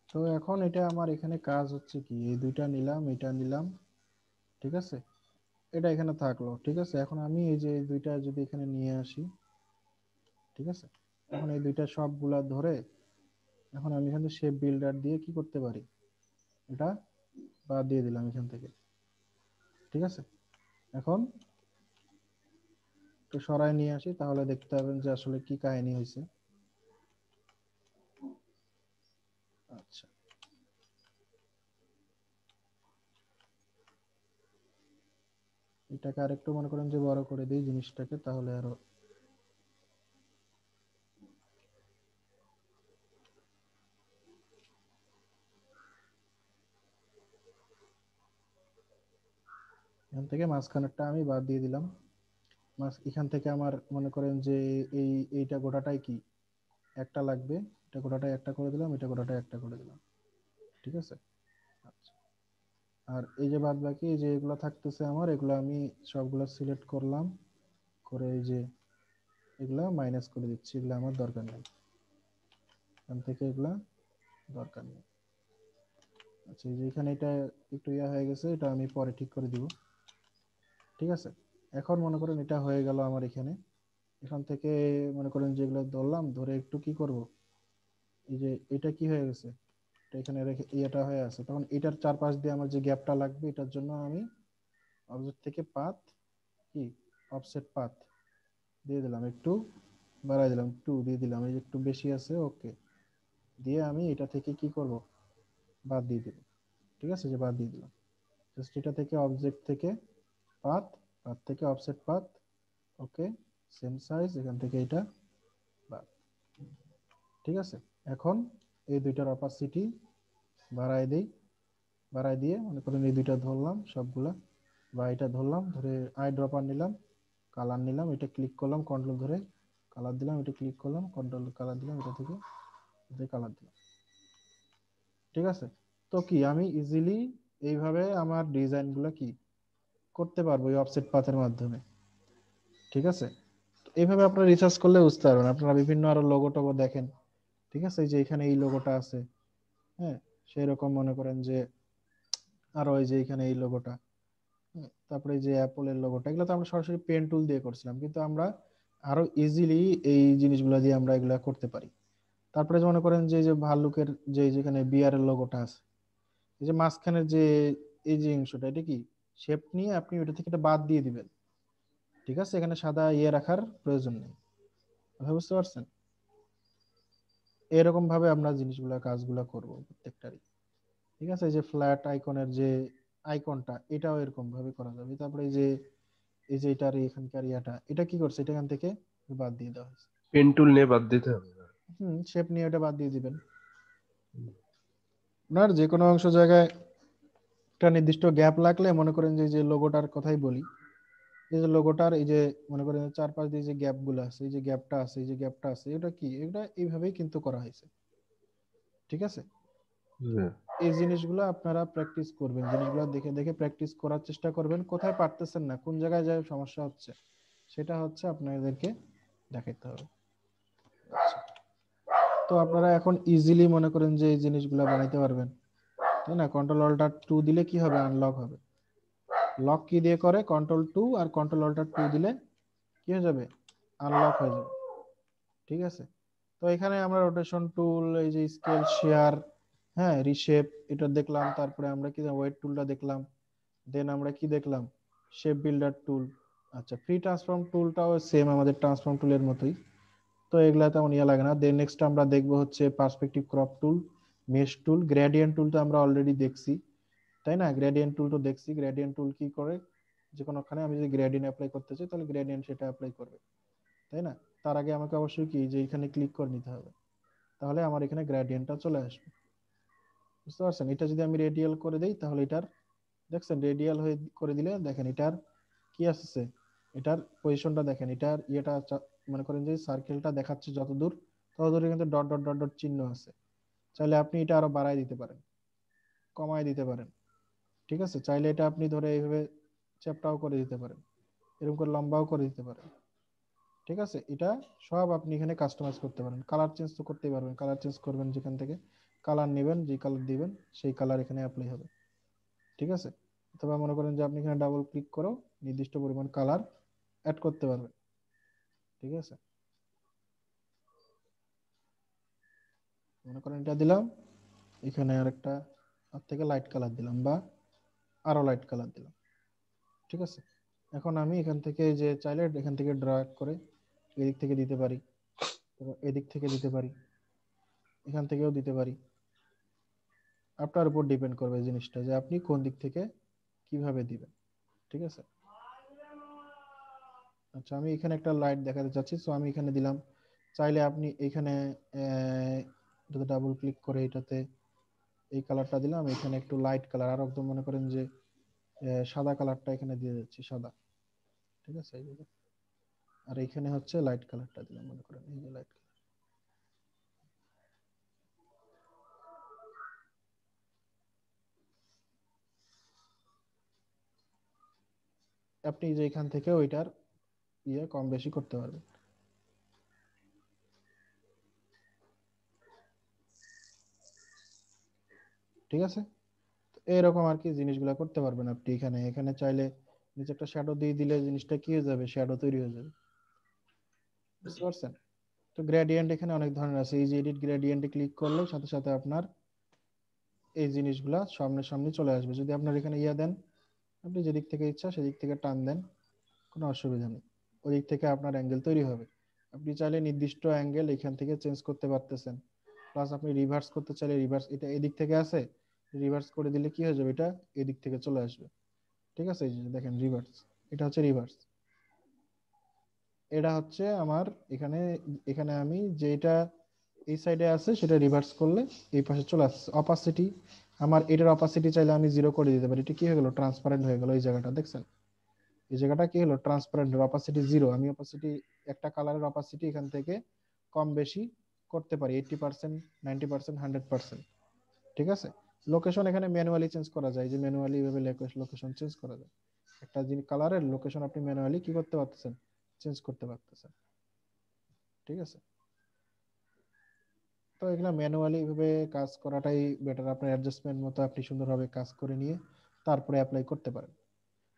তো এখন এটা আমার এখানে কাজ হচ্ছে কি, এই দুইটা নিলাম, এটা নিলাম, ঠিক আছে, এটা এখানে থাকলো, ঠিক আছে। এখন আমি এই যে এই দুইটা যদি এখানে নিয়ে আসি, ঠিক আছে, এখন এই দুইটা সবগুলা ধরে এখন আমি এখানে শেপ বিল্ডার দিয়ে কি করতে পারি, এটা বাদ দিয়ে দিলাম এখান থেকে, ঠিক আছে। এখন একটু সরাই নিয়ে আসি, তাহলে দেখতে পাবেন যে আসলে কি কাহিনী হয়েছে। আচ্ছা, এটাকে আরেকটু মনে করেন যে বড় করে দিই জিনিসটাকে, তাহলে আরো এখান থেকে মাঝখানেরটা আমি বাদ দিয়ে দিলাম। এখান থেকে আমার মনে করেন যে এইটা গোটাটাই কি একটা লাগবে, এটা গোটাটাই একটা করে দিলাম, এটা গোটাটাই একটা করে দিলাম, ঠিক আছে। আচ্ছা, আর এই যে বাদ বাকি এই যে এগুলো থাকতেছে আমার, এগুলো আমি সবগুলো সিলেক্ট করলাম, করে এই যে এগুলা মাইনাস করে দিচ্ছি, এগুলো আমার দরকার নেই, এখান থেকে এগুলা দরকার নেই। আচ্ছা, এই যে এখানে এটা একটু ইয়া হয়ে গেছে, এটা আমি পরে ঠিক করে দিব, ঠিক আছে। এখন মনে করেন এটা হয়ে গেল আমার এখানে, এখান থেকে মনে করেন যেগুলো ধরলাম, ধরে একটু কি করব, এই যে এটা কি হয়ে গেছে, এটা এখানে রেখে এটা হয়ে আছে, তখন এটার চারপাশ দিয়ে আমার যে গ্যাপটা লাগবে, এটার জন্য আমি অবজেক্ট থেকে পাথ কি অফসেট পাথ দিয়ে দিলাম, একটু বাড়াই দিলাম, 2 দিয়ে দিলাম, এই যে একটু বেশি আছে, ওকে দিয়ে আমি এটা থেকে কি করব, বাদ দিয়ে দিব, ঠিক আছে, যে বাদ দিয়ে দিলাম। জাস্ট এটা থেকে অবজেক্ট থেকে পাথ, পাথ থেকে অফসেট পাথ, ওকে, সেম সাইজ, এখান থেকে এটা বাদ, ঠিক আছে। এখন এই দুইটার অপাসিটি বাড়াই দেই, বাড়াই দিয়ে মনে করেন এই দুইটা ধরলাম সবগুলা, বা এটা ধরলাম, ধরে আই ড্রপার নিলাম, কালার নিলাম, এটা ক্লিক করলাম কন্ট্রোল ধরে কালার দিলাম, এটা ক্লিক করলাম কন্ট্রোল কালার দিলাম, এটা থেকে কালার দিলাম, ঠিক আছে। তো কি আমি ইজিলি এইভাবে আমার ডিজাইনগুলো কি করতে পারবো এই অফসেট পাথের মাধ্যমে, ঠিক আছে। তো এইভাবে আপনারা রিসার্চ করলে বুঝতে পারবেন, আপনারা বিভিন্ন আরো লোগো টোগো দেখেন, ঠিক আছে, এই যে এখানে এই লোগোটা আছে, হ্যাঁ, সেই রকম মনে করেন যে আরো এই যে এখানে এই লোগোটা, তারপরে এই যে অ্যাপলের লোগোটা, এগুলো তো আমরা সরাসরি পেন টুল দিয়ে করছিলাম, কিন্তু আমরা আরো ইজিলি এই জিনিসগুলো দিয়ে আমরা এগুলা করতে পারি। তারপরে যে মনে করেন যে এই যে ভাল্লুকের যে যেখানে বিয়ারের লোগোটা আছে, এই যে মাঝখানের যে এই যে অংশটা, এটা কি শেপ নিয়ে আপনি ওটা থেকে এটা বাদ দিয়ে দিবেন, ঠিক আছে, এখানে সাদা ইয়ে রাখার প্রয়োজন নেই, কথা বুঝতে পারছেন। এরকম ভাবে আমরা জিনিসগুলা কাজগুলা করব প্রত্যেকটারই, ঠিক আছে। এই যে ফ্ল্যাট আইকনের যে আইকনটা, এটাও এরকম ভাবে করা যাবে। তারপরে এই যে এটার এখানকার ইয়াটা, এটা কি করছে, এটা এখান থেকে বাদ দিয়ে দেওয়া হয়েছে, পেন টুল নিয়ে বাদ দিতে হবে। শেপ নিয়ে এটা বাদ দিয়ে দিবেন। আপনার যে কোনো অংশ জায়গায় একটা নির্দিষ্ট গ্যাপ লাগলে মনে করেন যে এই যে লোগোটার কথাই বলি, এই যে লোগোটার এই যে মনে করেন চারপাশ দিয়ে যে গ্যাপ গুলো আছে, এই যে গ্যাপটা আছে, এই যে গ্যাপটা আছে, এটা কি, এটা এইভাবেই কিন্তু করা হয়েছে, ঠিক আছে। হ্যাঁ। এই জিনিসগুলো আপনারা প্র্যাকটিস করবেন, জিনিসগুলো দেখে দেখে প্র্যাকটিস করার চেষ্টা করবেন, কোথায় পারতেছেন না, কোন জায়গায় যায় সমস্যা হচ্ছে, সেটা হচ্ছে আপনাদেরকে দেখাতে হবে। আচ্ছা, তো আপনারা এখন ইজিলি মনে করেন যে এই জিনিসগুলো বানাইতে পারবেন, তাই না। কন্ট্রোল অল্টার 2 দিলে কি হবে, আনলক হবে। লক কি দিয়ে করে, কন্ট্রোল 2 আর কন্ট্রোল অল্টার 2 দিলে কি হয়ে যাবে, আনলক হয়ে যাবে, ঠিক আছে। তো এখানে আমরা রোটেশন টুল, এই যে স্কেল শেয়ার, হ্যাঁ, রিশেপ এটা দেখলাম, তারপরে আমরা কি ওয়েট টুলটা দেখলাম, দেন আমরা কি দেখলাম, শেপ বিল্ডার টুল। আচ্ছা, ফ্রি ট্রান্সফর্ম টুলটাও সেম আমাদের ট্রান্সফর্ম টুলের মতোই, তো এগুলা তেমন ইয়া লাগে না। দেন নেক্সট আমরা দেখবো হচ্ছে পার্সপেক্টিভ ক্রপ টুল, মেশ টুল, গ্রেডিয়েন্ট টুল তো আমরা অলরেডি দেখছি, তাই না। গ্রেডিয়েন্ট টুল তো দেখছি, গ্রেডিয়েন্ট টুল কি করে, যে কোনোখানে আমি যদি গ্রেডিয়েন্ট অ্যাপ্লাই করতে চাই, তাহলে গ্রেডিয়েন্ট সেটা অ্যাপ্লাই করবে, তাই না। তার আগে আমাকে অবশ্যই কি যে এখানে ক্লিক করে নিতে হবে, তাহলে আমার এখানে গ্রেডিয়েন্টটা চলে আসবে, বুঝতে পারছেন। এটা যদি আমি রেডিয়াল করে দেই, তাহলে এটার দেখছেন রেডিয়াল হয়ে করে দিলে দেখেন এটার কি আসছে, এটার পজিশনটা দেখেন, এটার ইয়েটা মনে করেন যে সার্কেলটা দেখাচ্ছে যত দূর, তত দূরে কিন্তু ডট ডট ডট ডট চিহ্ন আছে। চাইলে আপনি এটা আরো বাড়ায় দিতে পারেন, কমায় দিতে পারেন, ঠিক আছে। চাইলে এটা আপনি ধরে এইভাবে চ্যাপটাও করে দিতে পারেন, এরকম করে লম্বাও করে দিতে পারেন, ঠিক আছে। এটা সব আপনি এখানে কাস্টমাইজ করতে পারেন। কালার চেঞ্জ তো করতেই পারবেন, কালার চেঞ্জ করবেন যেখান থেকে, কালার নেবেন, যে কালার দিবেন সেই কালার এখানে অ্যাপ্লাই হবে। ঠিক আছে, অথবা মনে করেন যে আপনি এখানে ডাবল ক্লিক করেও নির্দিষ্ট পরিমাণ কালার অ্যাড করতে পারবেন। ঠিক আছে, মনে করেন এটা দিলাম, এখানে আরেকটা আর থেকে লাইট কালার দিলাম বা আরো লাইট কালার দিলাম। ঠিক আছে, এখন আমি এখান থেকে যে চাইলে এখান থেকে ড্র্যাগ করে এদিক থেকে দিতে পারি, এদিক থেকে দিতে পারি, এখান থেকেও দিতে পারি। আপনার উপর ডিপেন্ড করবে জিনিসটা যে আপনি কোন দিক থেকে কিভাবে দিবেন। ঠিক আছে, আচ্ছা আমি এখানে একটা লাইট দেখাতে চাচ্ছি, সো আমি এখানে দিলাম। চাইলে আপনি এখানে এটাতে ডাবল ক্লিক করে এটাতে এই কালারটা দিলাম, এখানে একটু লাইট কালার আর একদম মনে করেন যে সাদা কালারটা এখানে দিয়ে দিচ্ছি, সাদা। ঠিক আছে, এইভাবে। আর এখানে হচ্ছে লাইট কালারটা দিলাম, মনে করেন এই যে লাইট কালার। আপনি যে এখান থেকে ওইটার কম বেশি করতে পারবেন। ঠিক আছে, এরকম আর কি জিনিসগুলো করতে পারবেন আপনি। এখানে এখানে চাইলে নিচে একটা শ্যাডো দিয়ে দিলে জিনিসটা কি হয়ে যাবে, শ্যাডো তৈরি হয়ে যাবে। বুঝতে পারছেন? তো গ্রেডিয়েন্ট এখানে অনেক ধরনের আছে, এই যে এডিট গ্রেডিয়েন্টে ক্লিক করলে সাথে সাথে আপনার এই জিনিসগুলা সামনে সামনে চলে আসবে। যদি আপনার এখানে দেন, আপনি যেদিক থেকে ইচ্ছা সেদিক থেকে টান দেন, কোনো অসুবিধা নেই, ওই দিক থেকে আপনার অ্যাঙ্গেল তৈরি হবে। আপনি চাইলে নির্দিষ্ট অ্যাঙ্গেল এখান থেকে চেঞ্জ করতে পারতেছেন। প্লাস আপনি রিভার্স করতে চাইলে রিভার্স, এটা এদিক থেকে আছে, রিভার্স করে দিলে কি হয়ে যাবে, এটা এদিক থেকে চলে আসবে। ঠিক আছে, এই যে দেখেন রিভার্স, এটা হচ্ছে রিভার্স। এটা হচ্ছে আমার এখানে, এখানে আমি যেটা এই সাইডে আছে সেটা রিভার্স করলে এই পাশে চলে আসছে। অপাসিটি, আমার এটার অপাসিটি চাইলে আমি 0 করে দিতে পারি। এটা কি হয়ে গেল, ট্রান্সপারেন্ট হয়ে গেল। এই জায়গাটা দেখছেন, এই জায়গাটা কি হলো, ট্রান্সপারেন্ট, অপাসিটি 0। আমি অপাসিটি একটা কালারের অপাসিটি এখান থেকে কম বেশি করতে পারি, 80%, 90%, 100%। ঠিক আছে, লোকেশন এখানে ম্যানুয়ালি চেঞ্জ করা যায়, যে ম্যানুয়ালি ভাবে লোকেশন চেঞ্জ করা যায়। একটা জিনিস কালারের লোকেশন আপনি ম্যানুয়ালি কি করতে পারতেছেন, চেঞ্জ করতে পারতেছেন। ঠিক আছে, তো এগুলা ম্যানুয়ালি ভাবে কাজ করাটাই বেটার। আপনার অ্যাডজাস্টমেন্ট মতো আপনি সুন্দরভাবে কাজ করে নিয়ে তারপরে অ্যাপ্লাই করতে পারেন।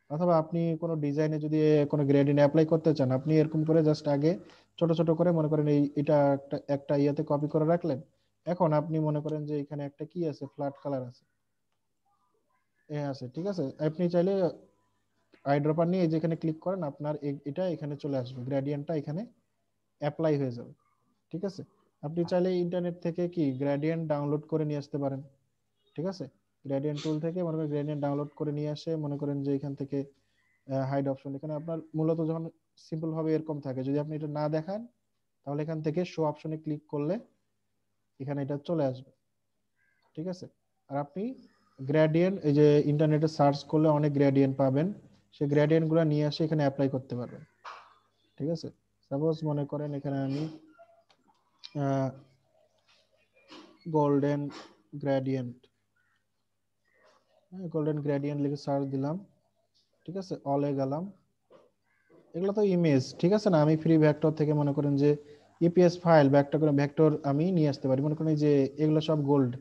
অথবা আপনি কোনো ডিজাইনে যদি কোনো গ্রেডিয়েন্ট অ্যাপ্লাই করতে চান, আপনি এরকম করে জাস্ট আগে ছোট ছোট করে মনে করেন এটা একটা একটা ইয়াতে কপি করে রাখলেন। এখন আপনি মনে করেন যে এখানে একটা কি আছে, ফ্ল্যাট কালার আছে, আছে। ঠিক আছে, আপনি চাইলে আইড্রপার নিয়ে যেখানে ক্লিক করেন, আপনার এটা এখানে চলে আসবে, গ্রেডিয়েন্টটা এখানে অ্যাপ্লাই হয়ে যাবে। ঠিক আছে, আপনি চাইলে ইন্টারনেট থেকে কি গ্রেডিয়েন্ট ডাউনলোড করে নিয়ে আসতে পারেন। ঠিক আছে, গ্রেডিয়েন্ট টুল থেকে মনে করেন গ্রেডিয়েন্ট ডাউনলোড করে নিয়ে আসে, মনে করেন যে এখান থেকে হাইড অপশন, এখানে আপনার মূলত যখন সিম্পল ভাবে এরকম থাকে, যদি আপনি এটা না দেখান তাহলে এখান থেকে শো অপশনে ক্লিক করলে এখানে এটা চলে আসবে। ঠিক আছে, আর আপনি গ্রেডিয়েন্ট এই যে ইন্টারনেটে সার্চ করলে অনেক গ্রেডিয়েন্ট পাবেন, সেই গ্রেডিয়েন্ট গুলো নিয়ে আসে এখানে অ্যাপ্লাই করতে পারবেন। ঠিক আছে, সাপোজ মনে করেন এখানে আমি গোল্ডেন গ্রেডিয়েন্ট, গোল্ডেন গ্রেডিয়েন্ট লিখে সার্চ দিলাম। ঠিক আছে, অলে গেলাম, এগুলো তো ইমেজ। ঠিক আছে না, আমি ফ্রি ভেক্টর থেকে মনে করেন যে ইপিএস ফাইল বা একটা করে ভেক্টর আমি নিয়ে আসতে পারি। মনে করেন যে এগুলো সব গোল্ড।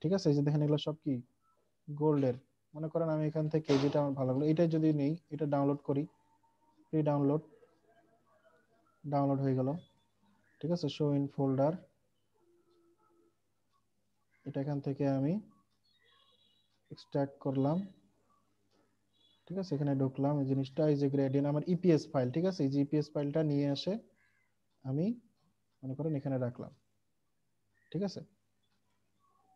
ঠিক আছে, এই যে দেখেন এগুলো সব কি গোল্ডের। মনে করেন আমি এখান থেকে যেটা আমার ভালো লাগলো এটাই যদি নেই, এটা ডাউনলোড করি, ফ্রি ডাউনলোড, ডাউনলোড হয়ে গেল। ঠিক আছে, শো ইন ফোল্ডার, এটা এখান থেকে আমি এক্সট্রাক্ট করলাম। ঠিক আছে, এখানে ঢুকলাম, এই জিনিসটা এই যে গ্রেডিয়েন্ট আমার ইপিএস ফাইল। ঠিক আছে, এই যে ইপিএস ফাইলটা নিয়ে আসে আমি মনে করেন এখানে রাখলাম। ঠিক আছে,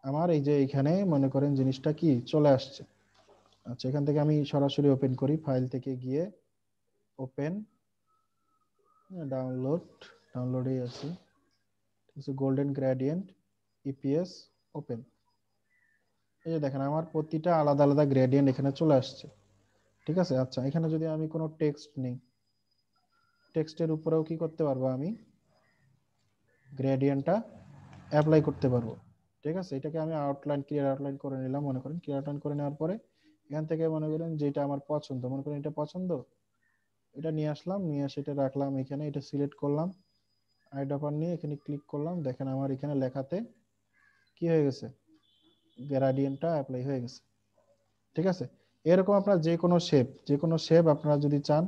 আমার এই যে এখানে মনে করেন জিনিসটা কি চলে আসছে। আচ্ছা, এখান থেকে আমি সরাসরি ওপেন করি, ফাইল থেকে গিয়ে ওপেন, ডাউনলোড, ডাউনলোডেই আছে। ঠিক আছে, গোল্ডেন গ্রেডিয়েন্ট ইপিএস ওপেন। এই যে দেখেন আমার প্রতিটা আলাদা আলাদা গ্রেডিয়েন্ট এখানে চলে আসছে। ঠিক আছে, আচ্ছা এখানে যদি আমি কোনো টেক্সট নেই, টেক্সটের উপরেও কি করতে পারবো, আমি গ্রেডিয়েন্টটা অ্যাপ্লাই করতে পারবো। ঠিক আছে, এটাকে আমি আউটলাইন, ক্লিয়ার আউটলাইন করে নিলাম। মনে করেন ক্লিয়ার আউটলাইন করে নেওয়ার পরে এখান থেকে মনে করেন যেটা আমার পছন্দ, মনে করেন এটা পছন্দ, এটা নিয়ে আসলাম, নিয়ে এসে এটা রাখলাম এখানে, এটা সিলেক্ট করলাম, আইড্রপার নিয়ে এখানে ক্লিক করলাম। দেখেন আমার এখানে লেখাতে কি কি হয়ে গেছে, গ্রেডিয়েন্টটা অ্যাপ্লাই হয়ে গেছে। ঠিক আছে, এরকম আপনার যে কোনো শেপ আপনারা যদি চান,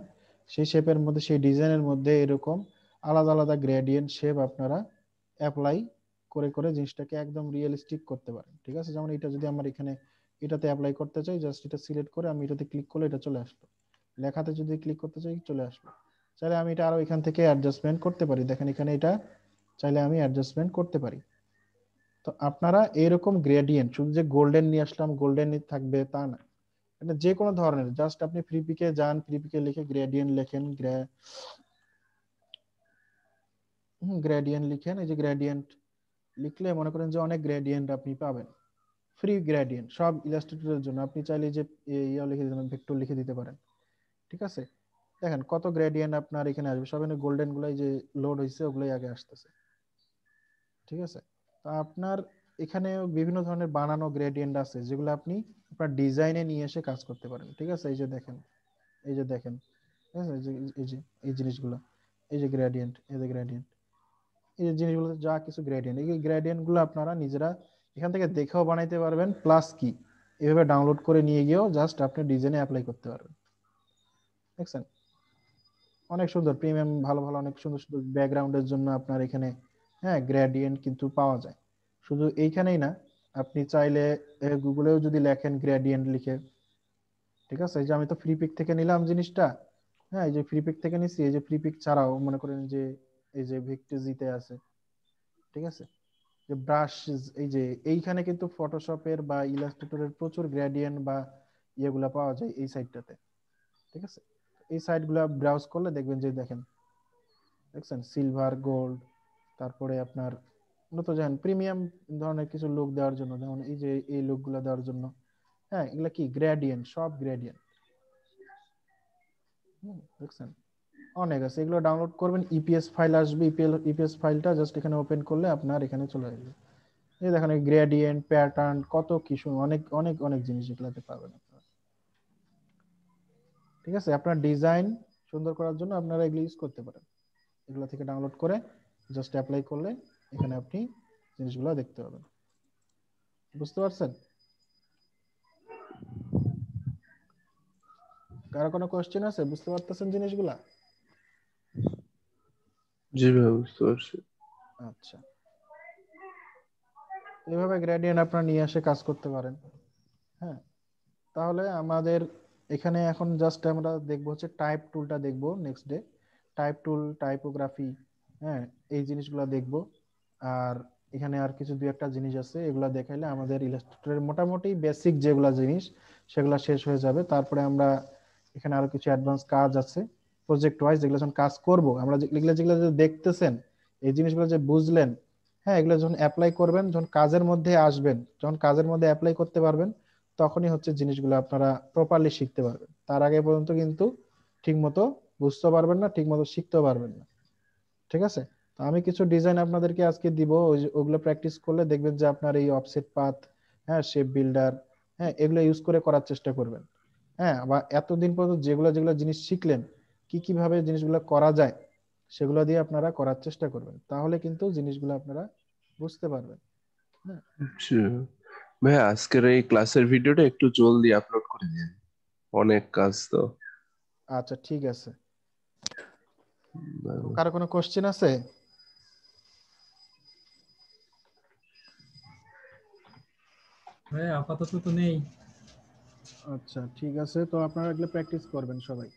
সেই শেপের মধ্যে, সেই ডিজাইনের মধ্যে এরকম আলাদা আলাদা গ্রেডিয়েন্ট শেপ আপনারা অ্যাপ্লাই করে করে জিনিসটাকে একদম রিয়েলিস্টিক করতে পারেন। ঠিক আছে, যেমন এটা যদি আমার এখানে এটাতে অ্যাপ্লাই করতে চাই, জাস্ট এটা সিলেক্ট করে আমি এটাতে ক্লিক করলে এটা চলে আসলো। লেখাতে যদি ক্লিক করতে চাই চলে আসলো। চাইলে আমি এটা আরো এখান থেকে অ্যাডজাস্টমেন্ট করতে পারি, দেখেন এখানে এটা চাইলে আমি অ্যাডজাস্টমেন্ট করতে পারি। তো আপনারা এরকম গ্রেডিয়েন্ট, শুধু যে গোল্ডেন নিয়ে আসলাম গোল্ডেনই থাকবে তা না, এটা যে কোনো ধরনের, জাস্ট আপনি ফ্রি পিকে যান, ফ্রি পিকে লিখে গ্রেডিয়েন্ট লেখেন, গ্রেডিয়েন্ট লিখেন, এই যে গ্রেডিয়েন্ট লিখলে মনে করেন যে অনেক গ্রেডিয়েন্ট আপনি পাবেন, ফ্রি গ্রেডিয়েন্ট সব ইলাস্ট্রেটরের জন্য। আপনি চাইলে যে ইয়া লিখে দিতে পারেন, ভেক্টর লিখে দিতে পারেন। ঠিক আছে, দেখেন কত গ্রেডিয়েন্ট আপনার এখানে আসবে, সব এখানে গোল্ডেন গুলাই যে লোড হয়েছে ওগুলাই আগে আসতেছে। ঠিক আছে, তো আপনার এখানে বিভিন্ন ধরনের বানানো গ্রেডিয়েন্ট আছে যেগুলো আপনি আপনার ডিজাইনে নিয়ে এসে কাজ করতে পারেন। ঠিক আছে, এই যে দেখেন, এই যে দেখেন, ঠিক আছে, এই জিনিসগুলো, এই যে গ্রেডিয়েন্ট, এই যে গ্রেডিয়েন্ট, এই যে জিনিসগুলো যা কিছু গ্রেডিয়েন্ট, এই গ্রেডিয়েন্ট গুলো আপনারা নিজেরা এখান থেকে দেখেও বানাইতে পারবেন, প্লাস কি এভাবে ডাউনলোড করে নিয়ে গিয়েও জাস্ট আপনি ডিজাইনে অ্যাপ্লাই করতে পারবেন। দেখছেন অনেক সুন্দর প্রিমিয়াম, ভালো ভালো অনেক সুন্দর সুন্দর ব্যাকগ্রাউন্ডের জন্য আপনার এখানে হ্যাঁ গ্রেডিয়েন্ট কিন্তু পাওয়া যায়। শুধু এইখানেই না, আপনি চাইলে গুগলেও যদি লেখেন গ্রেডিয়েন্ট লিখে, ঠিক আছে, এই যে আমি তো ফ্রি পিক থেকে নিলাম জিনিসটা, হ্যাঁ এই যে ফ্রি পিক থেকে নিছি, এই যে ফ্রি পিক ছাড়াও মনে করেন যে এই যে ভিক্টিজিতে আছে, ঠিক আছে, যে ব্রাশ, এই যে এইখানে কিন্তু ফটোশপের বা ইলাস্ট্রেটরের প্রচুর গ্রেডিয়েন্ট বা ইয়েগুলা পাওয়া যায় এই সাইটটাতে। ঠিক আছে, এই সাইটগুলা ব্রাউজ করলে দেখবেন যে দেখেন, দেখছেন সিলভার, গোল্ড, তারপরে আপনার মূলত জানেন প্রিমিয়াম ধরনের কিছু লুক দেওয়ার জন্য, যেমন এই যে এই লুকগুলো দেওয়ার জন্য, হ্যাঁ এগুলা কি গ্রেডিয়েন্ট, সব গ্রেডিয়েন্ট। দেখছেন অনেক আছে, এগুলো ডাউনলোড করবেন, ইপিএস ফাইল আসবে, ইপিএস ফাইলটা জাস্ট এখানে ওপেন করলে আপনার এখানে চলে আসবে। এই দেখেন গ্রেডিয়েন্ট, প্যাটার্ন, কত কিছু, অনেক অনেক অনেক জিনিস এগুলোতে পাবেন আপনারা। ঠিক আছে, আপনার ডিজাইন সুন্দর করার জন্য আপনারা এগুলো ইউজ করতে পারেন, এগুলো থেকে ডাউনলোড করে জাস্ট অ্যাপ্লাই করলে এখানে আপনি জিনিসগুলো দেখতে পাবেন। বুঝতে পারছেন? কারো কোনো কোশ্চেন আছে? বুঝতে পারতেছেন জিনিসগুলা? জি ভাই বুঝতে পারছি। আচ্ছা, এইভাবে গ্রেডিয়েন্ট আপনারা নিয়ে এসে কাজ করতে পারেন। হ্যাঁ, তাহলে আমাদের এখানে এখন জাস্ট আমরা দেখবো হচ্ছে টাইপ টুলটা দেখবো নেক্সট ডে। টাইপ টুল, টাইপোগ্রাফি, হ্যাঁ এই জিনিসগুলো দেখবো। আর এখানে আর কিছু দুই একটা জিনিস আছে, এগুলা দেখাইলে আমাদের ইলাস্ট্রেটরের মোটামুটি বেসিক যেগুলা জিনিস সেগুলা শেষ হয়ে যাবে। তারপরে আমরা এখানে আরো কিছু অ্যাডভান্স কাজ আছে প্রজেক্ট ওয়াইজ, যেগুলো যখন কাজ করব আমরা, যেগুলো যেগুলো যে দেখতেছেন এই জিনিসগুলো যে বুঝলেন, হ্যাঁ এগুলো যখন অ্যাপ্লাই করবেন, যখন কাজের মধ্যে আসবেন, যখন কাজের মধ্যে অ্যাপ্লাই করতে পারবেন, তখনই হচ্ছে জিনিসগুলো আপনারা প্রপারলি শিখতে পারবেন। তার আগে পর্যন্ত কিন্তু ঠিক মতো বুঝতে পারবেন না, ঠিক মতো শিখতেও পারবেন না। ঠিক আছে, তো আমি কিছু ডিজাইন আপনাদেরকে আজকে দিব, ওগুলো প্র্যাকটিস করলে দেখবেন যে আপনার এই অফসেট পাথ, হ্যাঁ শেপ বিল্ডার, হ্যাঁ এগুলো ইউজ করে করার চেষ্টা করবেন। হ্যাঁ, বা এতদিন পর্যন্ত যেগুলো যেগুলো জিনিস শিখলেন, কি কিভাবে জিনিসগুলো করা যায় সেগুলো দিয়ে আপনারা করার চেষ্টা করবেন, তাহলে কিন্তু জিনিসগুলো আপনারা বুঝতে পারবেন। হ্যাঁ আচ্ছা ভাই, আজকের এই ক্লাসের ভিডিওটা একটু জলদি আপলোড করে দিন, অনেক কাজ তো। আচ্ছা ঠিক আছে, তো কারো কোনো কোশ্চেন আছে? ভাই আপাতত তো নেই। আচ্ছা ঠিক আছে, তো আপনারা এগুলো প্র্যাকটিস করবেন সবাই।